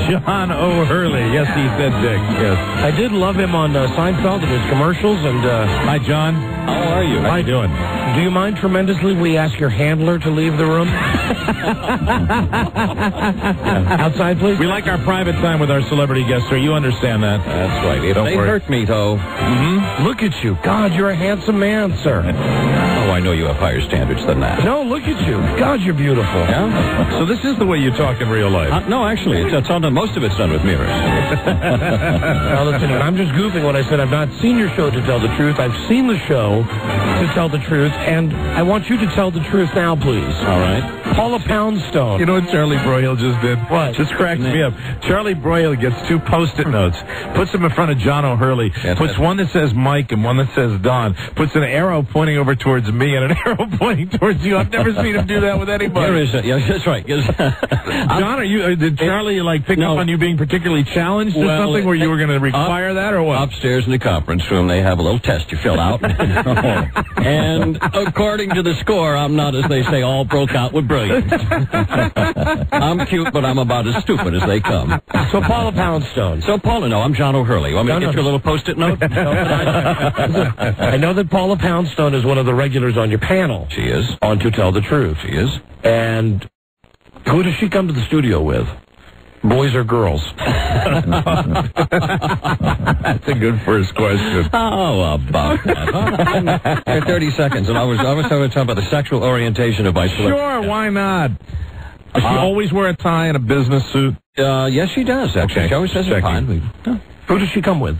John O'Hurley. Yes, he said dick. Yes. I did love him on Seinfeld and his commercials. And hi, John. How are you? How you doing? Do you mind tremendously we ask your handler to leave the room? Outside, please. We like our private time with our celebrity guests, sir. You understand that. That's right. They hurt me, though. Mm-hmm. Look at you. God, you're a handsome man, sir. Oh, I know you have higher standards than that. No, look at you. God, you're beautiful. Yeah? So this is the way you talk in real life? No, actually. It's all done. Most of it's done with mirrors. Now, listen, I'm just goofing when I said I've not seen your show To Tell the Truth. I've seen the show To Tell the Truth, and I want you to tell the truth now, please. All right. Paula Poundstone. You know what Charlie Broyle just did? What? Just cracks me up. Charlie Broyle gets two Post-it notes, puts them in front of John O'Hurley, puts one that says Mike and one that says Don, puts an arrow pointing over towards me me and an arrow pointing towards you. I've never seen him do that with anybody. That's right. John, did Charlie pick up on you being particularly challenged or something where you were going to require that or what? Upstairs in the conference room, they have a little test you fill out. And according to the score, I'm not, as they say, all broke out with brilliance. I'm cute, but I'm about as stupid as they come. So Paula Poundstone. No, I'm John O'Hurley. Want me to get you a little Post-it note? I know that Paula Poundstone is one of the regulars on your panel. She is. On To Tell the Truth. She is. And who does she come to the studio with? Boys or girls? That's a good first question. How about that? For 30 seconds, and I was talking about the sexual orientation of my celebrity. Sure, why not? Does she always wear a tie and a business suit? Yes, she does, actually. Okay. She always says it's fine. Who does she come with?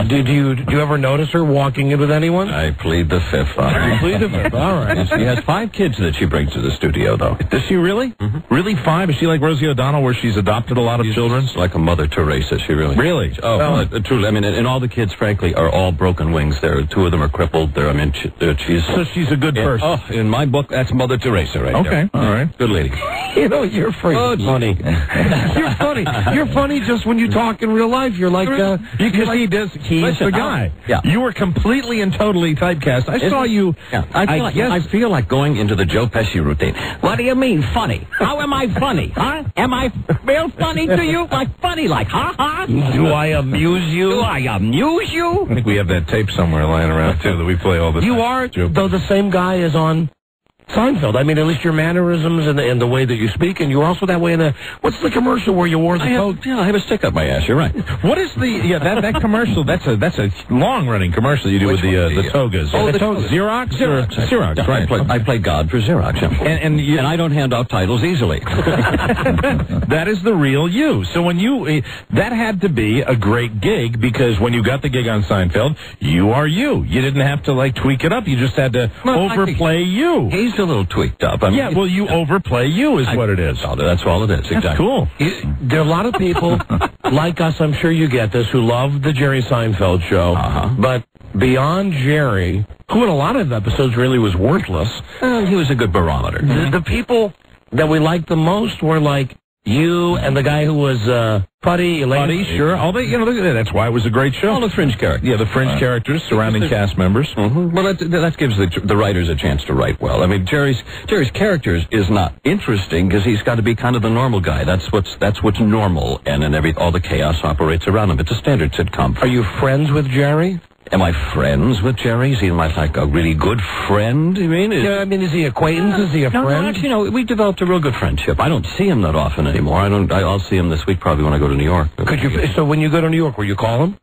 Did you ever notice her walking in with anyone? I plead the fifth. You plead the fifth. All right. She has 5 kids that she brings to the studio, though. Does she really? Mm-hmm. Really 5? Is she like Rosie O'Donnell, where she's adopted a lot of children? She's like a Mother Teresa. She really. Really? Oh, truly. I mean, and all the kids, frankly, are all broken wings. 2 of them are crippled. She's. So she's a good person. Oh, in my book, that's Mother Teresa, right there. Okay. All right. Good lady. You're funny. You're funny. You're funny just when you talk in real life. You're like because he's the guy. Yeah. You were completely and totally typecast. I saw you. Yeah. I feel like going into the Joe Pesci routine. What do you mean funny? How am I funny? Huh? Am I real funny to you? Like funny, like ha? Do I amuse you? Do I amuse you? I think we have that tape somewhere lying around too that we play all the time. You are though the same guy as on Seinfeld. I mean, at least your mannerisms and the way that you speak, and you're also that way in the... What's the commercial where you wore the coat? I have a stick up my ass, you're right. What is that commercial, that's a long-running commercial you do with the togas. Oh, the togas. Xerox? Xerox, right. I play God for Xerox. And I don't hand out titles easily. That is the real you. So when that had to be a great gig, because when you got the gig on Seinfeld, you are you. You didn't have to, tweak it up. You just had to overplay you. He's a little tweaked up. You overplay you is what it is. That's all it is, exactly. That's cool. There are a lot of people like us, I'm sure you get this, who love the Jerry Seinfeld show, but beyond Jerry, who in a lot of episodes really was worthless. He was a good barometer. The people that we liked the most were like you and the guy who was Putty, Elaine. Sure. All that's why it was a great show. All the fringe characters. Yeah, the fringe characters surrounding cast members. Mm-hmm. Well, that gives the writers a chance to write well. I mean, Jerry's characters is not interesting because he's got to be kind of the normal guy. That's what's normal, and all the chaos operates around him. It's a standard sitcom. Are you friends with Jerry? Am I friends with Jerry? Is he like a really good friend? You mean? Is he acquaintance? Is he a friend? No, actually, we developed a real good friendship. I don't see him that often anymore. I'll see him this week probably when I go to New York. So when you go to New York, will you call him?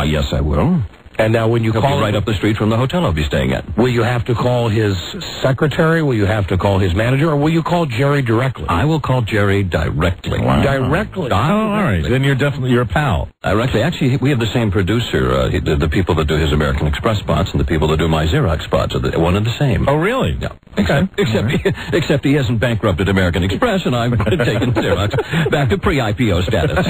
Yes, I will. And now when you He'll call be right up the street from the hotel I'll be staying at. Will you have to call his secretary? Will you have to call his manager? Or will you call Jerry directly? I will call Jerry directly. Wow. Directly? Oh, all right. Then you're a pal. Directly. Actually, we have the same producer. The people that do his American Express spots and the people that do my Xerox spots are one and the same. Oh, really? Yeah. Except he hasn't bankrupted American Express, and I've taken Xerox back to pre-IPO status.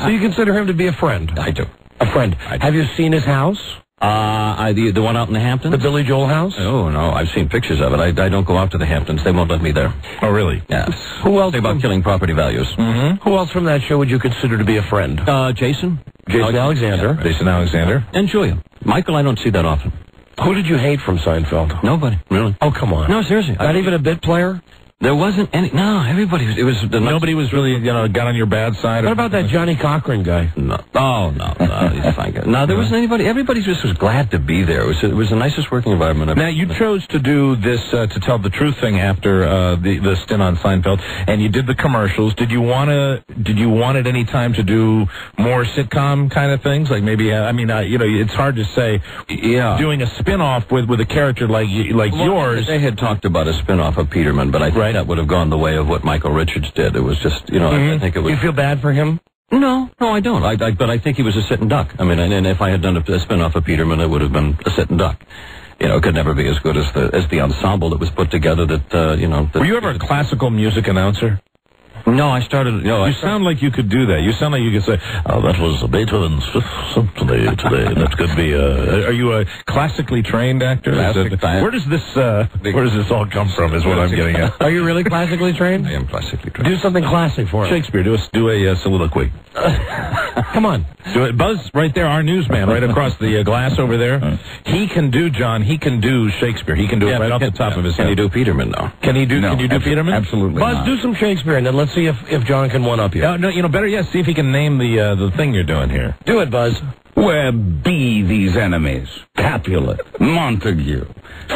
So you consider him to be a friend? I do. A friend. Have you seen his house? The one out in the Hamptons? The Billy Joel house? Oh, no. I've seen pictures of it. I don't go out to the Hamptons. They won't let me there. Oh, really? Yes. Who else? About killing property values. Mm-hmm. Who else from that show would you consider to be a friend? Jason. Jason Alexander. Yeah, Jason Alexander. And Julia. Michael, I don't see that often. Who did you hate from Seinfeld? Nobody, really. Oh, come on. No, seriously. Not even a bit player? There wasn't any. No, everybody was. Nobody was really, got on your bad side. What about that Johnny Cochran guy? No. Oh, no. He's a fine guy. No, there wasn't anybody. Everybody just was glad to be there. It was the nicest working environment. Now, you chose to do this To Tell the Truth thing after the stint on Seinfeld, and you did the commercials. Did you want at any time to do more sitcom kind of things? Like maybe, it's hard to say. Yeah. Doing a spin-off with a character like yours. They had talked about a spin-off of Peterman, but I think that would have gone the way of what Michael Richards did. It was just, I think it was... You feel bad for him? No, I don't. But I think he was a sitting duck. I mean, and if I had done a spin-off of Peterman, it would have been a sitting duck. It could never be as good as the ensemble that was put together that, Were you ever a classical music announcer? No, I started. No, you sound like you could do that. You sound like you could say, "Oh, that was Beethoven's Fifth Symphony today." That could be. Are you a classically trained actor? Where does this all come from? Is what I'm getting at. Are you really classically trained? I am classically trained. Do something classic for us. Shakespeare, do a soliloquy. Come on. Do it. Buzz, right there, our newsman, right across the glass over there. He can do Shakespeare. He can do it right off the top of his head. Can he do Peterman, though? Can you do Peterman? Absolutely Buzz, not. do some Shakespeare, and then let's see if John can one-up you. No, better yet, see if he can name the thing you're doing here. Do it, Buzz. Where be these enemies? Capulet, Montague.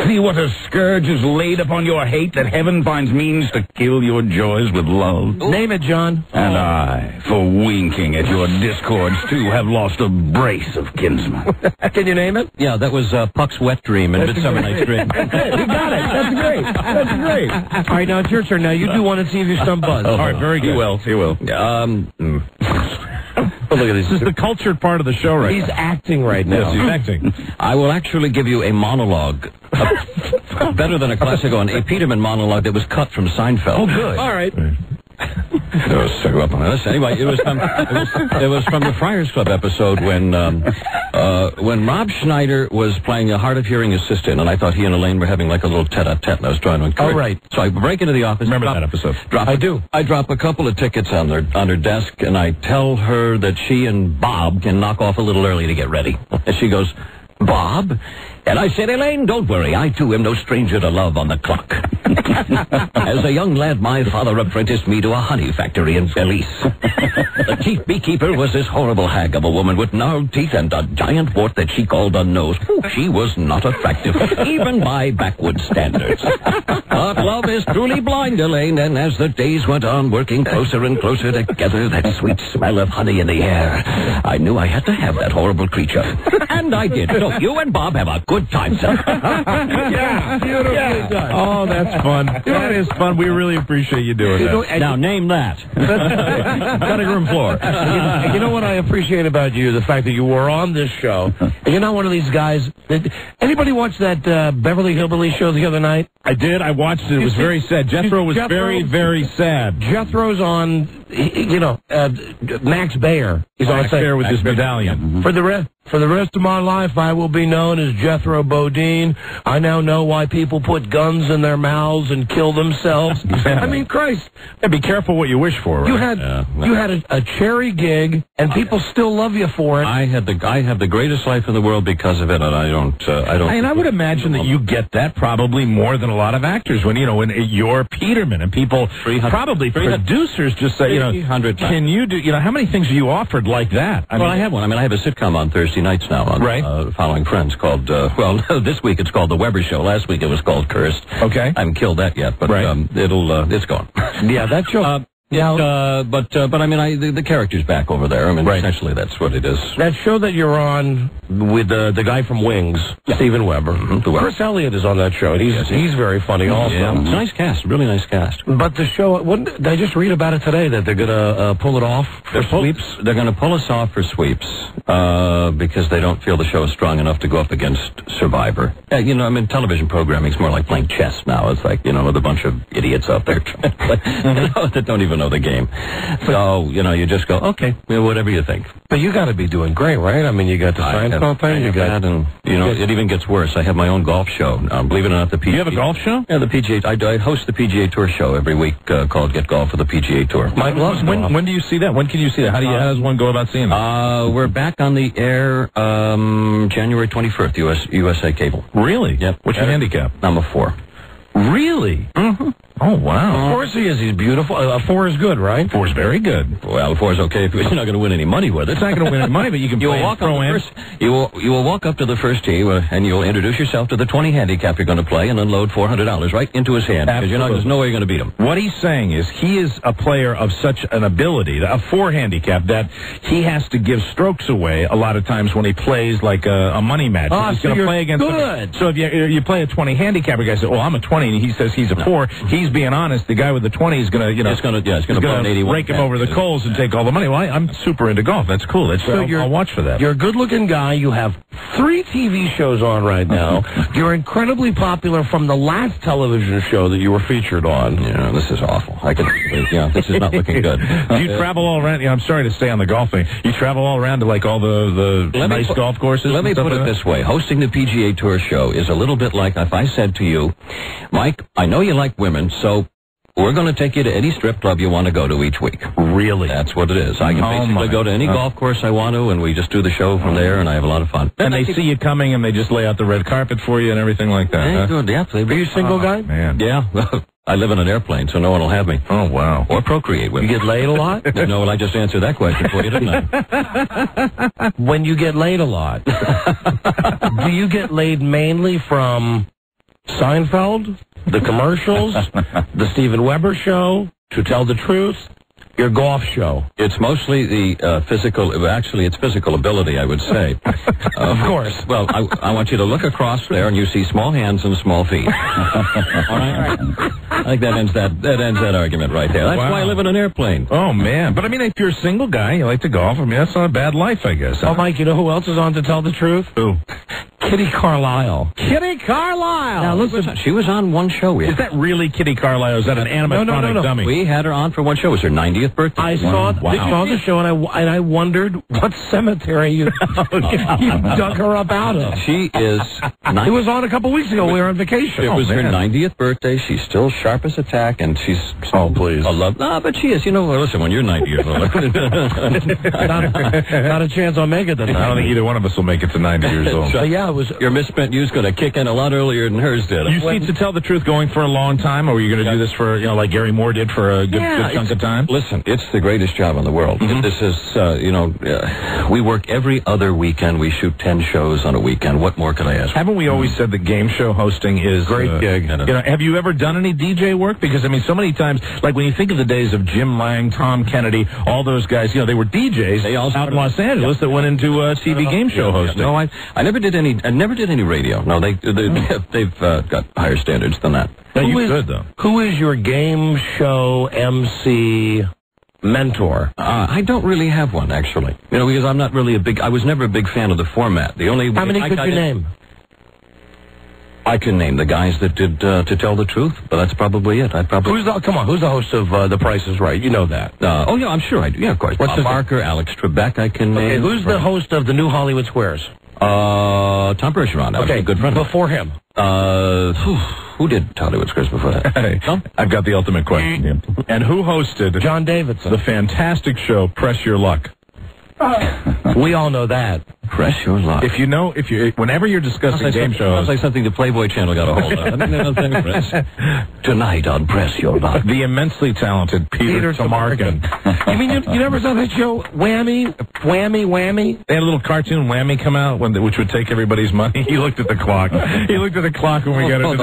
See what a scourge is laid upon your hate, that heaven finds means to kill your joys with love. Name it, John. And I, for winking at your discords too, have lost a brace of kinsmen. Can you name it? Yeah, that was Puck's Wet Dream and Midsummer Night's Dream. You got it. That's great. That's great. All right, now it's your turn. Now you do one and see if you stump Buzz. All right, very good. He will. Oh, look at this. This is the cultured part of the show right He's now. acting right now. Yes, he's acting. I will actually give you a monologue, better than a classic one, a Peterman monologue that was cut from Seinfeld. Oh, good. All right. Anyway, it was from the Friars Club episode when Rob Schneider was playing a hard of hearing assistant, and I thought he and Elaine were having like a little tete-a-tete, and I was trying to encourage. Oh, right. So I break into the office. Remember that episode? I do. I drop a couple of tickets on her desk, and I tell her that she and Bob can knock off a little early to get ready. And she goes, "Bob?" And I said, "Elaine, don't worry. I, too, am no stranger to love on the clock." As a young lad, my father apprenticed me to a honey factory in Belize. The chief beekeeper was this horrible hag of a woman with gnarled teeth and a giant wart that she called a nose. Ooh, she was not attractive, even by backwoods standards. But love is truly blind, Elaine, and as the days went on, working closer and closer together, that sweet smell of honey in the air, I knew I had to have that horrible creature. And I did. So you and Bob have a good time, sir. Yeah, beautifully done. Oh, that's fun. That is fun. We really appreciate you doing that. Now, name that. Cutting room floor. You know what I appreciate about you? The fact that you were on this show. And you're not one of these guys. Anybody watch that Beverly Hillbilly show the other night? I did. I watched it. It was very sad. Jethro was very, very sad. Jethro's on, Max Baer. He's on Max Baer with his medallion. For the rest of my life, I will be known as Jethro Bodine. I now know why people put guns in their mouths and kill themselves. I mean, Christ. Yeah, be careful what you wish for, right? You had a cherry gig, and people still love you for it. I have the greatest life in the world because of it, and I don't. And I would imagine that you get that probably more than a lot of actors when you're Peterman and people, probably producers just say, can you do, how many things are you offered like that? I have one. I have a sitcom on Thursday nights now on Following Friends called, this week it's called The Weber Show. Last week it was called Cursed. Okay. I haven't killed that yet, but it's gone. Yeah, that show. The character's back over there. Essentially that's what it is. That show that you're on with the guy from Wings, Steven Weber. Chris Elliott is on that show. He's very funny also. Yeah. It's a nice cast, really nice cast. But the show, did I just read about it today that they're going to pull it off for sweeps? They're going to pull us off for sweeps because they don't feel the show is strong enough to go up against Survivor. Television programming is more like playing chess now. It's like, with a bunch of idiots out there that don't even know the game. So, you just go, okay, whatever you think. But you got to be doing great, right? You got the Seinfeld thing. It even gets worse. I have my own golf show. Believe it or not, the PGA. You have a golf show? Yeah, the PGA. I host the PGA Tour show every week called Get Golf for the PGA Tour. Mike loves golf. When do you see that? When can you see that? How does one go about seeing that? We're back on the air January 21st, USA Cable. Really? Yep. What's your handicap? I'm a 4. Really? Mm-hmm. Oh, wow. Of course he is. He's beautiful. A 4 is good, right? 4 is very good. Well, a 4 is okay if you're not going to win any money with it. It's not going to win any money, but you can play and throw in. You will walk up to the first tee and you'll introduce yourself to the 20 handicap you're going to play and then load $400 right into his hand. Because there's no way you're going to beat him. What he's saying is he is a player of such an ability, a 4 handicap, that he has to give strokes away a lot of times when he plays like a money match. He's going to play against good. So if you play a 20 handicap, the guy says, well, I'm a 20, and he says he's a 4. He's being honest. The guy with the 20 is going to rake him over the coals and take all the money. Well, I'm super into golf. That's cool. I'll watch for that. You're a good-looking guy. You have 3 TV shows on right now. You're incredibly popular from the last television show that you were featured on. Yeah, this is awful. This is not looking good. Do you travel all around? Yeah, I'm sorry to stay on the golf thing. You travel all around to like all the nice golf courses? Let me put it this way. Hosting the PGA Tour show is a little bit like if I said to you, Mike, I know you like women, so we're going to take you to any strip club you want to go to each week. Really? That's what it is. I can basically go to any golf course I want to, and we just do the show from there, and I have a lot of fun. And they see you coming, and they just lay out the red carpet for you and everything like that. Hey, good. Yeah, Are you a single guy? Man. Yeah. I live in an airplane, so no one will have me. Oh, wow. Or procreate with me. You get laid a lot? No, well, I just answered that question for you, didn't I? When you get laid a lot, do you get laid mainly from Seinfeld, the commercials, the Steven Weber show, To Tell the Truth, your golf show? It's mostly the physical, actually it's physical ability, I would say. Of course. Well, I want you to look across there and you see small hands and small feet. All right? I think that ends that argument right there. That's why I live in an airplane. Oh, man. But, I mean, if you're a single guy, you like to golf, I mean, that's not a bad life, I guess. Oh, Mike, you know who else is on To Tell the Truth? Who? Kitty Carlisle. Kitty Carlisle! Now, listen, she was on one show. Is that really Kitty Carlisle? Is that an animatronic dummy? We had her on for one show. It was her 90th birthday. I saw the show, and I wondered what cemetery you dug her up out of. She is... It was on a couple weeks ago. We were on vacation. It was her 90th birthday. She's still sharp as a tack, and she's... Oh, please. But she is. You know, listen, when you're 90 years old... not a chance I'll make it then. I don't think either one of us will make it to 90 years old. So, yeah, it was... Your misspent youth's going to kick in a lot earlier than hers did. You see, To Tell the Truth, going for a long time, or were you going to do this for, like Gary Moore did for a good chunk of time? Listen, it's the greatest job in the world. Mm-hmm. This is, we work every other weekend. We shoot 10 shows on a weekend. What more could I ask for? Haven't we always said that game show hosting is great gig? Have you ever done any DJ work? Because, I mean, so many times, like when you think of the days of Jim Lang, Tom Kennedy, all those guys, they were DJs out in Los Angeles that went into TV game show hosting. No, I never did any radio. No, they've got higher standards than that. Good, though. Who is your game show MC mentor? I don't really have one, actually. Because I'm not really I was never a big fan of the format. How many could you name? I can name the guys that did To Tell the Truth, but that's probably it. Who's the host of The Price is Right? You know that. Yeah, I'm sure I do. Yeah, of course. What's Bob Barker, Alex Trebek, I can name. Okay, who's the host of the New Hollywood Squares? Tom Bergeron. Okay, a good friend. Before him. Who did Hollywood Squares before that? Hey, I've got the ultimate question. And who hosted John Davidson, the fantastic show Press Your Luck? We all know that. Press Your Luck. Whenever you're discussing game shows, sounds like something the Playboy Channel got a hold of. Tonight on Press Your Luck, the immensely talented Peter Tomarken. You mean you never saw that show Whammy? They had a little cartoon Whammy come out which would take everybody's money. He looked at the clock. When we got into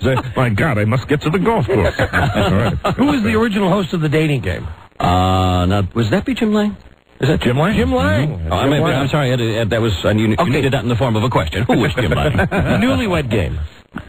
this. My God, I must get to the golf course. Right. Who was the original host of the dating game? Now, was that Jim Lang? Is that Jim Lang? Jim Lang. Mm-hmm. I'm sorry. That was you needed that in the form of a question. Who was Jim Lang? Newlywed Game.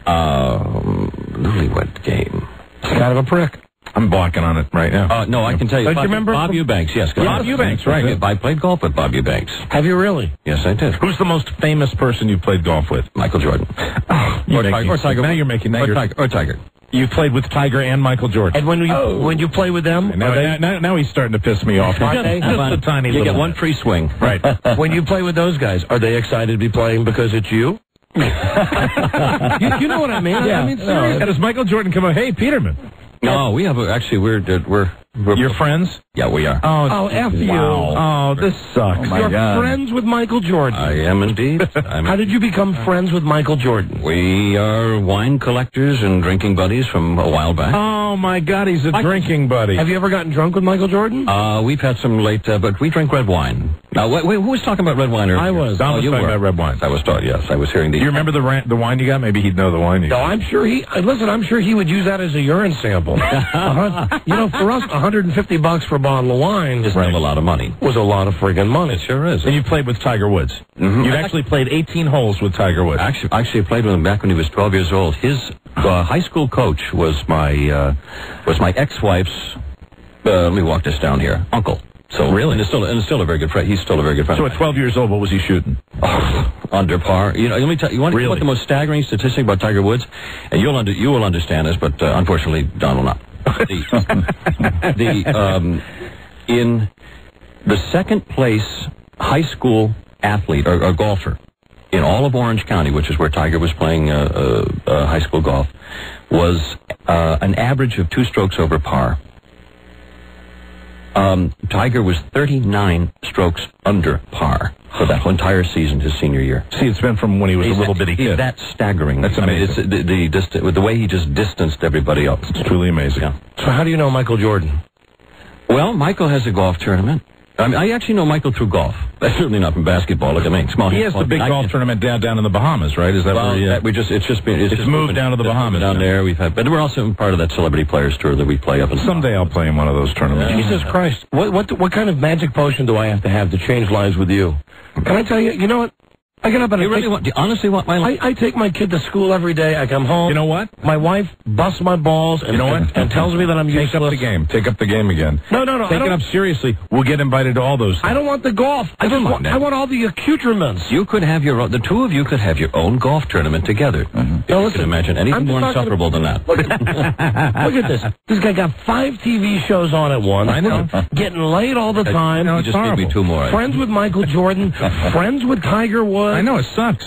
Newlywed Game. It's kind of a prick. I'm blocking on it right now. No, I can tell you. Don't you remember Bob Eubanks? Yes, Bob Eubanks, right? I played golf with Bob Eubanks. Have you really? Yes, I did. Who's the most famous person you played golf with? Michael Jordan. Or Tiger. Now you're making that. Or Tiger. You played with Tiger and Michael Jordan. And when you play with them, now he's starting to piss me off. Aren't they? Just a tiny you little. Get one free swing. Right. When you play with those guys, are they excited to be playing because it's you? you know what I mean? Yeah. I mean, seriously. And does Michael Jordan come out? Hey, Peterman. No, we have we're You're friends? Yeah, we are. Oh, F you. Oh, this sucks. You're friends with Michael Jordan. I am indeed. How did you become friends with Michael Jordan? We are wine collectors and drinking buddies from a while back. Oh, my God, he's a drinking buddy. Have you ever gotten drunk with Michael Jordan? We've had some late, but we drink red wine. Now, wait, who was talking about red wine earlier? I was. Don was talking about red wine. I was taught, yes. I was hearing the... Do you remember the wine you got? Maybe he'd know the wine you got. No, I'm sure I'm sure he would use that as a urine sample. For us, $150 for a bottle of wine is a lot of money. Was a lot of friggin' money. It sure is. And you played with Tiger Woods. Mm-hmm. You've actually played 18 holes with Tiger Woods. Actually, I played with him back when he was 12 years old. His high school coach was my ex-wife's. Let me walk this down here. Uncle. So really, and it's still a very good friend. He's still a very good friend. So at 12 years old, what was he shooting? Under par. You know, let me tell you. You want the most staggering statistic about Tiger Woods, and you will understand this, but unfortunately, Don will not. In the second place high school athlete or golfer in all of Orange County, which is where Tiger was playing high school golf, was an average of 2 strokes over par. Tiger was 39 strokes under par for that whole entire season, his senior year. See, it's been from when he was a little bitty kid. That's staggering. That's amazing. The way he just distanced everybody else. It's truly amazing. Yeah. So how do you know Michael Jordan? Well, Michael has a golf tournament. I mean, I actually know Michael through golf. That's certainly not from basketball. Look, I mean, small. He has the big golf tournament down in the Bahamas, right? Is that where he? It's moved down to the Bahamas down there. But we're also part of that Celebrity Players Tour that we play up in. Someday I'll play in one of those tournaments. Jesus Christ! What kind of magic potion do I have to change lives with you? Can I tell you? You know what? I get up and do you honestly want my life? I take my kid to school every day. I come home. You know what? My wife busts my balls and, and tells me that I'm useless. Take up the game. Take up the game again. No. Take it up seriously. We'll get invited to all those things. I don't want the golf. I want all the accoutrements. You could have the two of you could have your own golf tournament together. Mm-hmm. Yo, you can imagine anything more insufferable than that. Look at this. This guy got 5 TV shows on at once. I know. Getting laid all the time. You just gave me 2 more. Friends with Michael Jordan. Friends with Tiger Woods. I know, it sucks.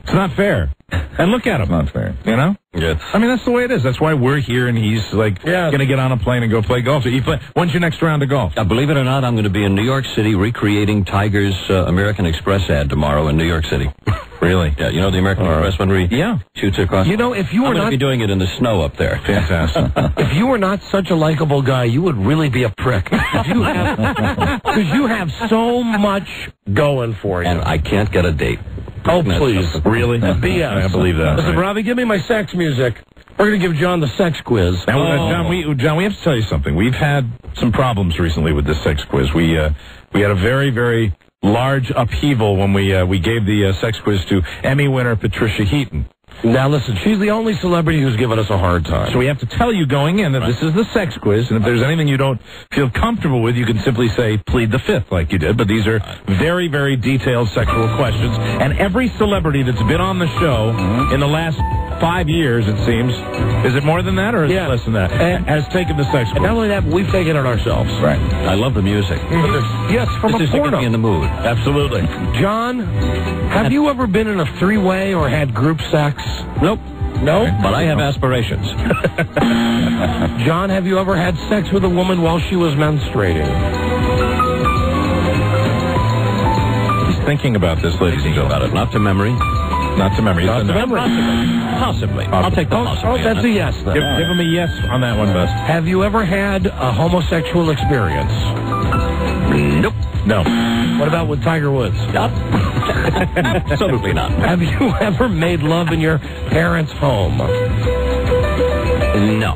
It's not fair. And look at him. It's not fair. You know? Yes. I mean, that's the way it is. That's why we're here, and he's, going to get on a plane and go play golf. When's your next round of golf? Believe it or not, I'm going to be in New York City recreating Tiger's American Express ad tomorrow in New York City. Really? Yeah, you know the American Express one where he shoots across? You know, if you were I'm going to be doing it in the snow up there. Fantastic. If you were not such a likable guy, you would really be a prick. Because you have so much going for you. And I can't get a date. Oh, please. Really? BS. I believe that. Listen, Robbie, give me my sex music. We're going to give John the sex quiz. Now, John, we have to tell you something. We've had some problems recently with this sex quiz. We had a very, very large upheaval when we gave the sex quiz to Emmy winner Patricia Heaton. Now, listen, she's the only celebrity who's given us a hard time. So we have to tell you going in that this is the sex quiz, and if there's anything you don't feel comfortable with, you can simply say, plead the fifth, like you did. But these are very, very detailed sexual questions. And every celebrity that's been on the show in the last 5 years, it seems, is it more than that, or is it less than that, has taken the sex quiz. Not only that, but we've taken it ourselves. Right. I love the music. Yes, from this a porno. Get me in the mood. Absolutely. John, have you ever been in a 3-way or had group sex? Nope. No? But I have aspirations. John, have you ever had sex with a woman while she was menstruating? He's thinking about this, ladies and gentlemen. Not to memory. Not to memory. Not to memory. Possibly. I'll take the possibly. Oh, that's a yes, then. Give him a yes on that one, Best. Have you ever had a homosexual experience? Nope. No. What about with Tiger Woods? Absolutely not. Have you ever made love in your parents' home? No.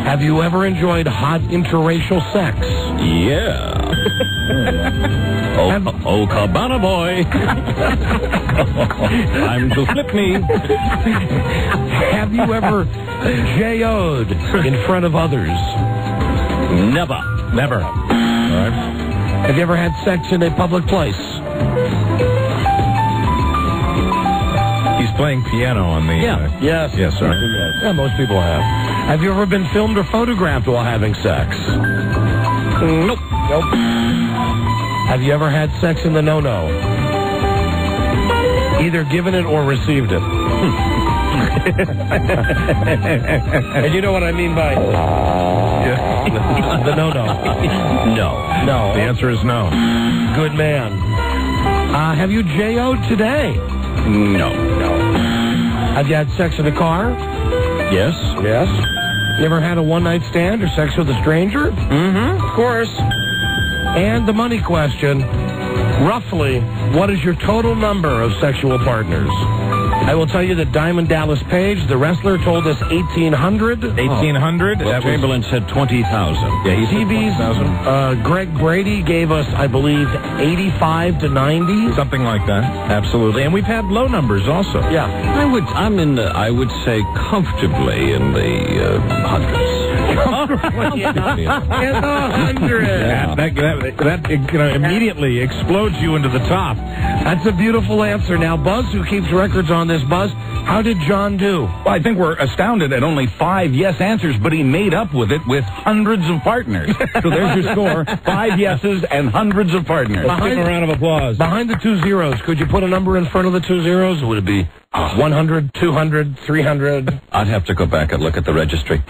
Have you ever enjoyed hot interracial sex? Yeah. Oh, Cabana boy. Time to flip me. Have you ever J.O.'d in front of others? Never. Never. All right. Have you ever had sex in a public place? He's playing piano on the... Yes. Yes, sir. Yeah, most people have. Have you ever been filmed or photographed while having sex? Nope. Have you ever had sex in the no-no? Either given it or received it. And you know what I mean by the no-no. No. The answer is no. Good man. Have you J.O.'d today? No. Have you had sex in a car? Yes. You ever had a one-night stand or sex with a stranger? Mm-hmm. Of course. And the money question. Roughly, what is your total number of sexual partners? I will tell you that Diamond Dallas Page, the wrestler, told us 1,800. 1,800? Well, Chamberlain said 20,000. Yeah, he said 20,000. Greg Brady gave us, I believe, 85 to 90. Something like that. Absolutely. And we've had low numbers also. Yeah. I would say comfortably in the hundreds. That immediately explodes you into the top. That's a beautiful answer. Now, Buzz, who keeps records on this, Buzz, how did John do? Well, I think we're astounded at only 5 yes answers, but he made up with it with hundreds of partners. So there's your score: 5 yeses and hundreds of partners. Let's give him a round of applause. Behind the 2 zeros, could you put a number in front of the 2 zeros? Would it be 100, 200, 300? I'd have to go back and look at the registry.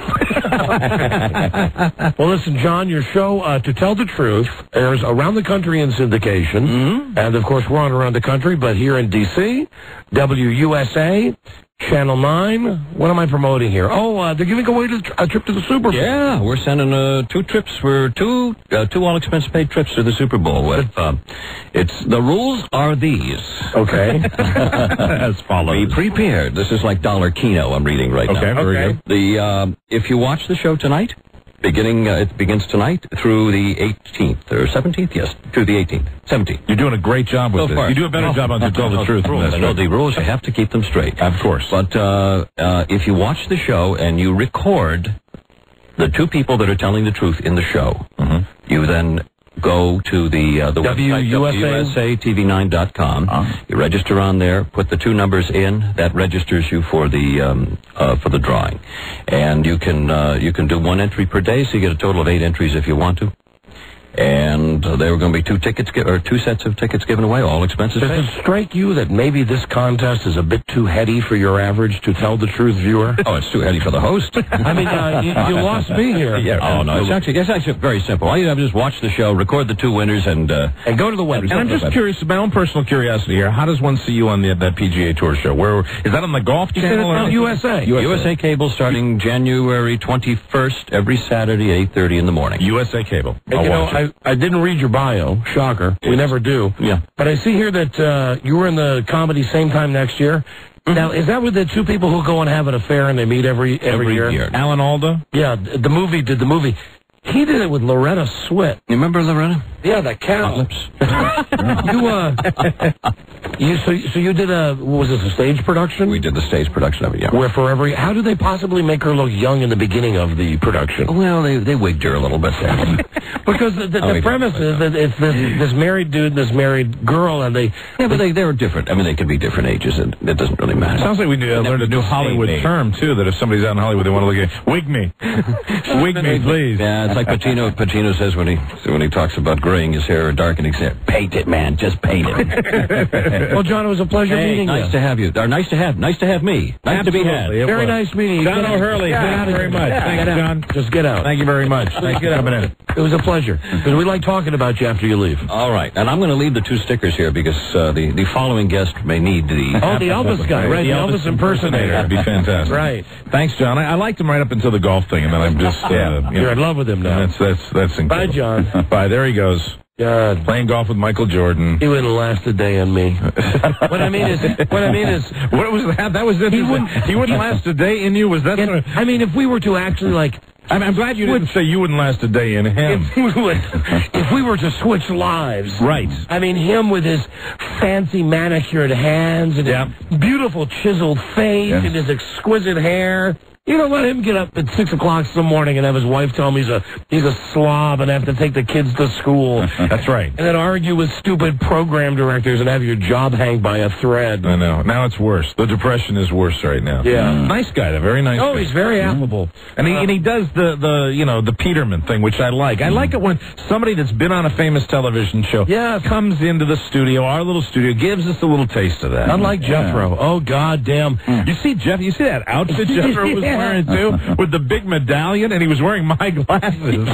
Well, listen, John, your show, To Tell the Truth, airs around the country in syndication. Mm-hmm. And, of course, we're on around the country, but here in D.C., WUSA, Channel 9. What am I promoting here? Oh, they're giving away a trip to the Super Bowl. Yeah, we're sending 2 trips. We're two all-expense-paid trips to the Super Bowl. With the rules are these. Okay. As follows. Be prepared. This is like $1 Keno I'm reading right now. Okay. If you watch the show tonight, it begins tonight through the 18th or 17th. Yes, through the 18th, 17th. You're doing a great job with this. You do a better job on To Tell the Truth. I know the rules. I have to keep them straight. Of course. But if you watch the show and you record the 2 people that are telling the truth in the show, you then go to the website, WUSATV9.com. You register on there, put the 2 numbers in. That registers you for the drawing, and you can do 1 entry per day, so you get a total of 8 entries if you want to. And there were going to be 2 sets of tickets given away, all expenses paid. Does it strike you that maybe this contest is a bit too heady for your average To Tell the Truth viewer? Oh, it's too heady for the host. I mean, you lost me here. Yeah. Oh no, it's actually very simple. All you have to do is watch the show, record the 2 winners, and go to the website. And I'm just curious, my own personal curiosity here. How does one see you on that PGA Tour show? Where is that on the Golf Channel? Or USA? USA Cable, starting January 21st, every Saturday, 8:30 in the morning. USA Cable. I didn't read your bio. Shocker. We never do. Yeah. But I see here that you were in the comedy same time next year. Now, is that with the 2 people who go and have an affair and they meet every year? Alan Alda? Yeah, did the movie. He did it with Loretta Swit. You remember Loretta? Yeah, the cow. So you did was this a stage production? We did the stage production of it, yeah. Where how did they possibly make her look young in the beginning of the production? Well, they wigged her a little bit there. Because the premise is that it's this married dude and this married girl, and they were different. I mean, they could be different ages, and it doesn't really matter. Sounds like we learned a new Hollywood term, too, that if somebody's out in Hollywood, they want to look at, wig me. Wig me, please. Yeah, it's like Pacino says when he talks about graying his hair or darkening his hair, paint it, man, just paint it. Well, John, it was a pleasure meeting you. Nice to have you. Or nice to have me. Nice to be had. Very nice meeting you. John O'Hurley, thank you very much. Thanks, John. Just get out. Thank you very much. Thanks for coming in. It was a pleasure. Because we like talking about you after you leave. All right. And I'm going to leave the 2 stickers here because the following guest may need the... Oh, the Elvis guy, right? The Elvis impersonator. That'd be fantastic. Right. Thanks, John. I liked him right up until the golf thing, and then I'm just... You're in love with him now. That's incredible. Bye, John. Bye. There he goes. God. Playing golf with Michael Jordan. He wouldn't last a day on me. What I mean is, what was that? That was it. He wouldn't last a day in you. Was that? I mean, if we were to actually I'm glad you didn't say you wouldn't last a day in him. If we were to switch lives. Right. I mean, him with his fancy manicured hands and his beautiful chiseled face and his exquisite hair. You know, let him get up at 6 o'clock in the morning and have his wife tell him he's a slob and have to take the kids to school. That's right. And then argue with stupid program directors and have your job hang by a thread. I know. Now it's worse. The depression is worse right now. Yeah. Nice guy, though. Very nice guy. Oh, he's very affable. And he does the Peterman thing, which I like. I like it when somebody that's been on a famous television show comes into the studio, our little studio, gives us a little taste of that. Unlike Jethro. Oh, God damn. You see that outfit Jethro was wearing, too? With the big medallion, and he was wearing my glasses.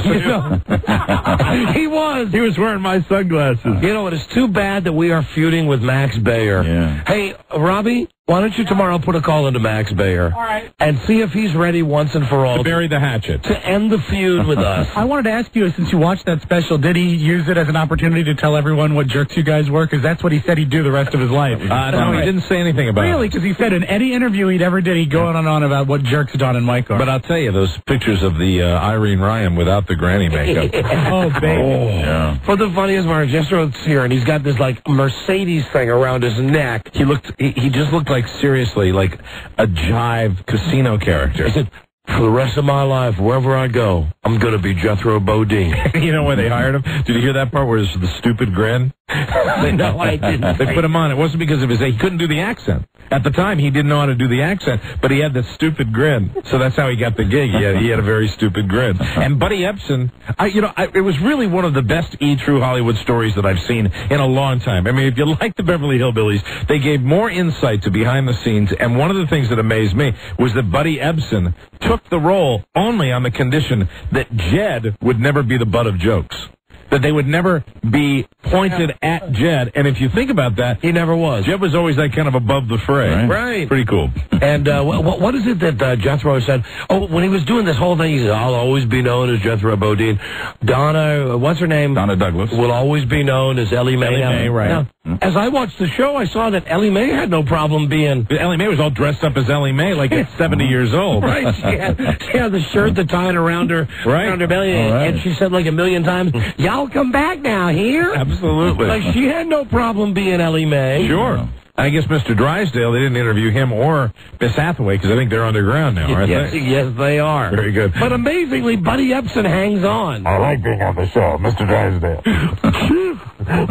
He was. He was wearing my sunglasses. You know, it is too bad that we are feuding with Max Bayer. Yeah. Hey, Robbie, why don't you tomorrow put a call into Max Bayer? All right. And see if he's ready once and for all to bury the hatchet. To end the feud with us. I wanted to ask you, since you watched that special, did he use it as an opportunity to tell everyone what jerks you guys were? Because that's what he said he'd do the rest of his life. No, he didn't say anything about it. Really? Because he said in any interview he'd ever did, he'd go on and on about what jerks Don and Mike are. But I'll tell you, those pictures of the Irene Ryan without the granny makeup. Oh, baby. Oh. Yeah. For the funniest part, Jessero's here, and he's got this, Mercedes thing around his neck. He just looked like, seriously, like a jive casino character. I said, for the rest of my life, wherever I go, I'm going to be Jethro Bodine. You know why they hired him? Did you hear that part where it's the stupid grin? No, I didn't. They put him on. It wasn't because of he couldn't do the accent. At the time, he didn't know how to do the accent, but he had the stupid grin. So that's how he got the gig. He had a very stupid grin. And Buddy Ebsen, it was really one of the best true Hollywood stories that I've seen in a long time. I mean, if you like the Beverly Hillbillies, they gave more insight to behind the scenes. And one of the things that amazed me was that Buddy Ebsen took the role only on the condition that Jed would never be the butt of jokes. That they would never be pointed at Jed. And if you think about that, he never was. Jed was always that kind of above the fray. Right. Pretty cool. And what is it that Jethro said? Oh, when he was doing this whole thing, he said, I'll always be known as Jethro Bodine. Donna, what's her name? Donna Douglas. Will always be known as Ellie Mae. Ellie Mae, right. Now, as I watched the show, I saw that Ellie Mae had no problem being... Ellie Mae was all dressed up as Ellie Mae like at 70 years old. Right. She had the shirt that tied around her, around her belly, and she said like a million times, y'all come back now here. Absolutely. Like she had no problem being Ellie Mae. Sure. I guess Mr. Drysdale, they didn't interview him or Miss Hathaway because I think they're underground now, aren't they? Yes, they are. Very good. But amazingly, Buddy Ebsen hangs on. I like being on the show, Mr. Drysdale.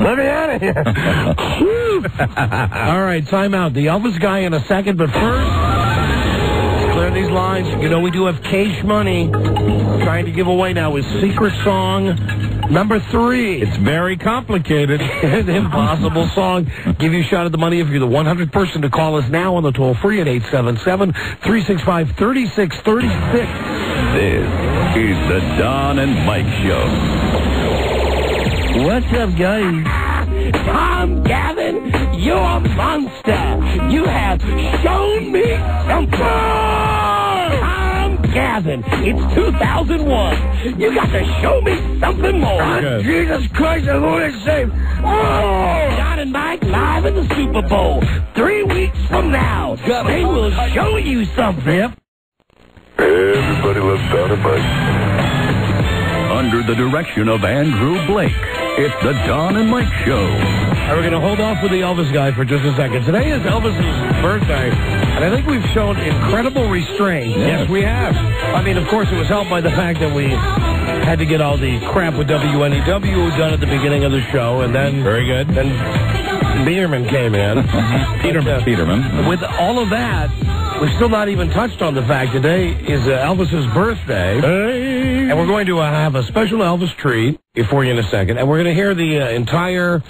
Let me out of here. All right, time out. The Elvis guy in a second, but first, clear these lines. You know, we do have cash money trying to give away now with secret song number 3. It's very complicated. An impossible song. Give you a shot at the money if you're the 100th person to call us now on the toll-free at 877-365-3636. This is the Don and Mike Show. What's up, guys? Tom Gavin, you're a monster. You have shown me something. Tom Gavin, it's 2001. You got to show me something more. Jesus Christ, I'm going to say, Don and Mike live in the Super Bowl 3 weeks from now. They will show you something. Everybody loves Don and Mike. Under the direction of Andrew Blake, it's the Don and Mike Show. We're going to hold off with the Elvis guy for just a second. Today is Elvis's birthday, and I think we've shown incredible restraint. Yes, we have. I mean, of course, it was helped by the fact that we had to get all the crap with WNEW done at the beginning of the show, and then... Very good. Then Peterman came in. Peterman. With all of that, we've still not even touched on the fact today is Elvis's birthday. Hey. And we're going to have a special Elvis treat for you in a second, and we're going to hear the entire...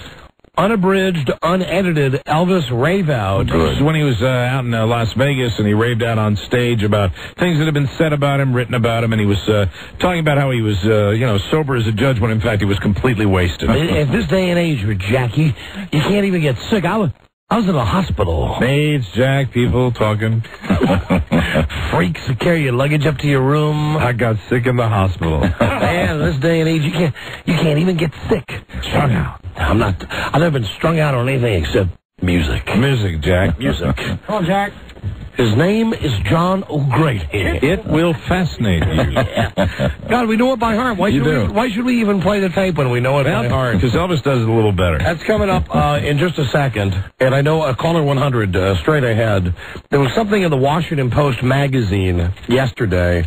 unabridged, unedited Elvis rave out. This is when he was out in Las Vegas, and he raved out on stage about things that had been said about him, written about him, and he was talking about how he was, sober as a judge when in fact he was completely wasted. At this day and age, Jack, you can't even get sick. I was in a hospital. AIDS, Jack, people talking. Freaks who carry your luggage up to your room. I got sick in the hospital. Man, this day and age, you can't even get sick. Strung out. I've never been strung out on anything except music. Music, Jack. Music. Come on, Jack. His name is John O'Grady. It will fascinate you. God, we know it by heart. Why should we even play the tape when we know it by heart? Because Elvis does it a little better. That's coming up in just a second. And I know caller 100 straight ahead. There was something in the Washington Post magazine yesterday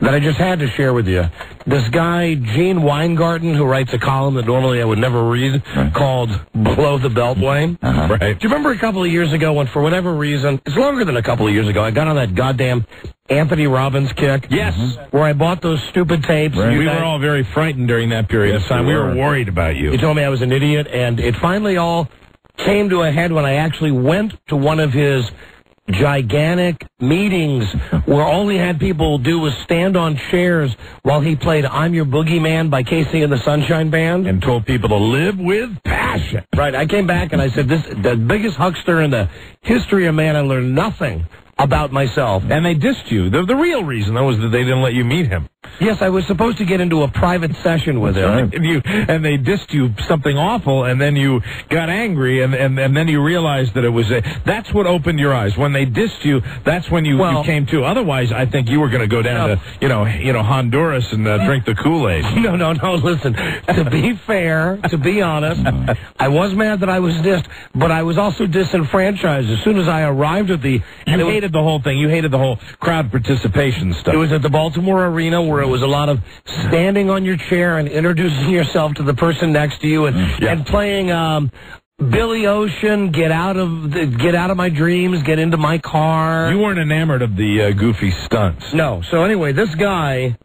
that I just had to share with you. This guy, Gene Weingarten, who writes a column that normally I would never read, called Below the Beltway. Right. Do you remember a couple of years ago when, for whatever reason, it's longer than a couple of years ago, I got on that goddamn Anthony Robbins kick? Yes. Where I bought those stupid tapes. Right. We were all very frightened during that period of time. We were worried about you. You told me I was an idiot, and it finally all came to a head when I actually went to one of his gigantic meetings where all he had people do was stand on chairs while he played I'm Your Boogeyman by Casey and the Sunshine Band. And told people to live with passion. Right. I came back and I said, the biggest huckster in the history of man, I learned nothing about myself. And they dissed you. The real reason, though, was that they didn't let you meet him. Yes, I was supposed to get into a private session with him. And they dissed you something awful, and then you got angry, and then you realized that it was that's what opened your eyes. When they dissed you, that's when you came to. Otherwise, I think you were going to go down to, Honduras and drink the Kool-Aid. No, listen. To be fair, to be honest, I was mad that I was dissed, but I was also disenfranchised. As soon as I arrived at the... You hated the whole thing. You hated the whole crowd participation stuff. It was at the Baltimore Arena where it was a lot of standing on your chair and introducing yourself to the person next to you and playing Billy Ocean, get out of my dreams, get into my car. You weren't enamored of the goofy stunts. No. So anyway, this guy,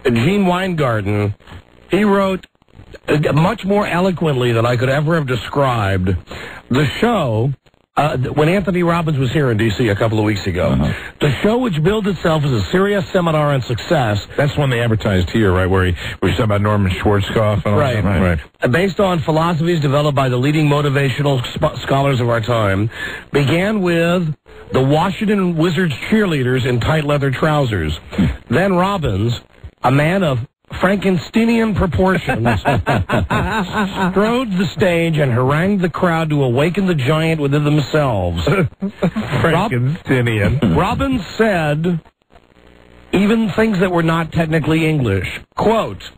Gene Weingarten, he wrote much more eloquently than I could ever have described the show. When Anthony Robbins was here in D.C. a couple of weeks ago, the show, which billed itself as a serious seminar on success. That's when they advertised here, right, where you talking about Norman Schwarzkopf and all that. Right. Based on philosophies developed by the leading motivational scholars of our time, began with the Washington Wizards cheerleaders in tight leather trousers. Then Robbins, a man of Frankensteinian proportions, strode the stage and harangued the crowd to awaken the giant within themselves. Frankensteinian. Robbins said even things that were not technically English. Quote,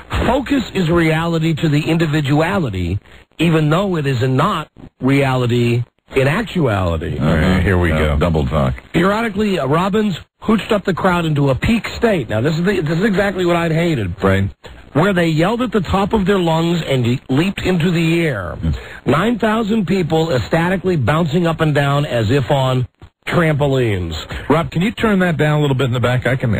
"Focus is reality to the individuality, even though it is not reality in actuality." All right, here we go. Double talk. Periodically, Robbins hooched up the crowd into a peak state. Now, this is exactly what I'd hated. Right. Where they yelled at the top of their lungs and leaped into the air. 9,000 people ecstatically bouncing up and down as if on trampolines. Rob, can you turn that down a little bit in the back? I can't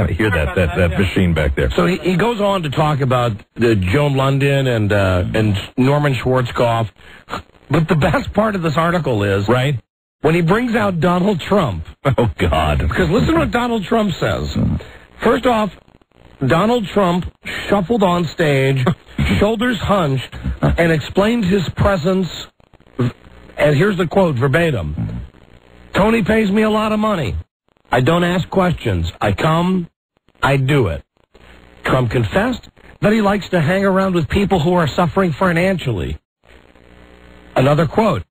hear that machine back there. So he goes on to talk about Joan London and Norman Schwarzkopf. But the best part of this article is when he brings out Donald Trump. Oh, God. Because listen to what Donald Trump says. First off, Donald Trump shuffled on stage, shoulders hunched, and explained his presence. And here's the quote verbatim. "Tony pays me a lot of money. I don't ask questions. I come, I do it." Trump confessed that he likes to hang around with people who are suffering financially. Another quote,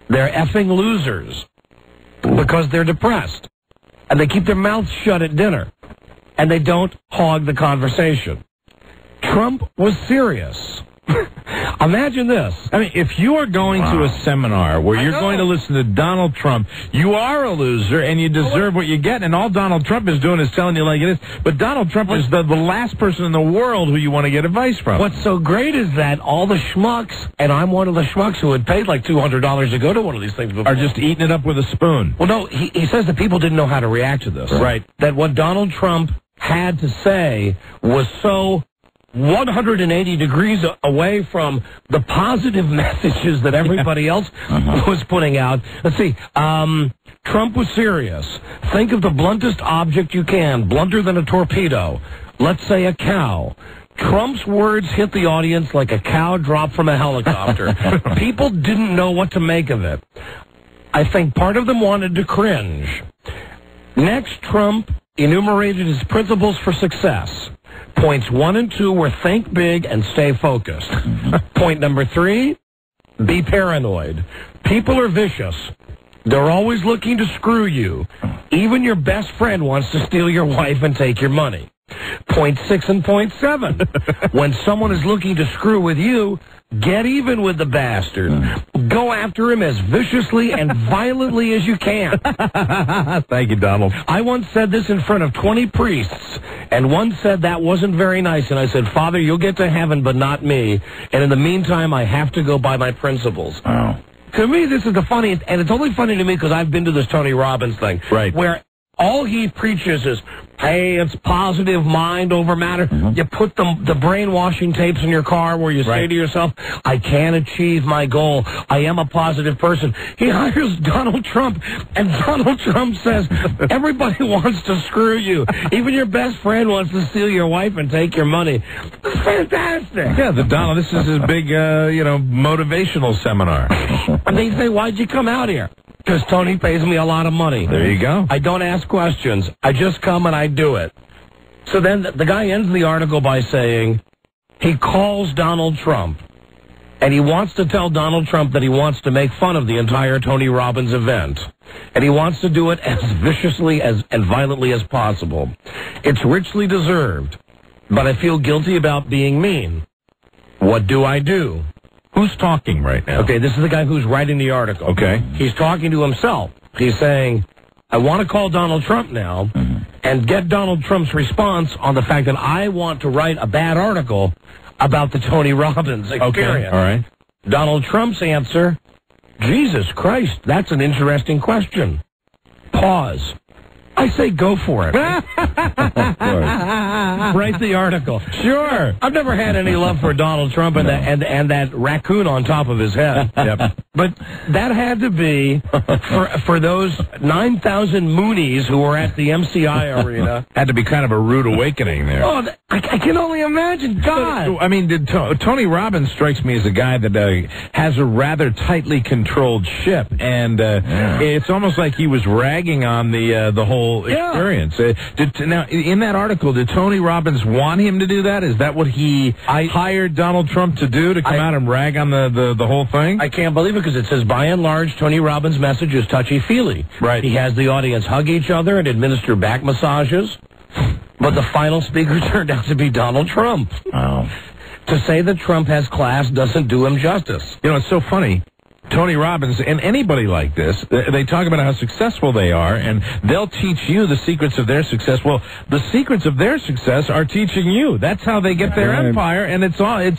"They're effing losers because they're depressed, and they keep their mouths shut at dinner, and they don't hog the conversation." Trump was serious. Imagine this. I mean, if you are going to a seminar where you're going to listen to Donald Trump, you are a loser and you deserve what you get, and all Donald Trump is doing is telling you like it is. But Donald Trump is the last person in the world who you want to get advice from. What's so great is that all the schmucks, and I'm one of the schmucks who had paid like $200 to go to one of these things before, are just eating it up with a spoon. Well, no, he says that people didn't know how to react to this. Right. That what Donald Trump had to say was so 180 degrees away from the positive messages that everybody else was putting out. Let's see. Trump was serious. Think of the bluntest object you can, blunter than a torpedo. Let's say a cow. Trump's words hit the audience like a cow dropped from a helicopter. People didn't know what to make of it. I think part of them wanted to cringe. Next, Trump enumerated his principles for success. Points 1 and 2 were think big and stay focused. Point number 3, be paranoid. People are vicious. They're always looking to screw you. Even your best friend wants to steal your wife and take your money. Point 6 and point 7. When someone is looking to screw with you, get even with the bastard. Go after him as viciously and violently as you can. Thank you, Donald. I once said this in front of 20 priests, and one said that wasn't very nice, and I said, "Father, you'll get to heaven, but not me. And in the meantime, I have to go by my principles." Oh. To me, this is the funniest, and it's only funny to me because I've been to this Tony Robbins thing. Right. Where all he preaches is, hey, it's positive mind over matter. You put the brainwashing tapes in your car where you say to yourself, I can achieve my goal. I am a positive person. He hires Donald Trump, and Donald Trump says, everybody wants to screw you. Even your best friend wants to steal your wife and take your money. It's fantastic. Yeah, Donald, this is his big, motivational seminar. And they say, why'd you come out here? Because Tony pays me a lot of money. There you go. I don't ask questions. I just come and I do it. So then the guy ends the article by saying he calls Donald Trump, and he wants to tell Donald Trump that he wants to make fun of the entire Tony Robbins event, and he wants to do it as viciously and violently as possible. It's richly deserved, but I feel guilty about being mean. What do I do? Who's talking right now? Okay, this is the guy who's writing the article. Okay. He's talking to himself. He's saying, I want to call Donald Trump now and get Donald Trump's response on the fact that I want to write a bad article about the Tony Robbins experience. Okay, all right. Donald Trump's answer, Jesus Christ, that's an interesting question. Pause. I say go for it. Write the article. Sure. I've never had any love for Donald Trump and, and that raccoon on top of his head. Yep. But that had to be for those 9,000 Moonies who were at the MCI arena. Had to be kind of a rude awakening there. Oh, I can only imagine. God. I mean, Tony Robbins strikes me as a guy that has a rather tightly controlled ship, and it's almost like he was ragging on the whole experience. Now, in that article, did Tony Robbins want him to do that? Is that what he hired Donald Trump to do, to come out and rag on the whole thing? I can't believe it, because it says, by and large, Tony Robbins' message is touchy-feely. Right. He has the audience hug each other and administer back massages, but the final speaker turned out to be Donald Trump. Oh. To say that Trump has class doesn't do him justice. You know, it's so funny. Tony Robbins and anybody like this, they talk about how successful they are, and they'll teach you the secrets of their success. Well, the secrets of their success are teaching you. That's how they get their empire, and it's a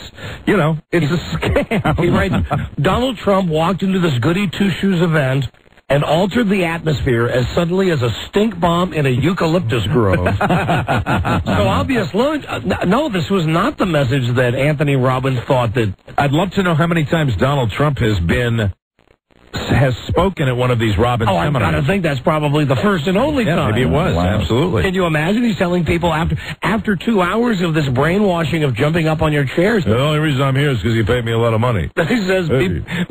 scam. He writes, Donald Trump walked into this goody two-shoes event and altered the atmosphere as suddenly as a stink bomb in a eucalyptus grove. So obviously, no, this was not the message that Anthony Robbins thought that... I'd love to know how many times Donald Trump has spoken at one of these Robbins seminars. I gotta think that's probably the first and only time. Maybe it was. Wow. Absolutely. Can you imagine he's telling people after 2 hours of this brainwashing of jumping up on your chairs? The only reason I'm here is because you paid me a lot of money. He says,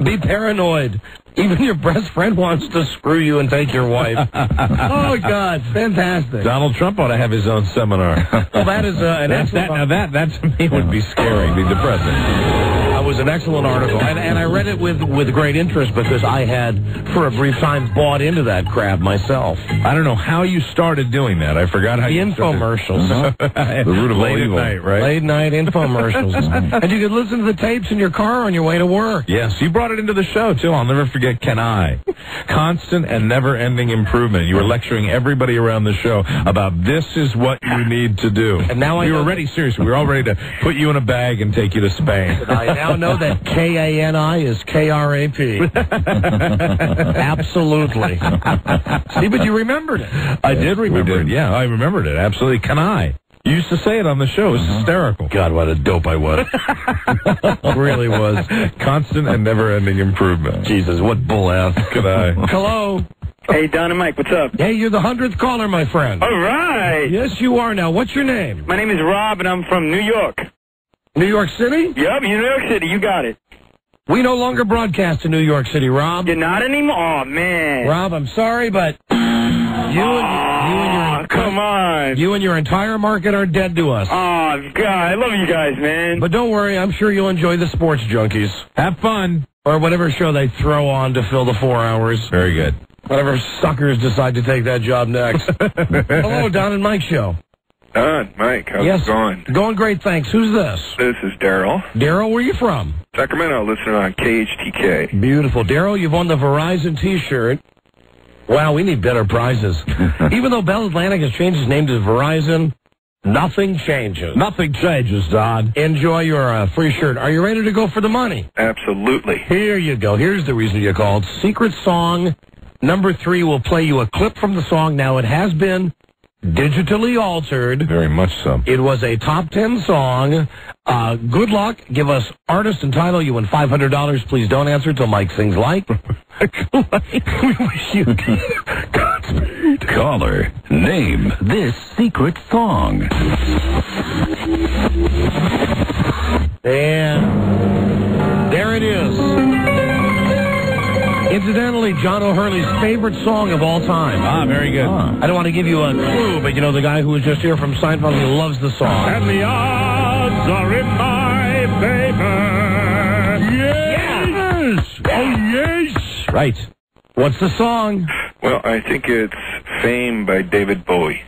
be paranoid. Even your best friend wants to screw you and take your wife. Oh, God. Fantastic. Donald Trump ought to have his own seminar. Well, that is an excellent... That to me would be scary, be depressing. It was an excellent article, and I read it with great interest because I had, for a brief time, bought into that crap myself. I don't know how you started doing that. I forgot how you started. Infomercials. The root of late at night, right? Late night infomercials. And you could listen to the tapes in your car on your way to work. Yes, you brought it into the show, too. I'll never forget Can I. Constant and never-ending improvement. You were lecturing everybody around the show about this is what you need to do. And now we were ready, seriously. We were all ready to put you in a bag and take you to Spain. I now know that K-A-N-I is K-R-A-P. Absolutely. See, but you rememred it. I did remember it. Yeah, I remembered it. Absolutely. Can I? You used to say it on the show. It was hysterical. God, what a dope I was. Really was. Constant and never-ending improvement. Jesus, what bull-ass. Can I? Hello. Hey, Don and Mike, what's up? Hey, you're the 100th caller, my friend. All right. Yes, you are now. What's your name? My name is Rob, and I'm from New York. New York City? Yep, New York City. You got it. We no longer broadcast in New York City, Rob. You're not anymore? Oh, man. Rob, I'm sorry, but come on. You and your entire market are dead to us. Oh, God, I love you guys, man. But don't worry, I'm sure you'll enjoy the Sports Junkies. Have fun. Or whatever show they throw on to fill the 4 hours. Very good. Whatever suckers decide to take that job next. Hello, Don and Mike Show. Don, Mike, how's it going? Going great, thanks. Who's this? This is Daryl. Daryl, where are you from? Sacramento, listening on KHTK. Beautiful. Daryl, you've won the Verizon T-shirt. Wow, we need better prizes. Even though Bell Atlantic has changed its name to Verizon, nothing changes. Nothing changes, Don. Enjoy your free shirt. Are you ready to go for the money? Absolutely. Here you go. Here's the reason you called. Secret song number 3 will play you a clip from the song. Now, it has been digitally altered. Very much so. It was a top 10 song. Good luck. Give us artist and title. You win $500. Please don't answer until Mike sings like. We wish you Godspeed. Caller, name this secret song. And there it is. Incidentally, John O'Hurley's favorite song of all time. Ah, very good. I don't want to give you a clue, but you know the guy who was just here from Seinfeld, he loves the song. And the odds are in my favor. Yes! Oh, yes! Right. What's the song? Well, I think it's Fame by David Bowie.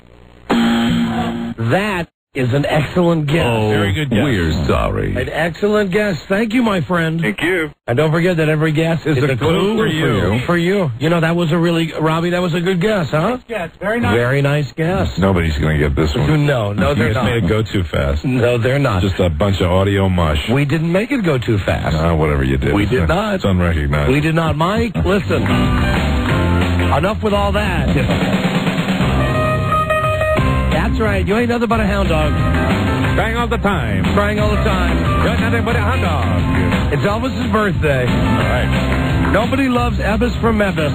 That is an excellent guess. Oh, very good guess. We're sorry. An excellent guess. Thank you, my friend. Thank you. And don't forget that every guess is a clue for you. For you. You know, that was a really, Robbie, that was a good guess, huh? Yes, very nice. Very nice guess. Nobody's going to get this one. No, they're You not. made it go too fast. No, they're not. Just a bunch of audio mush. We didn't make it go too fast. Whatever you did. We did not. It's unrecognized. We did not. Mike, listen. Enough with all that. That's right. You ain't nothing but a hound dog. Crying all the time. Crying all the time. You're nothing but a hound dog. It's Elvis's birthday. All right. Nobody loves Elvis from Memphis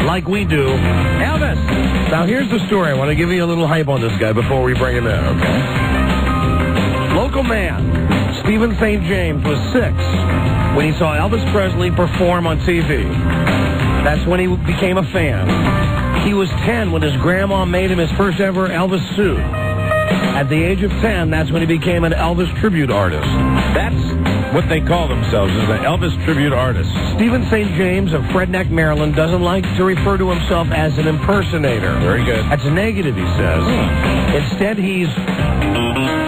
like we do. Elvis! Now, here's the story. I want to give you a little hype on this guy before we bring him in, okay? Local man, Stephen St. James, was 6 when he saw Elvis Presley perform on TV. That's when he became a fan. He was 10 when his grandma made him his first ever Elvis suit. At the age of 10, that's when he became an Elvis tribute artist. That's what they call themselves, is an Elvis tribute artist. Stephen St. James of Fredneck, Maryland, doesn't like to refer to himself as an impersonator. Very good. That's negative, he says. Instead, he's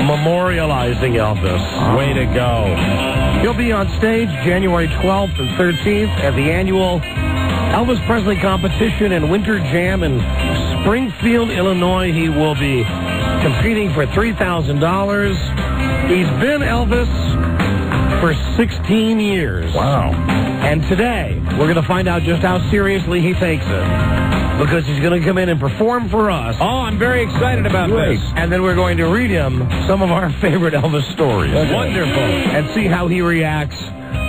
memorializing Elvis. Way to go. He'll be on stage January 12th and 13th at the annual Elvis Presley competition and Winter Jam in Springfield, Illinois. He will be competing for $3,000. He's been Elvis for 16 years. Wow. And today, we're going to find out just how seriously he takes it. Because he's going to come in and perform for us. Oh, I'm very excited about this. And then we're going to read him some of our favorite Elvis stories. Okay. Wonderful. And see how he reacts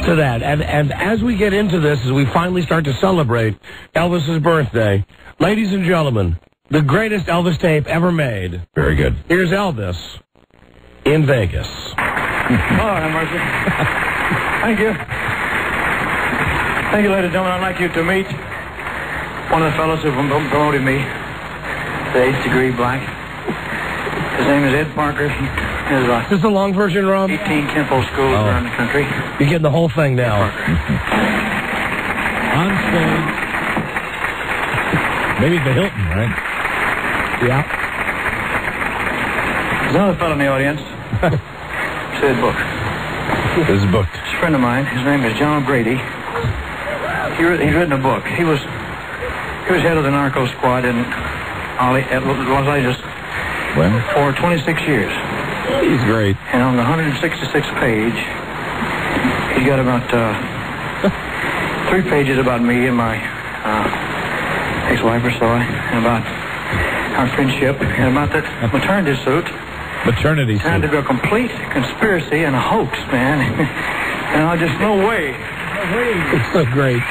to that. And as we get into this, as we finally start to celebrate Elvis's birthday, ladies and gentlemen, the greatest Elvis tape ever made. Very good. Here's Elvis in Vegas. Oh, have mercy. Thank you. Thank you, ladies and gentlemen. I'd like you to meet one of the fellows who promoted me, the 8th Degree Black. His name is Ed Parker. He is Is this the long version, Rob? 18 temple schools around the country. You're getting the whole thing now. On stage. Maybe the Hilton, right? Yeah. There's another fellow in the audience. Said book. This is booked. It's a friend of mine. His name is John Brady. He's written a book. He was head of the narco squad in Los Angeles for 26 years. He's great. And on the 166th page, he's got about 3 pages about me and my ex-wife or so, and about our friendship, and about that maternity suit. Maternity Turned suit. to be a complete conspiracy and a hoax, man. And just no way. It's so great.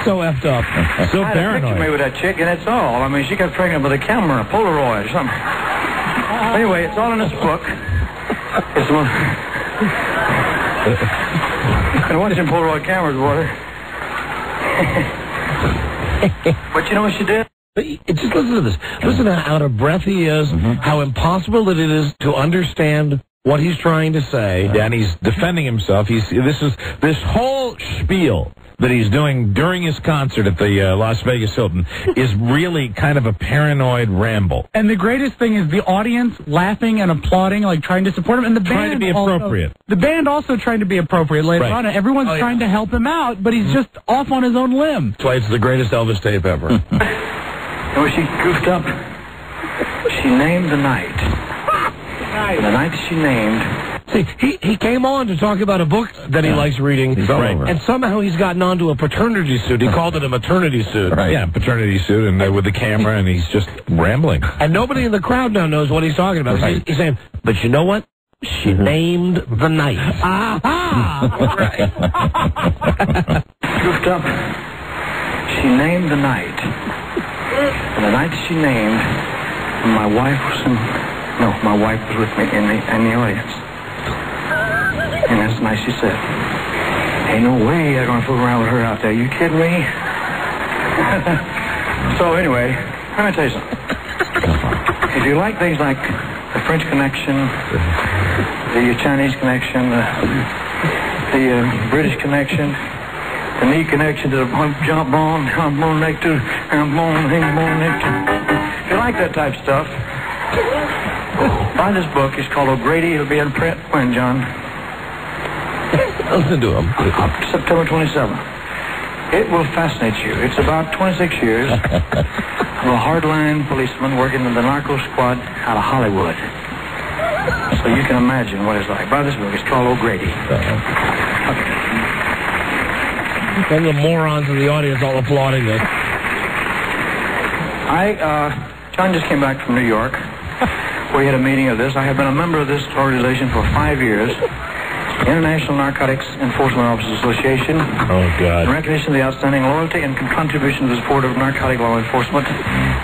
So effed up. So I had a picture paranoid. made with that chick, and it's all. I mean, she got pregnant with a camera, a Polaroid, or something. Anyway, it's all in this book. It's one. And watch them Polaroid cameras, boy. But you know what she did? Just listen to this. Listen to how out of breath he is, how impossible it is to understand what he's trying to say. Yeah, and he's defending himself. This whole spiel that he's doing during his concert at the Las Vegas Hilton is really kind of a paranoid ramble. And the greatest thing is the audience laughing and applauding, like trying to support him, and the Trying to band be appropriate. The band also trying to be appropriate later Right. on. And everyone's trying to help him out, but he's just off on his own limb. That's why it's the greatest Elvis tape ever. And when she goofed up, she named the night. And the night she named. See, he came on to talk about a book that he likes reading, and somehow he's gotten onto a paternity suit. He called it a maternity suit. Right. Yeah, paternity suit, and with the camera, and he's just rambling. And nobody in the crowd now knows what he's talking about. Right. He's saying, but you know what? She named the night. Aha! Goofed up. She named the night. And the night she named, my wife was with me in the audience. And that's nice, she said. Ain't no way I'm going to fool around with her out there. You kidding me? So anyway, let me tell you something. If you like things like the French Connection, the Chinese Connection, the British Connection, the knee connection to the jump bone, I'm bone neck to, I'm bone neck to. If you like that type of stuff, Buy this book. It's called O'Grady. It'll be in print when, John? Listen to him. September 27th. It will fascinate you. It's about 26 years of a hardline policeman working in the narco squad out of Hollywood. So you can imagine what it's like. Buy this book. It's called O'Grady. And the morons in the audience all applauding this. John just came back from New York, where he had a meeting of this. I have been a member of this organization for 5 years. International Narcotics Enforcement Officers Association. Oh, God. In recognition of the outstanding loyalty and contribution to the support of narcotic law enforcement,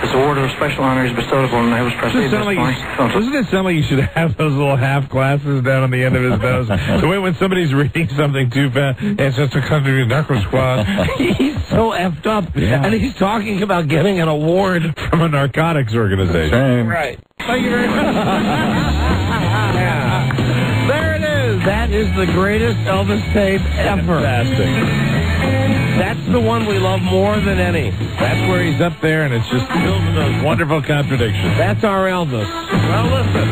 this award of special honor is bestowed upon Elvis Presley. Doesn't it sound like you should have those little half glasses down on the end of his nose? The way when somebody's reading something too fast, it's just a country narco squad. He's so effed up. Yeah. And he's talking about getting an award from a narcotics organization. Same. Right. Thank you very much. There it is. That is the greatest Elvis tape ever. Fantastic. That's the one we love more than any. That's where he's up there, and it's just filled with those wonderful contradictions. That's our Elvis. Well, listen.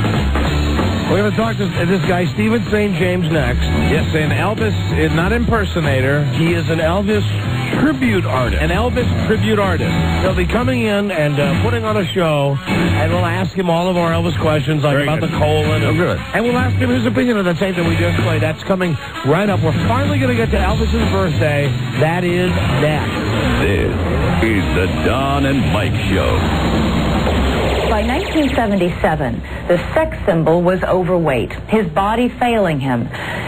We're going to talk to this guy, Stephen St. James, next. Yes, an Elvis, not impersonator. He is an Elvis tribute artist. An Elvis tribute artist. He'll be coming in and putting on a show, and we'll ask him all of our Elvis questions, like about the colon. And we'll ask him his opinion of the tape that we just played. That's coming right up. We're finally going to get to Elvis's birthday. That is next. This is the Don and Mike Show. By 1977, the sex symbol was overweight, his body failing him.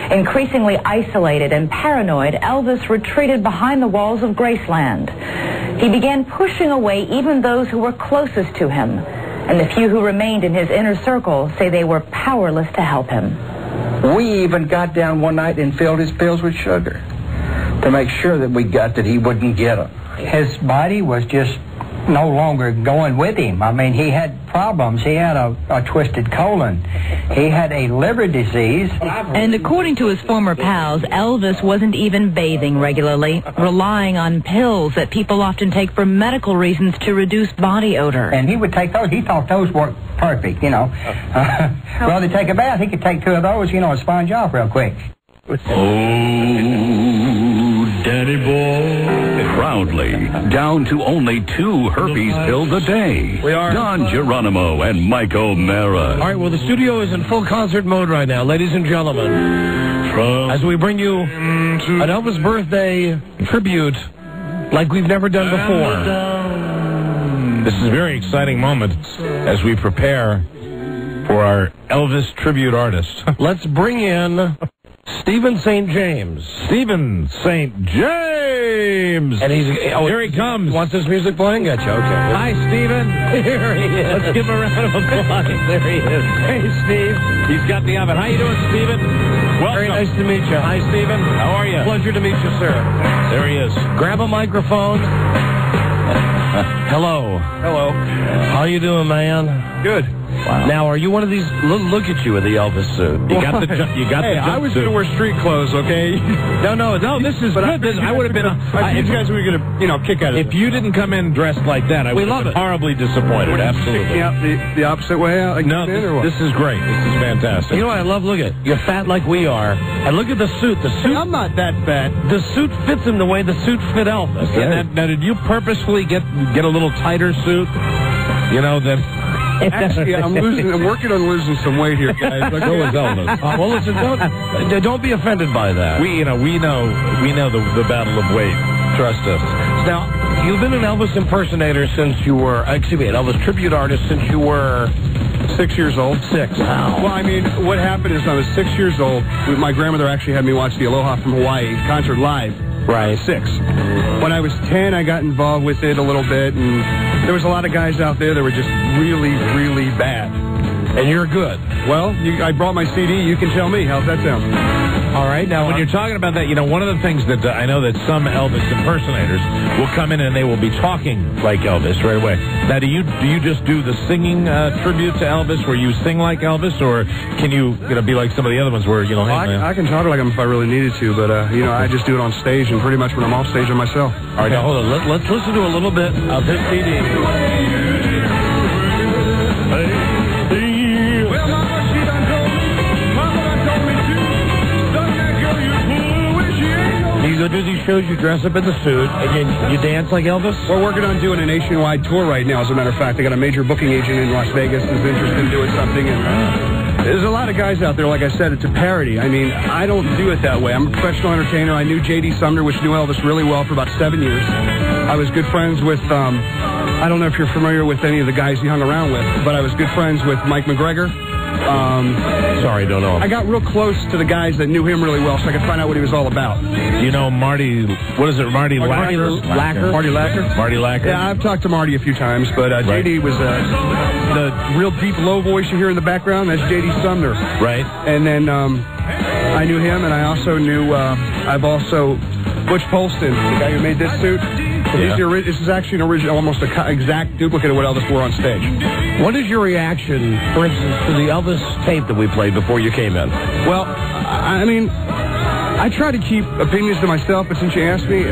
Increasingly isolated and paranoid, Elvis retreated behind the walls of Graceland. He began pushing away even those who were closest to him, and the few who remained in his inner circle say they were powerless to help him. We even got down one night and filled his pills with sugar to make sure that he wouldn't get them. His body was just no longer going with him. I mean, he had problems. He had a twisted colon. He had a liver disease. And according to his former pals, Elvis wasn't even bathing regularly, relying on pills that people often take for medical reasons to reduce body odor. And he would take those. He thought those worked perfect, you know. Well, to take a bath, he could take 2 of those, you know, and sponge off real quick. Oh, Daddy boy. Proudly, down to only 2 herpes pills a day. We are Don Geronimo and Mike O'Mara. All right, well, the studio is in full concert mode right now, ladies and gentlemen. As we bring you an Elvis birthday tribute like we've never done before. This is a very exciting moment as we prepare for our Elvis tribute artist. Let's bring in Stephen St. James. Stephen St. James! And here he comes. Wants this music playing? Gotcha, okay. Hi, Stephen. Here he is. Let's give him a round of applause. There he is. Hey, Steve. He's got the oven. How you doing, Stephen? Welcome. Very nice to meet you. Hi, Stephen. How are you? Pleasure to meet you, sir. There he is. Grab a microphone. Hello. Hello. How you doing, man? Good. Wow. Now, are you one of these? Look at you in the Elvis suit. You got the Hey, I was going to wear street clothes, okay? No. This is good. I would have been. You guys were going to, kick at it. If you didn't come in dressed like that, I would have been horribly disappointed. Absolutely. Kicking out the opposite way out? No, this is great. This is fantastic. You know what I love? Look at you're fat like we are, and look at the suit. The suit. I'm not that fat. The suit fits him the way the suit fit Elvis. Okay. Now, did you purposefully get a little tighter suit? You know that. Actually, I'm working on losing some weight here, guys. So is Elvis. Well, listen, don't be offended by that. We know the battle of weight. Trust us. Now, you've been an Elvis impersonator since you were, an Elvis tribute artist since you were 6 years old. 6. Wow. Well, I mean, what happened is I was 6 years old. My grandmother actually had me watch the Aloha from Hawaii concert live. Right. 6. When I was 10, I got involved with it a little bit, and there was a lot of guys out there that were just really, really bad. And you're good. Well, I brought my CD. You can tell me. How's that sound? All right. Now, when you're talking about that, one of the things that I know that some Elvis impersonators will come in and they will be talking like Elvis right away. Now, do you just do the singing tribute to Elvis where you sing like Elvis, or can you be like some of the other ones where Well, I can talk like him if I really needed to, but I just do it on stage, and pretty much when I'm off stage, I'm myself. All right. Now, hold on. Let's listen to a little bit of this CD. Well, you go do these shows, you dress up in the suit, and you dance like Elvis? We're working on doing a nationwide tour right now, as a matter of fact. I got a major booking agent in Las Vegas who's interested in doing something, and there's a lot of guys out there, like I said, it's a parody. I mean, I don't do it that way. I'm a professional entertainer. I knew J.D. Sumner, which knew Elvis really well for about 7 years. I was good friends with, I don't know if you're familiar with any of the guys he hung around with, but I was good friends with Mike McGregor. Sorry, don't know. I got real close to the guys that knew him really well, so I could find out what he was all about. You know Marty, what is it, Marty Lacker? Marty Lacker? Marty Lacker? Yeah, I've talked to Marty a few times, but J.D. was the real deep, low voice you hear in the background. That's J.D. Sumner. Right. And then I knew him, and I also knew, Butch Polston, the guy who made this suit. Yeah. This is actually an original, almost an exact duplicate of what Elvis wore on stage. What is your reaction, for instance, to the Elvis tape that we played before you came in? Well, I mean, I try to keep opinions to myself, but since you asked me,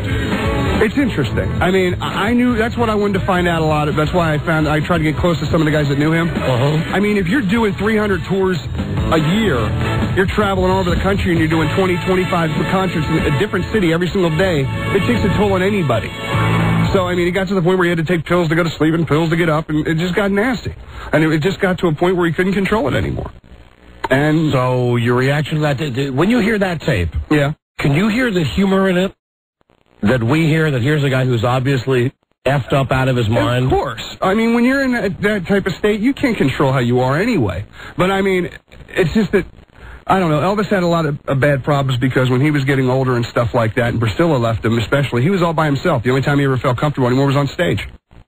it's interesting. I mean, I knew that's what I wanted to find out a lot of. That's why I tried to get close to some of the guys that knew him. I mean, if you're doing 300 tours a year, you're traveling all over the country and you're doing 20, 25 concerts in a different city every single day, it takes a toll on anybody. So, I mean, it got to the point where he had to take pills to go to sleep and pills to get up, and it just got nasty. And it just got to a point where he couldn't control it anymore. And so your reaction to that, when you hear that tape, yeah, can you hear the humor in it that we hear, that here's a guy who's obviously effed up out of his mind? Of course. I mean, when you're in that type of state, you can't control how you are anyway. But, I mean, it's just that, I don't know, Elvis had a lot of bad problems because when he was getting older and stuff like that, and Priscilla left him especially, he was all by himself. The only time he ever felt comfortable anymore was on stage.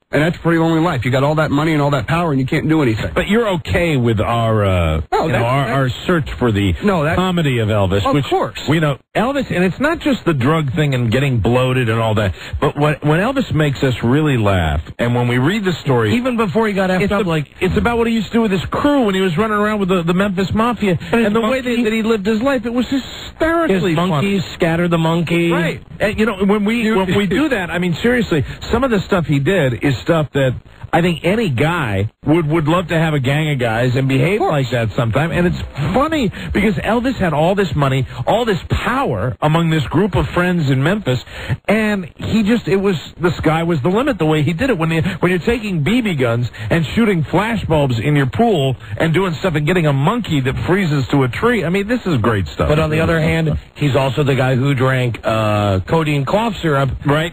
And that's a pretty lonely life. You got all that money and all that power, and you can't do anything. But you're okay with our our search for the comedy of Elvis. Of course. We know Elvis, and it's not just the drug thing and getting bloated and all that, but when Elvis makes us really laugh, and when we read the story... Even before he got effed up, it's about what he used to do with his crew when he was running around with the Memphis Mafia, and the way that he lived his life, it was hysterically funny. Monkeys, Scatter the Monkey. Right. And, you know, when we do that, I mean, seriously, some of the stuff he did is stuff that I think any guy would love to have a gang of guys and behave like that sometime. And it's funny because Elvis had all this money, all this power among this group of friends in Memphis, and the sky was the limit the way he did it. When you're taking BB guns and shooting flashbulbs in your pool and doing stuff and getting a monkey that freezes to a tree, I mean, this is great stuff. But on the other hand, he's also the guy who drank codeine cough syrup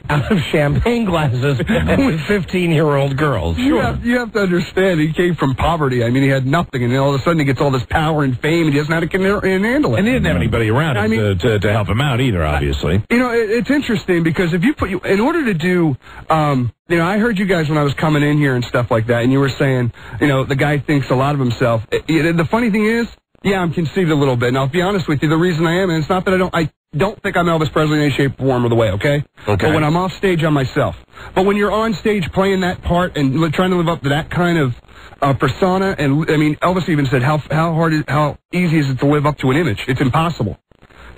out of champagne glasses with 15-year-old girls. Sure. You have to understand, he came from poverty. I mean, he had nothing, and then all of a sudden he gets all this power and fame, and he doesn't know how to handle it. And he didn't have anybody around him to help him out either, obviously. You know, it's interesting because if you in order to do, you know, I heard you guys when I was coming in here and stuff like that, and you were saying, you know, the guy thinks a lot of himself. The funny thing is, yeah, I'm conceived a little bit. And I'll be honest with you, the reason I am, and it's not that I don't think I'm Elvis Presley in any shape, form, or the way, okay? But when I'm off stage, I'm myself. But when you're on stage playing that part and trying to live up to that kind of persona, and I mean, Elvis even said how easy is it to live up to an image? It's impossible.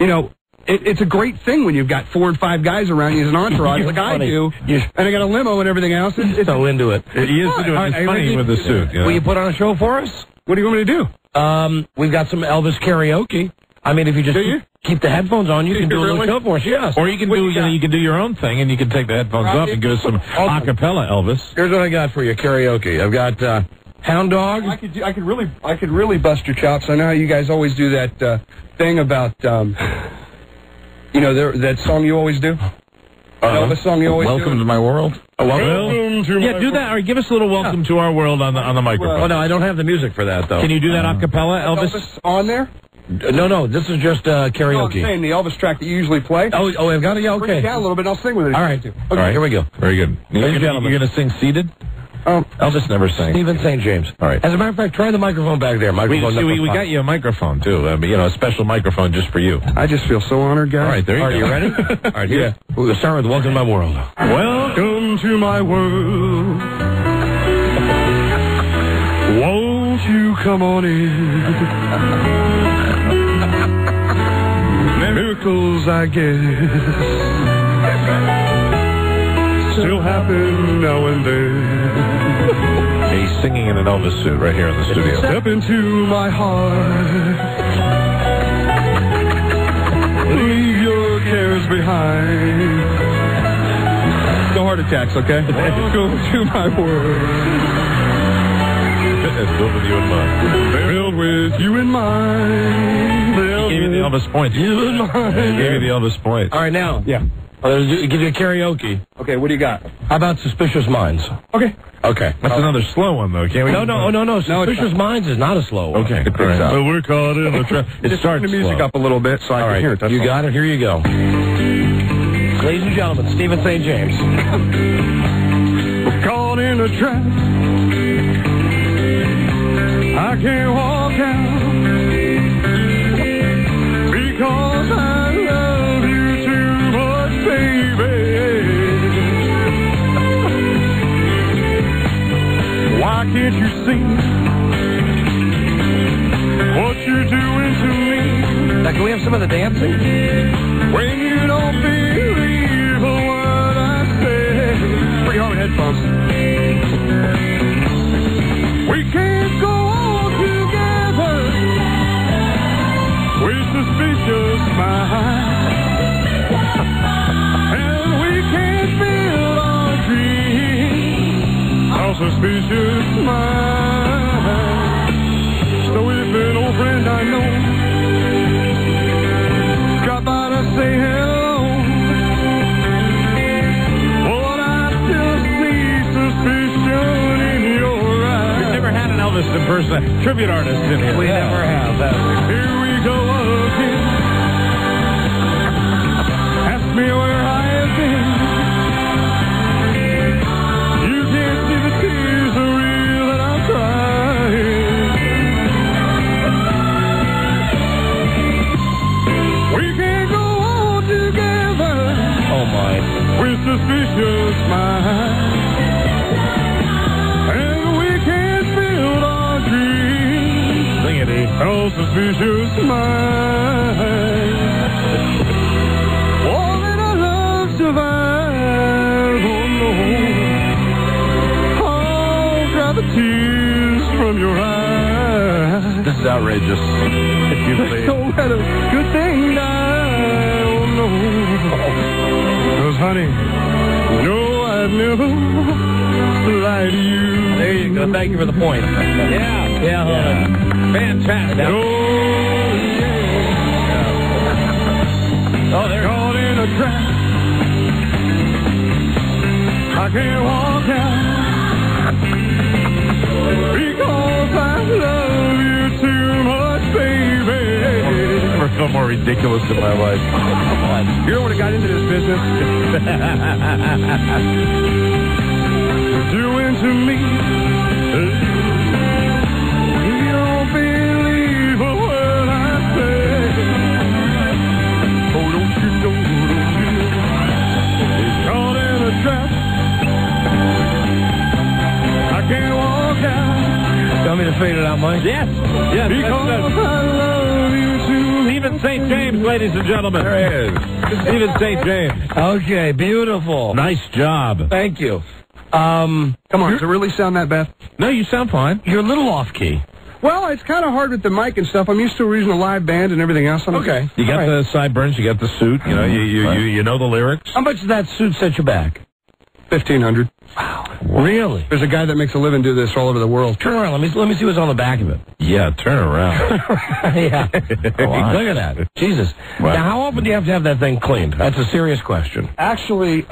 You know, it's a great thing when you've got 4 and 5 guys around you as an entourage, like I do, and I got a limo and everything else. It's so into it. He is into it. It's funny with the suit. Will you put on a show for us? What do you want me to do? We've got some Elvis karaoke. I mean, if you just keep the headphones on, you can do a little show for us. Yes. Or you can you can do your own thing, and you can take the headphones off and give us some a cappella, Elvis. Here's what I got for you, karaoke. I've got Hound Dog. I could really bust your chops. I know how you guys always do that thing about you know that song you always do. Elvis song you always Welcome do. to my world. Welcome to my do that, or give us a little welcome to our world on the microphone. Oh no, I don't have the music for that though. Can you do that a cappella, Elvis? On there? No, this is just karaoke. No, I'm saying the Elvis track that you usually play. Oh, I've got it. Yeah, okay. Bring it down a little bit, and I'll sing with it. All right. Okay. All right, here we go. Very good. Ladies and gentlemen, you're going to sing seated? Elvis never sang. Stephen St. James. All right. As a matter of fact, try the microphone back there. We got you a microphone, too. You know, a special microphone just for you. I just feel so honored, guys. All right, there you go. Are you ready? All right, here. We'll start with Welcome to My World. Welcome to my world. Won't you come on in? Miracles, I guess, still happen now and then. He's singing in an Elvis suit right here in the studio. Step into my heart. Leave your cares leaves behind. No heart attacks, okay? Filled with you, my world. Filled with you in mind. Filled with you in mind. Gave you the Elvis point. You in mind. Gave you the Elvis point. All right, now. Yeah. Give you a karaoke. Okay, what do you got? How about Suspicious Minds? Okay. Okay. That's another slow one, though. Can't we? No. Suspicious Minds is not a slow one. Okay. All right. So we're caught in a trap. Just turn the music up a little bit so I can hear it. You got it? Here you go. Ladies and gentlemen, Stephen St. James. We're caught in a trap. I can't walk out because I love you too much, baby. Why can't you see what you're doing to me? Now, can we have some of the dancing? When you don't believe a word I say. Pretty hard with headphones. We can't go on together with suspicious minds, and we can't build our dreams on suspicious minds. So if an old friend I know drop by to say hello, but I still see suspicion in your eyes. We've never had an Elvis impersonator, tribute artist in here. We never have, have we? Here we go again. Ask me where I have been. You can't see the tears are real that I'm crying. We can't go on together. Oh, my. With suspicious minds. And we can't build our dreams. Sing it, Eve. Oh, suspicious minds. All that I love survive. Oh, no. Oh, dry the tears from your eyes. This is outrageous. Don't let a good thing die. Oh, no. Because, honey, no, I've never lied to you. There you go. Thank you for the point. Yeah, honey. Fantastic. Oh, yeah. Oh, there. Caught in a trap. I can't walk out because I love you too much, baby. Never felt more ridiculous in my life. You know when I got into this business? Doing to me. You don't believe a word I say. Oh, don't you know, he's caught in a trap. I can't walk out. You want me to fade it out, Mike? Yes. Because I love you too. Stephen St. James, ladies and gentlemen. There he is. Stephen St. James. Okay, beautiful. Nice job. Thank you. Come on, does it really sound that bad? No, you sound fine. You're a little off key. Well, it's kind of hard with the mic and stuff. I'm used to using a live band and everything else. Okay. You got the sideburns, you got the suit, you know, you know the lyrics. How much does that suit set you back? $1,500. Wow. Really? There's a guy that makes a living do this all over the world. Turn around. Let me see what's on the back of it. Yeah, turn around. Yeah. Look at that. Jesus. Wow. Now, how often do you have to have that thing cleaned? That's a serious question. Actually,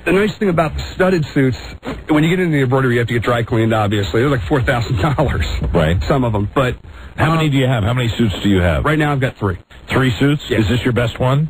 the nice thing about the studded suits, when you get into the embroidery, you have to get dry cleaned, obviously. They're like $4,000. Right. Some of them. But how many do you have? How many suits do you have? Right now, I've got 3. 3 suits? Yes. Is this your best one?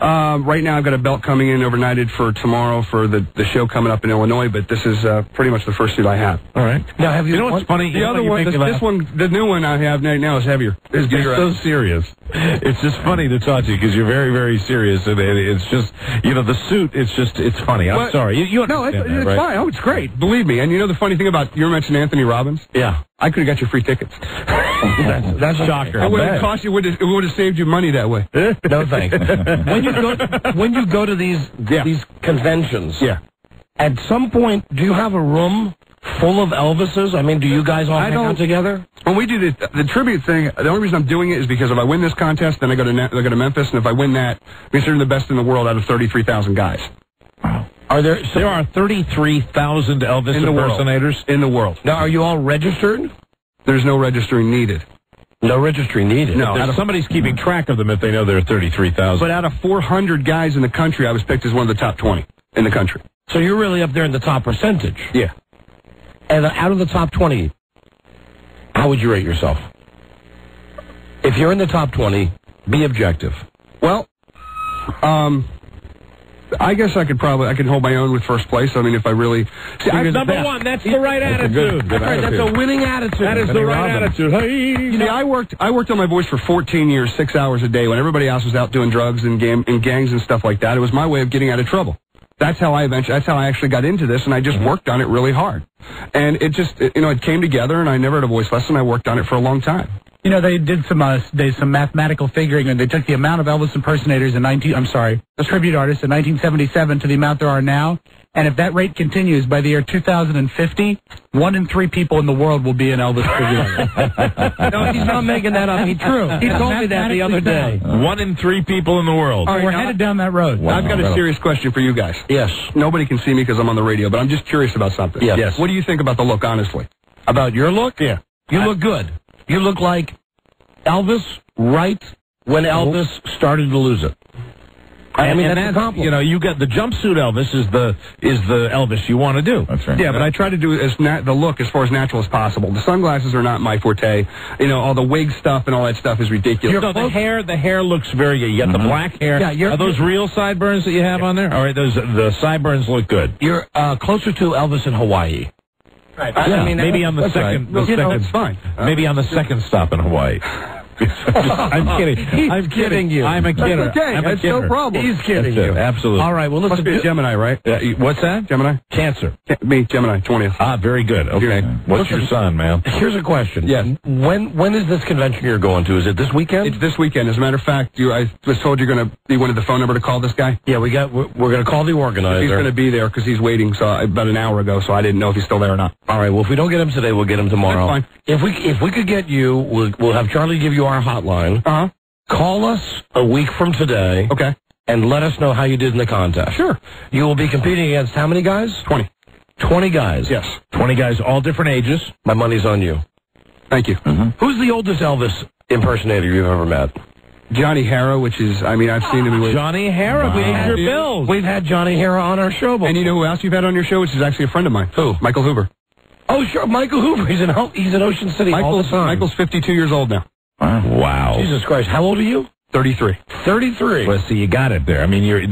Right now, I've got a belt coming in overnighted for tomorrow for the show coming up in Illinois, but this is pretty much the first suit I have. All right. Now, have you know what's funny? The other one, this one, the new one I have right now is heavier. It's bigger. You're so serious. It's just funny to talk to you because you're very, very serious, and it's just, you know, the suit. It's funny. I'm sorry. You no, understand it's that, right? fine. Oh, it's great. Believe me. And you know the funny thing about you mentioned Anthony Robbins? Yeah. I could have got you free tickets. That's a shocker. It would have cost you. It would have saved you money that way. No thanks. When you go to these conventions, yeah. At some point, do you have a room full of Elvises? I mean, do you guys all hang out together? When we do the tribute thing, the only reason I'm doing it is because if I win this contest, then I go to Memphis, and if I win that, we're considered the best in the world out of 33,000 guys. Wow. There are 33,000 Elvis impersonators in the world. Now, are you all registered? There's no registering needed. No registry needed. No, somebody's keeping track of them if they know there are 33,000. But out of 400 guys in the country, I was picked as one of the top 20 in the country. So you're really up there in the top percentage. Yeah. And out of the top 20, how would you rate yourself? If you're in the top 20, be objective. Well, I guess I can hold my own with first place. I mean, if I really... See, number one, that's the right attitude. That's right, that's a winning attitude. That is the right attitude. Hey, see, I worked on my voice for 14 years, 6 hours a day, when everybody else was out doing drugs and gangs and stuff like that. It was my way of getting out of trouble. That's how I actually got into this, and I just worked on it really hard. And it just, it came together, and I never had a voice lesson. I worked on it for a long time. You know, they did some mathematical figuring, and they took the amount of Elvis impersonators tribute artists in 1977 to the amount there are now. And if that rate continues by the year 2050, 1 in 3 people in the world will be an Elvis tribute artist. No, he's not making that up. He's true. He told me that the other day. 1 in 3 people in the world. All right, we're headed down that road. Wow, I've got a serious question for you guys. Yes. Nobody can see me because I'm on the radio, but I'm just curious about something. Yes. What do you think about the look, honestly? About your look? Yeah. You look good. You look like Elvis right when Elvis started to lose it. I mean, that's a compliment. You got the jumpsuit Elvis is the Elvis you want to do. That's right. Yeah, but I try to do the look as far as natural as possible. The sunglasses are not my forte. All the wig stuff and all that stuff is ridiculous. The hair looks very good. You got the black hair. Yeah, are those real sideburns that you have on there? All right, the sideburns look good. You're closer to Elvis in Hawaii. Right. I mean, maybe on the second. Right. It's fine. Maybe on the second stop in Hawaii. I'm kidding. I'm kidding you. I'm a kidder. That's okay. That's no problem. He's kidding you. Absolutely. All right. Well, listen. Must be a Gemini, right? What's that? Gemini. Cancer. Me, Gemini, 20th. Ah, very good. Okay. What's your son, man? Here's a question. Yes. When is this convention you're going to? Is it this weekend? It's this weekend. As a matter of fact, I was told you're going to. You wanted the phone number to call this guy? Yeah, we're going to call the organizer. He's going to be there because he's waiting. So about an hour ago, so I didn't know if he's still there or not. All right. Well, if we don't get him today, we'll get him tomorrow. That's fine. If we could get you, we'll have Charlie give you our hotline. Uh-huh. Call us a week from today. Okay. And let us know how you did in the contest. Sure. You will be competing against how many guys? 20. 20 guys. Yes. 20 guys, all different ages. My money's on you. Thank you. Mm-hmm. Who's the oldest Elvis impersonator you've ever met? Johnny Harrow, which is, I've seen him. Johnny Harrow, paid your bills. We've had Johnny Harrow on our show before. And you know who else you've had on your show, which is actually a friend of mine? Who? Michael Hoover. Oh, sure, Michael Hoover. He's in Ocean City all the time. Michael's 52 years old now. Wow. Jesus Christ. How old are you? 33. 33. Well, see, you got it there. I mean, you look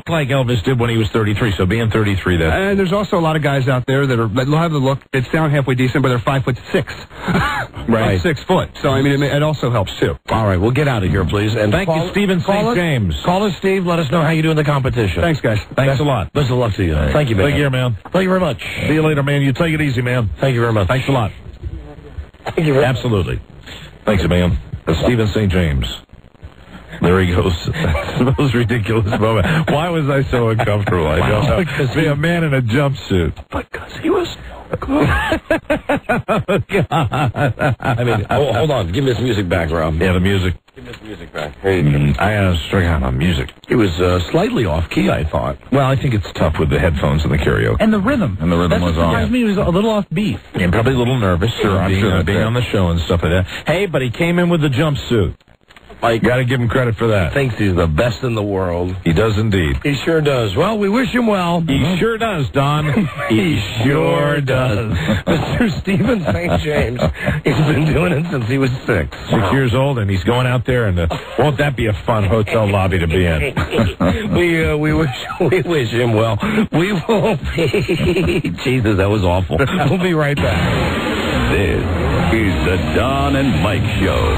like Elvis did when he was 33. So being 33, that. And there's also a lot of guys out there that have the look. It's down halfway decent, but they're 5'6". Right. 6 foot. So it also helps too. All right, we'll get out of here, please. And thank you, Stephen St. James. Call us, Steve. Let us know how you do in the competition. Thanks, guys. Thanks a lot. Best of luck to you. Thank you, man. Take care, man. Thank you very much. See you later, man. You take it easy, man. Thank you very much. Thanks a lot. Thank you very much. Absolutely. Thanks, man. Stephen St. James. There he goes. That's the most ridiculous moment. Why was I so uncomfortable? I don't know. Because be a man in a jumpsuit. Because he was... Oh, God. Hold on. Give me this music back, Rob. Yeah, the music. Give me this music back. Here you go. I had to strike out on music. It was slightly off key, I thought. Well, I think it's tough with the headphones and the karaoke. And the rrhythm. Was on. Surprised me. He was a little off beat. And probably a little nervous. Sure, I'm sure. Being on the show and stuff like that. Hey, but he came in with the jumpsuit. Got to give him credit for that. Thinks he's the best in the world. He does indeed. He sure does. Well, we wish him well. He sure does, Don. He sure does. Mr. Stephen St. James. He's been doing it since he was 6. 6 years old, and he's going out there, and won't that be a fun hotel lobby to be in? we wish him well. We will be. Jesus, that was awful. We'll be right back. This is the Don and Mike Show.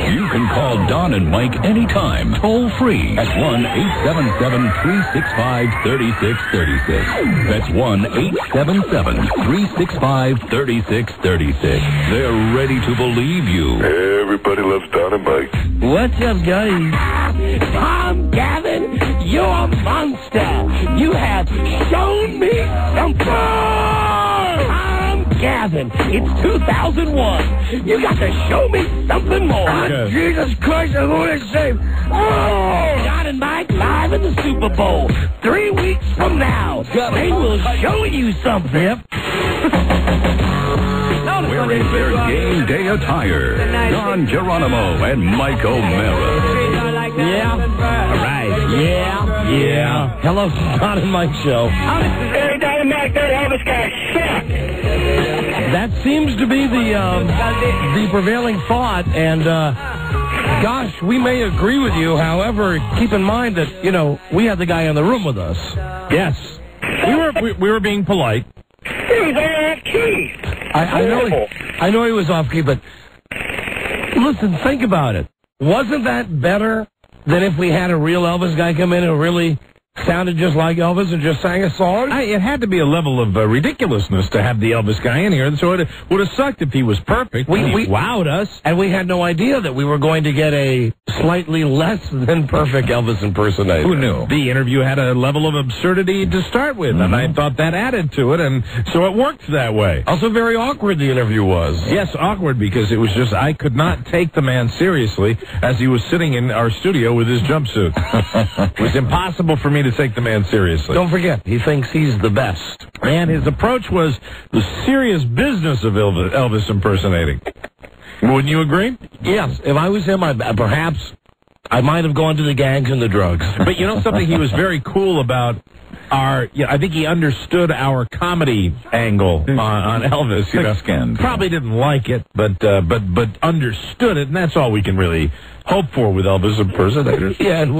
You can call Don and Mike anytime, toll free at 1-877-365-3636. That's 1-877-365-3636. They're ready to believe you. Everybody loves Don and Mike. What's up, guys? Tom, Gavin, you're a monster. You have shown me something. I'm Gavin. It's 2001. You got to show me something more. Okay. Jesus Christ, I'm going to say, John and Mike live in the Super Bowl. 3 weeks from now, they will show you something. Yep. Wearing their game day attire, Don Geronimo and Mike O'Mara. Yeah. All right. Yeah. Hello, Don and Mike Show. Hey, Don and Mike, that Elvis guy sucked. That seems to be the prevailing thought, and gosh, we may agree with you. However, keep in mind that we had the guy in the room with us. Yes. We were being polite. He was off key. I know he was off key, but listen, think about it. Wasn't that better than if we had a real Elvis guy come in who really sounded just like Elvis and just sang a song? It had to be a level of ridiculousness to have the Elvis guy in here, so it would have sucked if he was perfect. We wowed us. And we had no idea that we were going to get a slightly less than perfect Elvis impersonator. Who knew? The interview had a level of absurdity to start with, and I thought that added to it, and so it worked that way. Also very awkward the interview was. Yes, awkward, because it was just, I could not take the man seriously as he was sitting in our studio with his jumpsuit. It was impossible for me to take the man seriously. Don't forget, he thinks he's the best. And his approach was the serious business of Elvis impersonating. Wouldn't you agree? Yes. If I was him, perhaps I might have gone to the gangs and the drugs. But you know something? He was very cool about I think he understood our comedy angle on Elvis. Thick-skinned. Probably didn't like it, but understood it, and that's all we can really hope for with Elvis impersonators. Yeah, and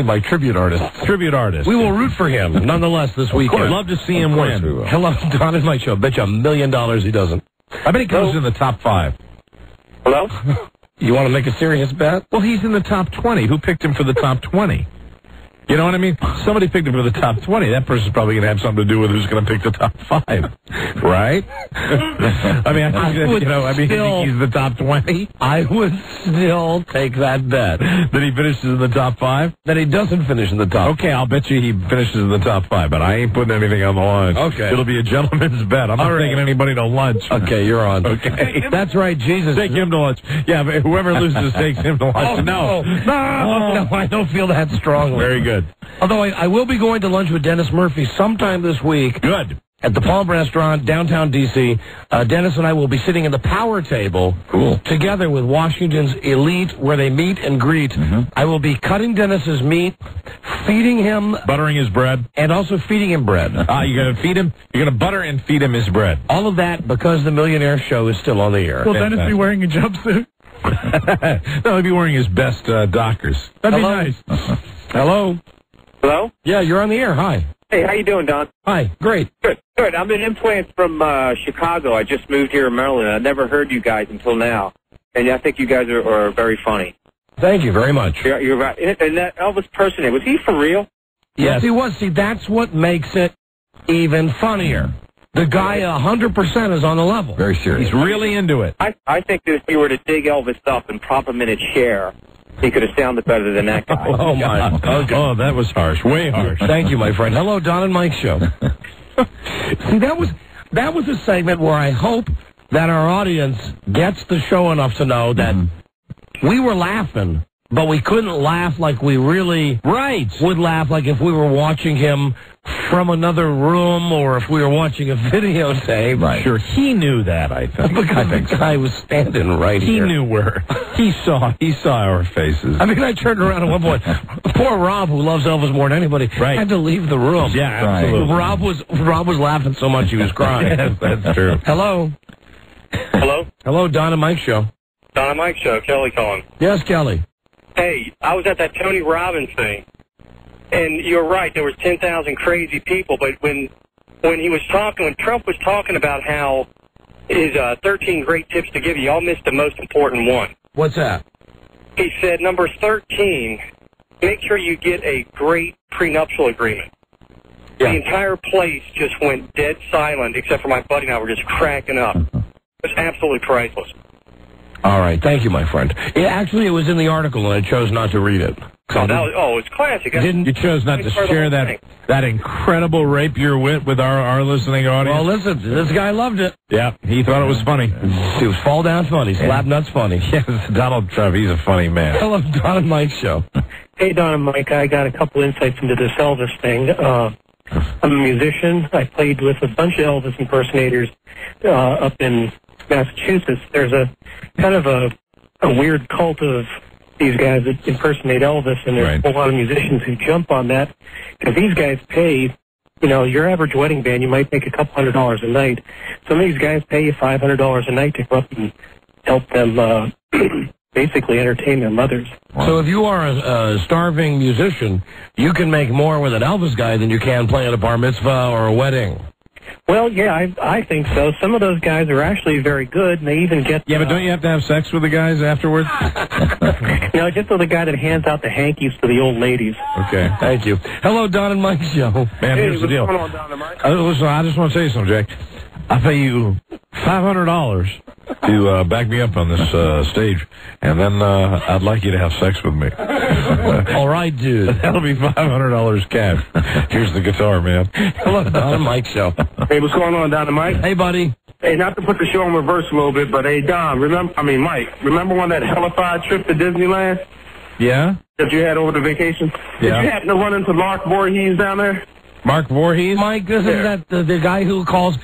my tribute artist. Tribute artist. We will root for him, nonetheless, this weekend. I'd love to see him win. Hello, Don and Mike Show. Bet you $1 million he doesn't. I bet he comes in the top 5. Hello? You want to make a serious bet? Well, he's in the top 20. Who picked him for the top 20? You know what I mean? Somebody picked him for the top 20. That person's probably going to have something to do with who's going to pick the top 5. Right? I mean, I think he's the top 20. I would still take that bet. That he finishes in the top 5? That he doesn't finish in the top. Okay, I'll bet you he finishes in the top 5, but I ain't putting anything on the line. Okay. It'll be a gentleman's bet. I'm not taking anybody to lunch. Okay, you're on. Okay. That's right, Jesus. Take him to lunch. Yeah, but whoever loses takes him to lunch. Oh, no, I don't feel that strongly. Very good. Although I will be going to lunch with Dennis Murphy sometime this week. Good. At the Palm Restaurant, downtown D.C. Dennis and I will be sitting at the power table together with Washington's elite where they meet and greet. I will be cutting Dennis's meat, feeding him... Buttering his bread. And also feeding him bread. You're going to feed him? You're going to butter and feed him his bread. All of that because the Millionaire Show is still on the air. Will Dennis be wearing a jumpsuit? No, he'll be wearing his best Dockers. That'd be nice. Hello? Hello? Yeah, you're on the air. Hi. Hey, how you doing, Don? Hi. Great. Good. I'm an implant from Chicago. I just moved here in Maryland. I never heard you guys until now, and I think you guys are very funny. Thank you very much. You're right. And that Elvis person, was he for real? Yes, he was. See, that's what makes it even funnier. The guy 100% is on the level. Very serious. He's really into it. I think that if you were to dig Elvis up and prop him in a chair, he could have sounded better than that guy. Oh, my. Okay. Oh, that was harsh. Way harsh. Thank you, my friend. Hello, Don and Mike Show. See, that was a segment where I hope that our audience gets the show enough to know that we were laughing, but we couldn't laugh like we really would laugh, like if we were watching him from another room or if we were watching a videotape. Right. Sure, he knew that, I think. Because the guy was standing right here. He knew where. He saw our faces. I mean, I turned around at one point. Poor Rob, who loves Elvis more than anybody, had to leave the room. Yeah, absolutely. Rob was laughing so much he was crying. Yes, that's true. Hello? Hello? Hello, Don and Mike Show. Don and Mike Show. Kelly calling. Yes, Kelly. Hey, I was at that Tony Robbins thing, and you're right, there was 10,000 crazy people, but when Trump was talking about how his 13 great tips to give you, y'all missed the most important one. What's that? He said, number 13, make sure you get a great prenuptial agreement. Yeah. The entire place just went dead silent, except for my buddy and I were just cracking up. It was absolutely priceless. All right. Thank you, my friend. Actually, it was in the article, and I chose not to read it. It's classic. You chose not to share that incredible rape your wit with our listening audience? Well, listen, this guy loved it. Yeah, he thought it was funny. It was fall down funny, slap nuts funny. Yes, Donald Trump, he's a funny man. Hello, Don and Mike Show. Hey, Don and Mike, I got a couple insights into this Elvis thing. I'm a musician. I played with a bunch of Elvis impersonators up in Massachusetts. There's a kind of a weird cult of these guys that impersonate Elvis, and there's a lot of musicians who jump on that. Because these guys pay, your average wedding band, you might make a couple $100 a night. Some of these guys pay you $500 a night to go up and help them basically entertain their mothers. So if you are a starving musician, you can make more with an Elvis guy than you can playing at a bar mitzvah or a wedding. Well, yeah, I think so. Some of those guys are actually very good, and they even get... Yeah, but don't you have to have sex with the guys afterwards? No, just with the guy that hands out the hankies to the old ladies. Okay, thank you. Hello, Don and Mike Show. Man, here's the deal. What's going on, Don and Mike? Listen, I just want to say something, Jack. I pay you $500 to back me up on this stage, and then I'd like you to have sex with me. All right, dude. That'll be $500 cash. Here's the guitar, man. Hello, Don and Mike Show. Hey, what's going on, Don and Mike? Hey, buddy. Hey, not to put the show in reverse a little bit, but hey, Don, Mike, remember on that hellified trip to Disneyland? Yeah? That you had over the vacation? Did you happen to run into Mark Voorhees down there? Mark Voorhees? Mike, isn't that the guy who calls...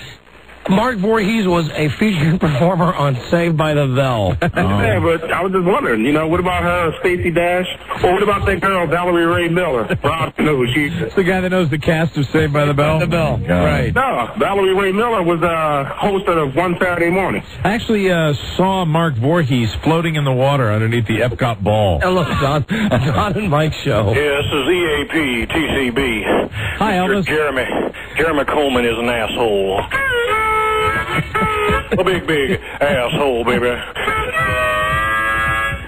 Mark Voorhees was a featured performer on Saved by the Bell. Yeah, but I was just wondering, what about her, Stacey Dash? Or what about that girl, Valerie Ray Miller? Rob knows who she is. It's the guy that knows the cast of Saved by the Bell? The Bell, right. No, Valerie Ray Miller was host of One Saturday Morning. I actually saw Mark Voorhees floating in the water underneath the Epcot ball. Hello, Don and Mike Show. Yeah, this is EAP, TCB. Hi, Elvis. Jeremy Coleman is an asshole. A big asshole, baby.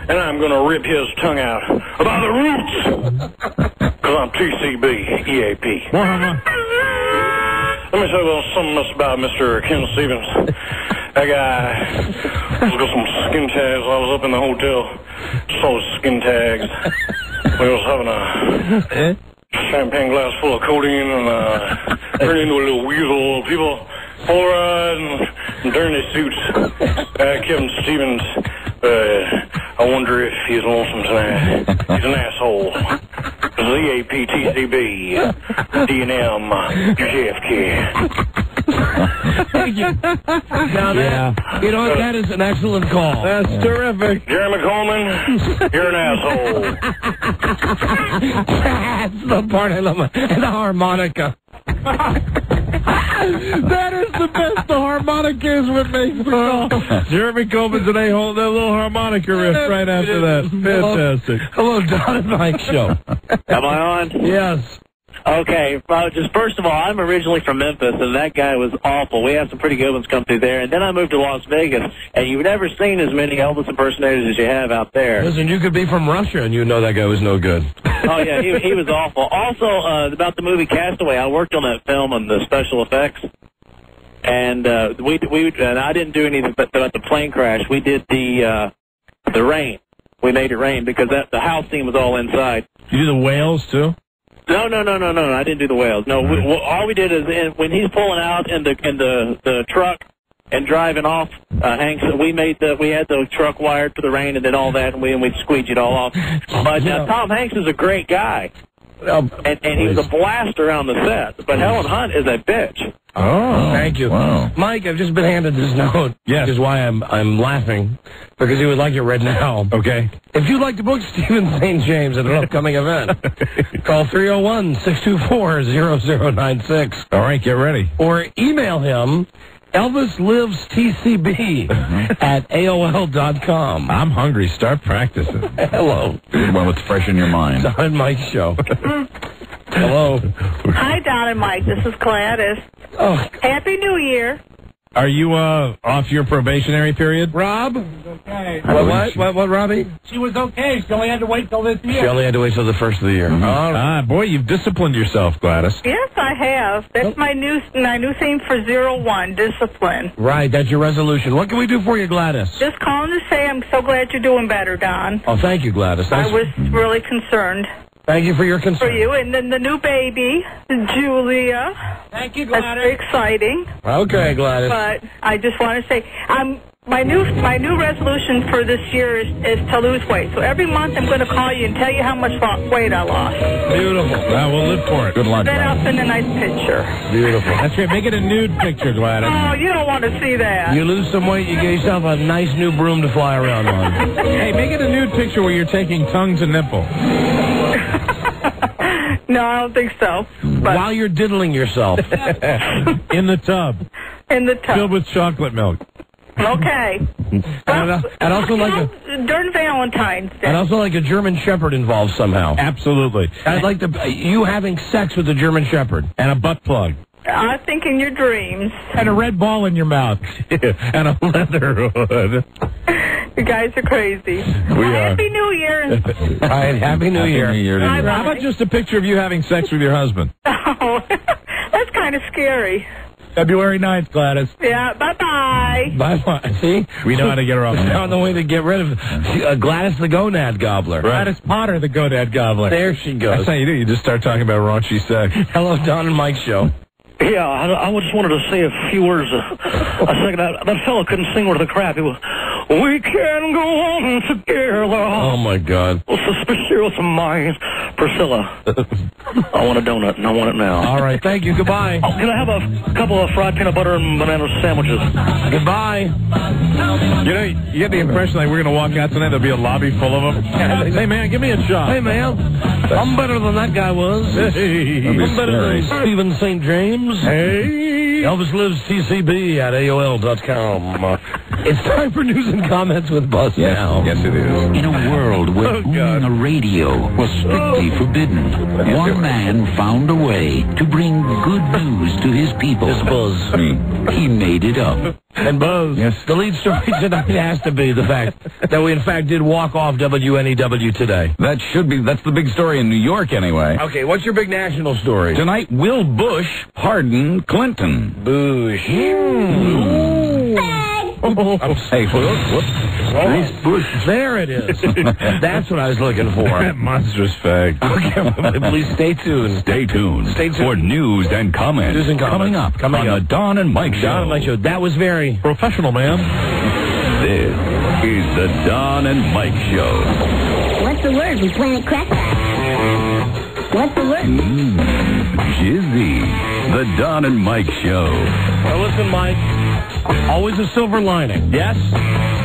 And I'm going to rip his tongue out by the roots. Because I'm TCB, EAP. Let me say a little something about Mr. Ken Stevens. That guy was got some skin tags. I was up in the hotel, saw his skin tags. We was having a champagne glass full of codeine and turned into a little weasel. People fluoride and dirty suits. Kevin Stevens, I wonder if he's lonesome tonight. He's an asshole. ZAP, TCB, DNM, JFK. Thank you. Now that is an excellent call. That's terrific. Jeremy Coleman, you're an asshole. That's the part I love. And the harmonica. That is the best the harmonica is what makes the call. Jeremy Coleman's an a-hole, that little harmonica riff right after that. Fantastic. Hello, Don and Mike Show. Am I on? Yes. Okay, just first of all, I'm originally from Memphis, and that guy was awful. We had some pretty good ones come through there, and then I moved to Las Vegas, and you've never seen as many Elvis impersonators as you have out there. Listen, you could be from Russia, and you know that guy was no good. Oh, yeah, he was awful. Also, about the movie Castaway, I worked on that film on the special effects, and and I didn't do anything about the plane crash. We did the rain. We made it rain because the house scene was all inside. You do the whales, too? No, I didn't do the whales. No, all we did is when he's pulling out in the truck and driving off, Hanks, we had the truck wired for the rain and then all that, and we squeeged it all off. But Tom Hanks is a great guy, and he was a blast around the set. But Helen Hunt is a bitch. Oh, thank you. Wow. Mike, I've just been handed this note. Yes. Which is why I'm laughing, because he would like it read now. Okay. If you'd like to book Stephen St. James at an upcoming event, call 301-624-0096. All right, get ready. Or email him, ElvisLivesTCB at AOL.com. I'm hungry. Start practicing. Hello. Good one with fresh in your mind. Don Mike Show. Hello. Hi, Don and Mike. This is Gladys. Oh. Happy New Year. Are you off your probationary period? Rob? Okay. What, Robbie? She was okay. She only had to wait till this year. She only had to wait till the first of the year. Boy, you've disciplined yourself, Gladys. Yes, I have. That's my new theme for 01, discipline. Right, that's your resolution. What can we do for you, Gladys? Just calling to say I'm so glad you're doing better, Don. Oh, thank you, Gladys. I was really concerned. Thank you for your concern. For you, and then the new baby, Julia. Thank you, Gladys. That's very exciting. Okay, Gladys. But I just want to say, my new resolution for this year is to lose weight. So every month I'm going to call you and tell you how much weight I lost. Beautiful. We'll live for it. Good luck, Then Gladys. I'll send a nice picture. Beautiful. That's right. Make it a nude picture, Gladys. Oh, you don't want to see that. You lose some weight, you get yourself a nice new broom to fly around on. Hey, make it a nude picture where you're taking tongue to nipple. No, I don't think so. But While you're diddling yourself. In the tub. in the tub. Filled with chocolate milk. Okay. I'd also like during Valentine's Day. I'd also like a German Shepherd involved somehow. Absolutely. I'd like you having sex with the German Shepherd. And a butt plug. I think in your dreams. And a red ball in your mouth. And a leather hood. You guys are crazy. Happy New Year. All right, Happy New Year. How about just a picture of you having sex with your husband? Oh, that's kind of scary. February 9th, Gladys. Yeah, bye-bye. Bye-bye. See? We know how to get her off. Found the way to get rid of Gladys the Gonad Gobbler. Right. Gladys Potter, the Gonad Gobbler. There she goes. That's how you do. You just start talking about raunchy sex. Hello, Don and Mike Show. Yeah, I just wanted to say a few words. A second, that fellow couldn't sing worth a crap. He was, we can go on together. Oh, my God. Suspicious of mine. Priscilla. I want a donut, and I want it now. All right, thank you. Goodbye. Oh, can I have a couple of fried peanut butter and banana sandwiches? Goodbye. You know, you get the impression like we're going to walk out tonight, there'll be a lobby full of them. Hey, man, give me a shot. Hey, man. I'm better than that guy was. Hey. I'm better than Stephen St. James. Hey. Elvis lives TCB at AOL.com. It's time for news and comments with Buzz now. Yes, it is. In a world where owning a radio was strictly forbidden, one man found a way to bring good news to his people. It's Buzz. He made it up. And Buzz, the lead story tonight has to be the fact that we, in fact, did walk off WNEW today. That's the big story in New York, anyway. Okay, what's your big national story? Tonight, will Bush pardon Clinton? Bush. Hey, whoops. Nice Bush. There it is. That's what I was looking for. Monstrous fact. Okay, please stay tuned. Stay tuned. Stay tuned. For news and comments. News and comments. Coming up on the Don and Mike Show. Don and Mike Show. That was very professional, man. This is the Don and Mike Show. What's the word? We Planet Cracker. What's the word? Jizzy. The Don and Mike Show. Now listen, Mike. Always a silver lining. Yes?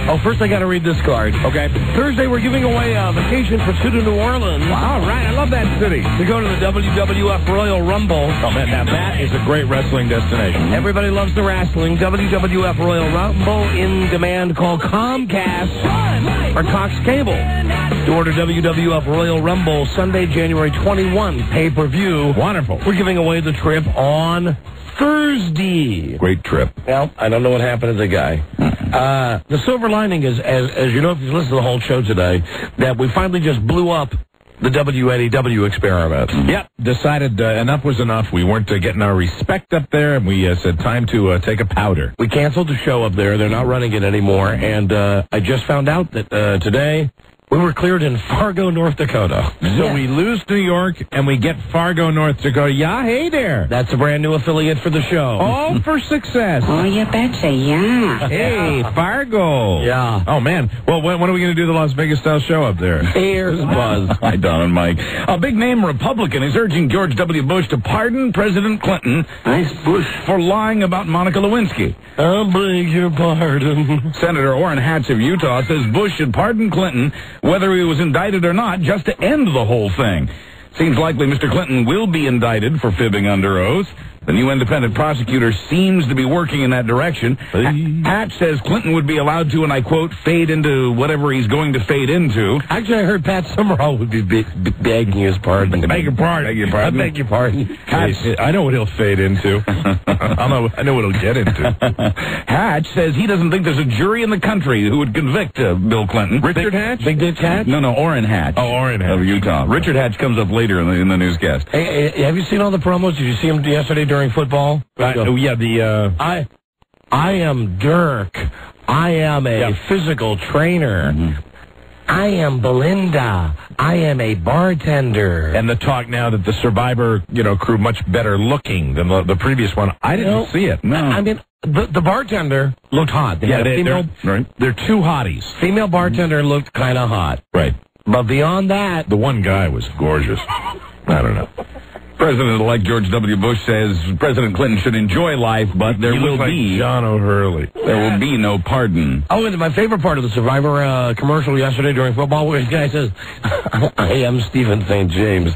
Oh, first I got to read this card. Okay. Thursday we're giving away a vacation for two to New Orleans. All right, I love that city. To go to the WWF Royal Rumble. Oh, man, now that is a great wrestling destination. Everybody loves the wrestling. WWF Royal Rumble in demand. Call Comcast or Cox Cable to order WWF Royal Rumble Sunday, January 21, pay-per-view. Wonderful. We're giving away the trip on Thursday. Great trip. Well, I don't know what happened to the guy. The silver lining is, as you know, if you listen to the whole show today, that we finally just blew up the WNEW experiment. Yep. Decided enough was enough. We weren't getting our respect up there, and we said time to take a powder. We canceled the show up there. They're not running it anymore. And I just found out that today we were cleared in Fargo, North Dakota. So we lose New York, and we get Fargo, North Dakota. Yeah, hey there. That's a brand new affiliate for the show. All for success. Oh, you betcha, yeah. Hey, Fargo. Yeah. Oh, man. Well, when are we going to do the Las Vegas-style show up there? Here's Buzz. Hi, Don and Mike. A big-name Republican is urging George W. Bush to pardon President Clinton. Nice Bush. For lying about Monica Lewinsky. I beg your pardon. Senator Orrin Hatch of Utah says Bush should pardon Clinton whether he was indicted or not, just to end the whole thing. Seems likely Mr. Clinton will be indicted for fibbing under oath. The new independent prosecutor seems to be working in that direction. Hatch says Clinton would be allowed to, and I quote, fade into whatever he's going to fade into. Actually, I heard Pat Summerall would be begging his pardon. Beg your pardon. Beg your pardon. I beg your pardon. Hatch, I know what he'll fade into. I know what he'll get into. Hatch says he doesn't think there's a jury in the country who would convict Bill Clinton. Richard Hatch? Big Dick Hatch? No, Orrin Hatch. Oh, Orrin Hatch. Of Utah. Richard Hatch comes up later in the newscast. Hey, have you seen all the promos? Did you see him yesterday during football? I am Dirk. I am a physical trainer. Mm-hmm. I am Belinda. I am a bartender. And the talk now that the Survivor, crew much better looking than the previous one. I didn't see it. No. I mean, the bartender looked hot. They're two hotties. Female bartender looked kind of hot. Right. But beyond that, the one guy was gorgeous. I don't know. President-elect George W. Bush says President Clinton should enjoy life, but there will be John O'Hurley. There will be no pardon. Oh, and my favorite part of the Survivor commercial yesterday during football, where this guy says, "I am Stephen St. James.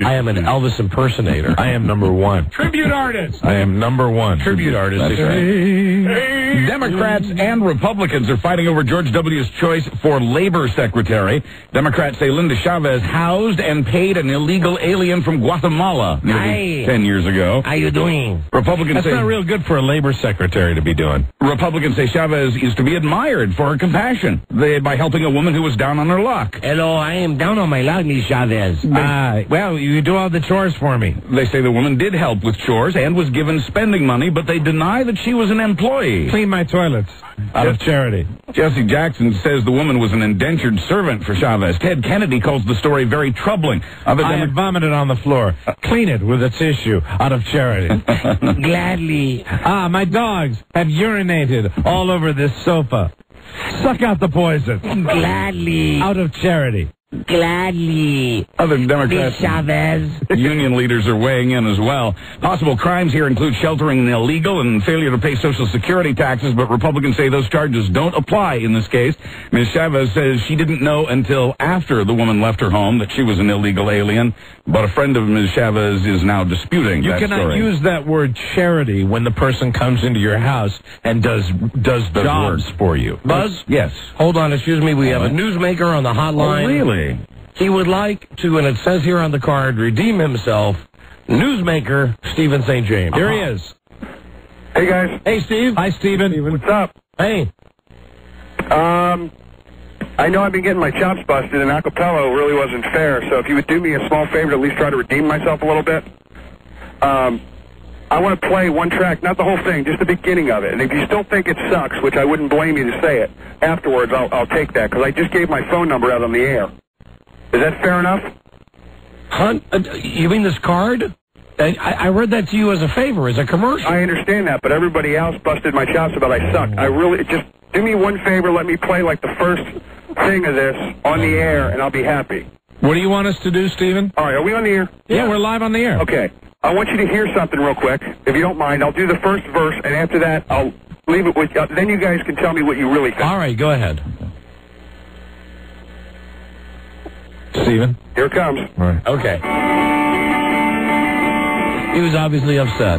I am an Elvis impersonator. I am number one. Tribute artist. I am number one. Tribute artist. That's right. Democrats and Republicans are fighting over George W.'s choice for labor secretary. Democrats say Linda Chavez housed and paid an illegal alien from Guatemala nearly 10 years ago. How you doing? Republicans That's say not real good for a labor secretary to be doing. Republicans say Chavez is to be admired for her compassion by helping a woman who was down on her luck. Hello, I am down on my luck, Miss Chavez. Well, you do all the chores for me. They say the woman did help with chores and was given spending money, but they deny that she was an employee. Clean my toilets out of charity. Jesse Jackson says the woman was an indentured servant for Chavez. Ted Kennedy calls the story very troubling. I had vomited on the floor. Clean it with a tissue out of charity. Gladly. My dogs have urinated all over this sofa. Suck out the poison. Gladly. Out of charity. Gladly. Other Democrats, Chavez. Union leaders are weighing in as well. Possible crimes here include sheltering an illegal and failure to pay Social Security taxes, but Republicans say those charges don't apply in this case. Ms. Chavez says she didn't know until after the woman left her home that she was an illegal alien, but a friend of Ms. Chavez is now disputing that story. You cannot use that word charity when the person comes into your house and does jobs for you. Buzz? Yes. Hold on, excuse me. We have a newsmaker on the hotline. Oh, really? He would like to, and it says here on the card, redeem himself. Newsmaker Stephen St. James. Here he is. Hey, guys. Hey, Steve. Hi, Stephen. What's up? Hey. I know I've been getting my chops busted, and acapella really wasn't fair, so if you would do me a small favor to at least try to redeem myself a little bit. I want to play one track, not the whole thing, just the beginning of it. And if you still think it sucks, which I wouldn't blame you to say it, afterwards I'll take that, because I just gave my phone number out on the air. Is that fair enough? You mean this card? I read that to you as a favor, as a commercial. I understand that, but everybody else busted my chops about I suck. I really, just do me one favor, let me play like the first thing of this on the air, and I'll be happy. What do you want us to do, Stephen? All right, are we on the air? Yeah, we're live on the air. Okay. I want you to hear something real quick, if you don't mind. I'll do the first verse, and after that, I'll leave it with you. Then you guys can tell me what you really think. All right, go ahead. Stephen? Here it comes. All right. Okay. He was obviously upset.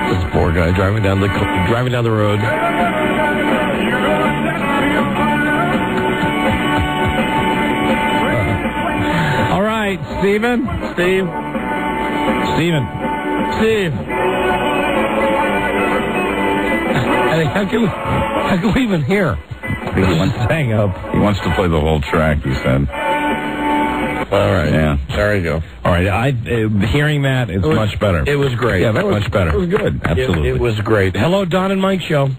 This poor guy driving down the road. All right, Stephen. Steve. How can we even hear? He wants to hang up. He wants to play the whole track, he said. All right. Yeah. There you go. All right. Hearing that, it's much better. It was great. Yeah, that was much better. It was good. Absolutely. It was great. Hello, Don and Mike show.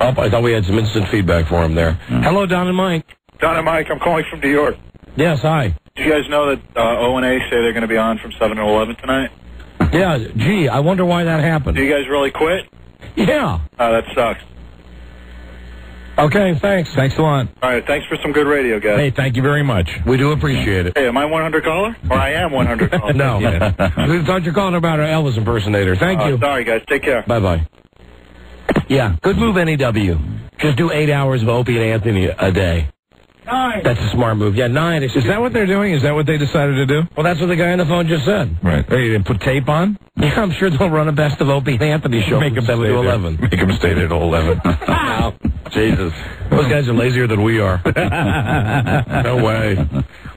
Oh, I thought we had some instant feedback for him there. Hello, Don and Mike. Don and Mike, I'm calling from New York. Yes, hi. Do you guys know that O&A say they're going to be on from 7 to 11 tonight? Yeah, gee, I wonder why that happened. Do you guys really quit? Yeah. That sucks. Okay, thanks. Thanks a lot. All right, thanks for some good radio, guys. Hey, thank you very much. We do appreciate it. Hey, am I 100 caller? Or I am 100 caller? No. We thought you were calling about our Elvis impersonator. Thank you. Sorry, guys. Take care. Bye-bye. Yeah, good move, NEW. Just do 8 hours of Opie and Anthony a day. 9. That's a smart move. Yeah, 9. Is that what they're doing? Is that what they decided to do? Well, that's what the guy on the phone just said. Right. Hey, they put tape on? Yeah, I'm sure they'll run a best of Opie and Anthony show Make from them 7 to 11. Make them stay there till 11. Wow. Jesus. Those guys are lazier than we are. No way.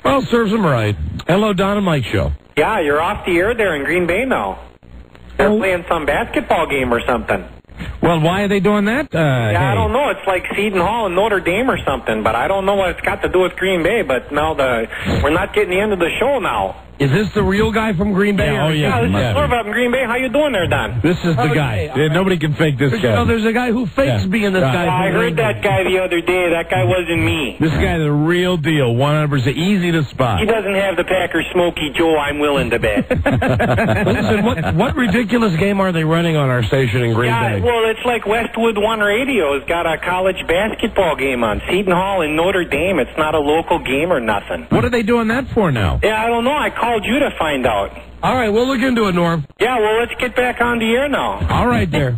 Well, serves them right. Hello, Don and Mike Show. Yeah, you're off the air there in Green Bay now. They're playing some basketball game or something. Well, why are they doing that? I don't know. It's like Seton Hall and Notre Dame or something, but I don't know what it's got to do with Green Bay. But now we're not getting the end of the show now. Is this the real guy from Green Bay? Yeah, Yeah, this is Swerve up in Green Bay. How you doing there, Don? This is the guy. Yeah, nobody can fake this guy. No, there's a guy who fakes being this guy. I heard that guy the other day. That guy wasn't me. This guy, the real deal, 100% easy to spot. He doesn't have the Packers Smoky Joe I'm willing to bet. Listen, what ridiculous game are they running on our station in Green Bay? Well, it's like Westwood One Radio's got a college basketball game on. Seton Hall and Notre Dame. It's not a local game or nothing. What are they doing that for now? Yeah, I don't know. I called you to find out. All right, we'll look into it, Norm. Yeah, well, let's get back on the air now. All right, dear.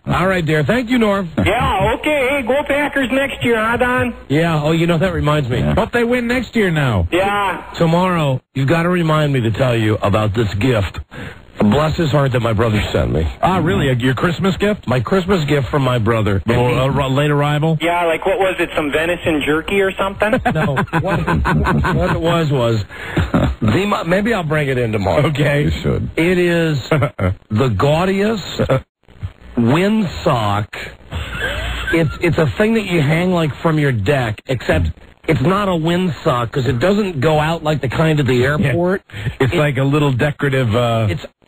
All right, dear. Thank you, Norm. Yeah, okay. Hey, go Packers next year, huh, Don? Yeah, oh, you know, that reminds me. Hope they win next year now. Yeah. Tomorrow, you've got to remind me to tell you about this gift. Bless his heart that my brother sent me. Ah, really? Your Christmas gift? My Christmas gift from my brother. Late arrival? Yeah, like what was it, some venison jerky or something? No. What it was maybe I'll bring it in tomorrow. Okay. You should. It is the gaudiest windsock. It's a thing that you hang like from your deck, except it's not a windsock because it doesn't go out like the kind of the airport. Yeah. It's like a little decorative.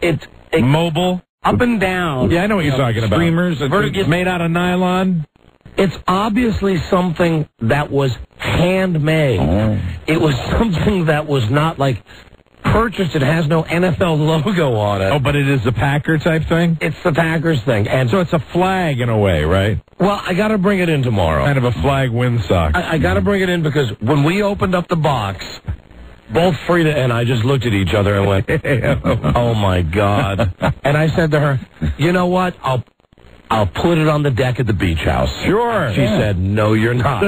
It's mobile. Up and down. Yeah, I know what you're talking about. Streamers. It's made out of nylon. It's obviously something that was handmade. Oh. It was something that was not like purchased. It has no NFL logo on it. Oh, but it is a Packer type thing? It's the Packers thing. And so it's a flag in a way, right? Well, I got to bring it in tomorrow. Kind of a flag windsock. I got to bring it in because when we opened up the box, both Frida and I just looked at each other and went, oh, my God. And I said to her, you know what? I'll put it on the deck at the beach house. Sure. She said, no, you're not.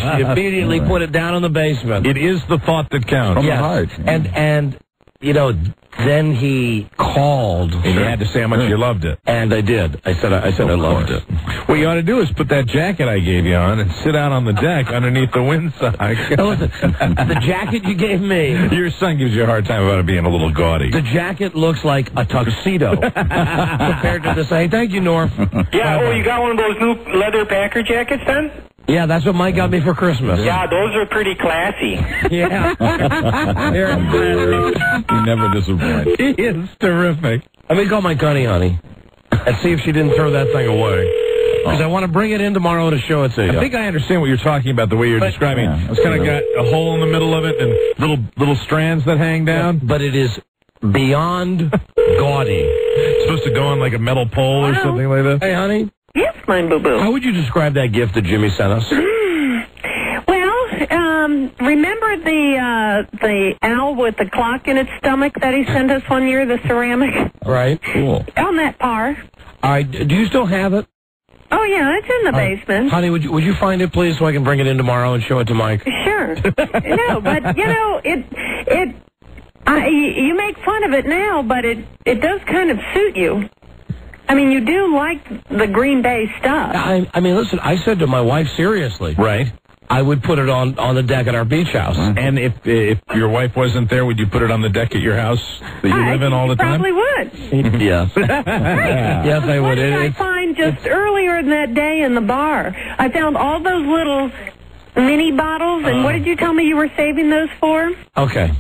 She immediately put it down in the basement. It is the thought that counts. Yes. And you know, then he called. And you had to say how much you loved it. And I did. I said I loved it. What you ought to do is put that jacket I gave you on and sit out on the deck underneath the windsock. Now listen, the jacket you gave me. Your son gives you a hard time about it being a little gaudy. The jacket looks like a tuxedo compared to this. Hey, thank you, Norm. Yeah, oh, you got one of those new leather Packer jackets then? Yeah, that's what Mike got me for Christmas. Yeah, those are pretty classy. Yeah. He never disappoints. He is terrific. Let me call my honey, and see if she didn't throw that thing away. Because I want to bring it in tomorrow to show it to you. I think I understand what you're talking about, the way you're describing it. It's kind of got a hole in the middle of it and little strands that hang down. But it is beyond gaudy. It's supposed to go on like a metal pole or something like that. Hey, honey. Yes, my boo-boo. How would you describe that gift that Jimmy sent us? Well, remember the owl with the clock in its stomach that he sent us one year, the ceramic? Right. Cool. On that par. All right. Do you still have it? Oh, yeah, it's in the basement. Honey, would you find it, please, so I can bring it in tomorrow and show it to Mike? Sure. No, but, you know, you make fun of it now, but it does kind of suit you. I mean, you do like the Green Bay stuff. I mean, listen, I said to my wife, seriously. Right. I would put it on the deck at our beach house. And if your wife wasn't there, would you put it on the deck at your house that you live in all the time? Probably would. Yes. Yes, I would. What did I find just earlier in that day in the bar? I found all those little mini bottles, and what did you tell me you were saving those for? Okay.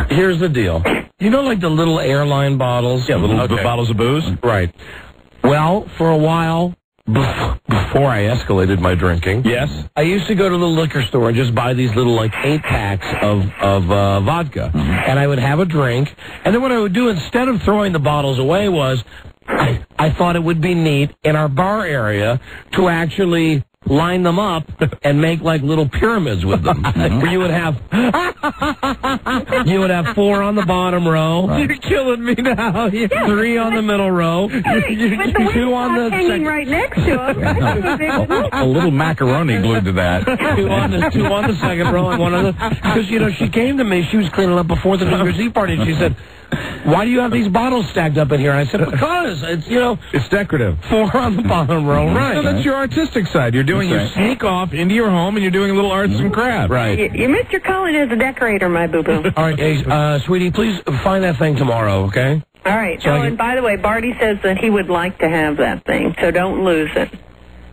Here's the deal. You know, like the little airline bottles? Yeah, little bottles of booze? Right. Well, for a while, before I escalated my drinking, yes, I used to go to the liquor store and just buy these little, like, 8-packs of vodka. Mm-hmm. And I would have a drink. And then what I would do, instead of throwing the bottles away, was I thought it would be neat in our bar area to actually line them up and make like little pyramids with them. Where you would have 4 on the bottom row. You're killing me now. 3 on the middle row. 2 on the hanging right next to him. A little macaroni glued to that. 2 on the second row and 1 on the... Because, you know, she came to me, she was cleaning up before the New Year's Eve party, and she said, why do you have these bottles stacked up in here? And I said, because it's, you know... It's decorative. 4 on the bottom row, right. So that's your artistic side. You're doing, you sneak off into your home and you're doing a little arts and crafts. Right. You missed your calling as a decorator, my boo-boo. All right, hey, sweetie, please find that thing tomorrow, okay? All right. So and by the way, Barty says that he would like to have that thing, so don't lose it.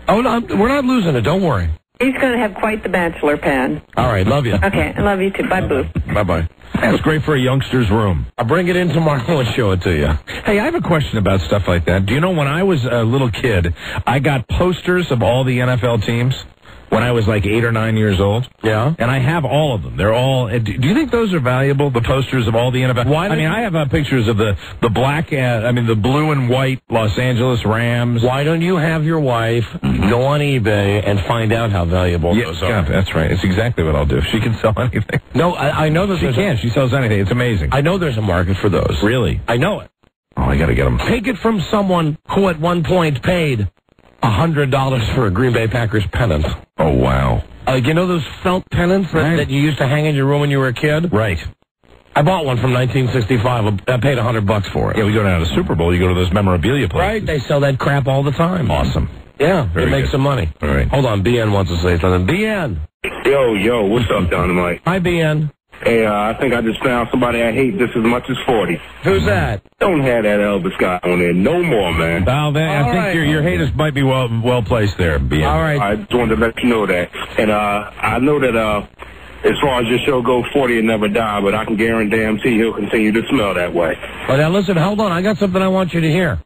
Oh, no, we're not losing it. Don't worry. He's going to have quite the bachelor pad. All right, love you. Okay, I love you too. Bye, boo. Bye-bye. That's great for a youngster's room. I'll bring it in tomorrow and show it to you. Hey, I have a question about stuff like that. Do you know when I was a little kid, I got posters of all the NFL teams when I was like 8 or 9 years old? Yeah. And I have all of them. They're all... Do you think those are valuable, the posters of all the NFL? I have pictures of the blue and white Los Angeles Rams. Why don't you have your wife go on eBay and find out how valuable those are? Yeah, that's right. It's exactly what I'll do. She can sell anything. No, I know that she can. She sells anything. It's amazing. I know there's a market for those. Really? I know it. Oh, I got to get them. Take it from someone who at one point paid $100 for a Green Bay Packers pennant. Oh, wow. You know those felt pennants that you used to hang in your room when you were a kid? Right. I bought one from 1965. I paid $100 for it. Yeah, we go down to the Super Bowl. You go to those memorabilia places. Right. They sell that crap all the time. Awesome. Yeah, Very they make good. some money. All right. Hold on. BN wants to say something. BN. Yo, what's up, Dynamite? Hi, BN. Hey, I think I just found somebody I hate just as much as 40. Who's that? Don't have that Elvis guy on there no more, man. Well, I think your haters might be well placed there, BN. All right. I just wanted to let you know that. And I know that as far as your show goes, 40 will never die, but I can guarantee he'll continue to smell that way. Well, now listen, hold on. I got something I want you to hear.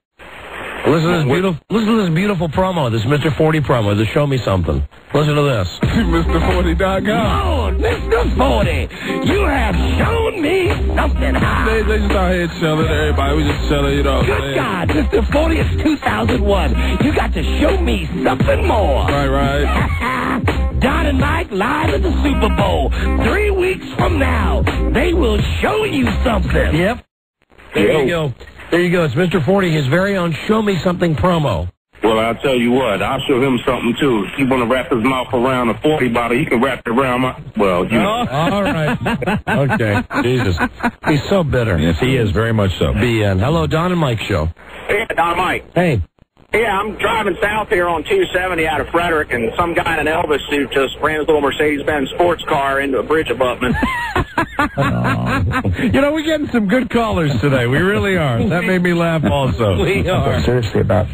Listen to this beautiful promo, this Mr. 40 promo, to show me something. Listen to this. Mr40.com. Oh, Mr. 40, you have shown me something high. They just out here chilling, everybody. We just chilling, you know. Good God, Mr. 40, it's 2001. You got to show me something more. Right. Don and Mike live at the Super Bowl. 3 weeks from now, they will show you something. Yep. There you go. There you go. It's Mr. 40, his very own Show Me Something promo. Well, I'll tell you what. I'll show him something, too. If he want to wrap his mouth around a 40 bottle, he can wrap it around my... Well, you know. All right. Okay. Jesus. He's so bitter. Yes, he is. Very much so. BN. Hello, Don and Mike Show. Hey, Don Mike. Hey. Yeah, I'm driving south here on 270 out of Frederick, and some guy in an Elvis suit just ran his little Mercedes-Benz sports car into a bridge abutment. You know, we're getting some good callers today. We really are. That made me laugh also. We are. Seriously about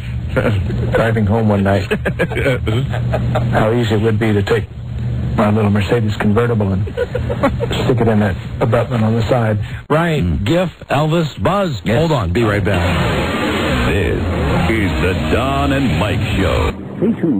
driving home one night. How easy it would be to take my little Mercedes convertible and stick it in that abutment on the side. Right. GIF, Elvis, Buzz. Yes. Hold on. Be right back. This is the Don and Mike Show. Stay tuned.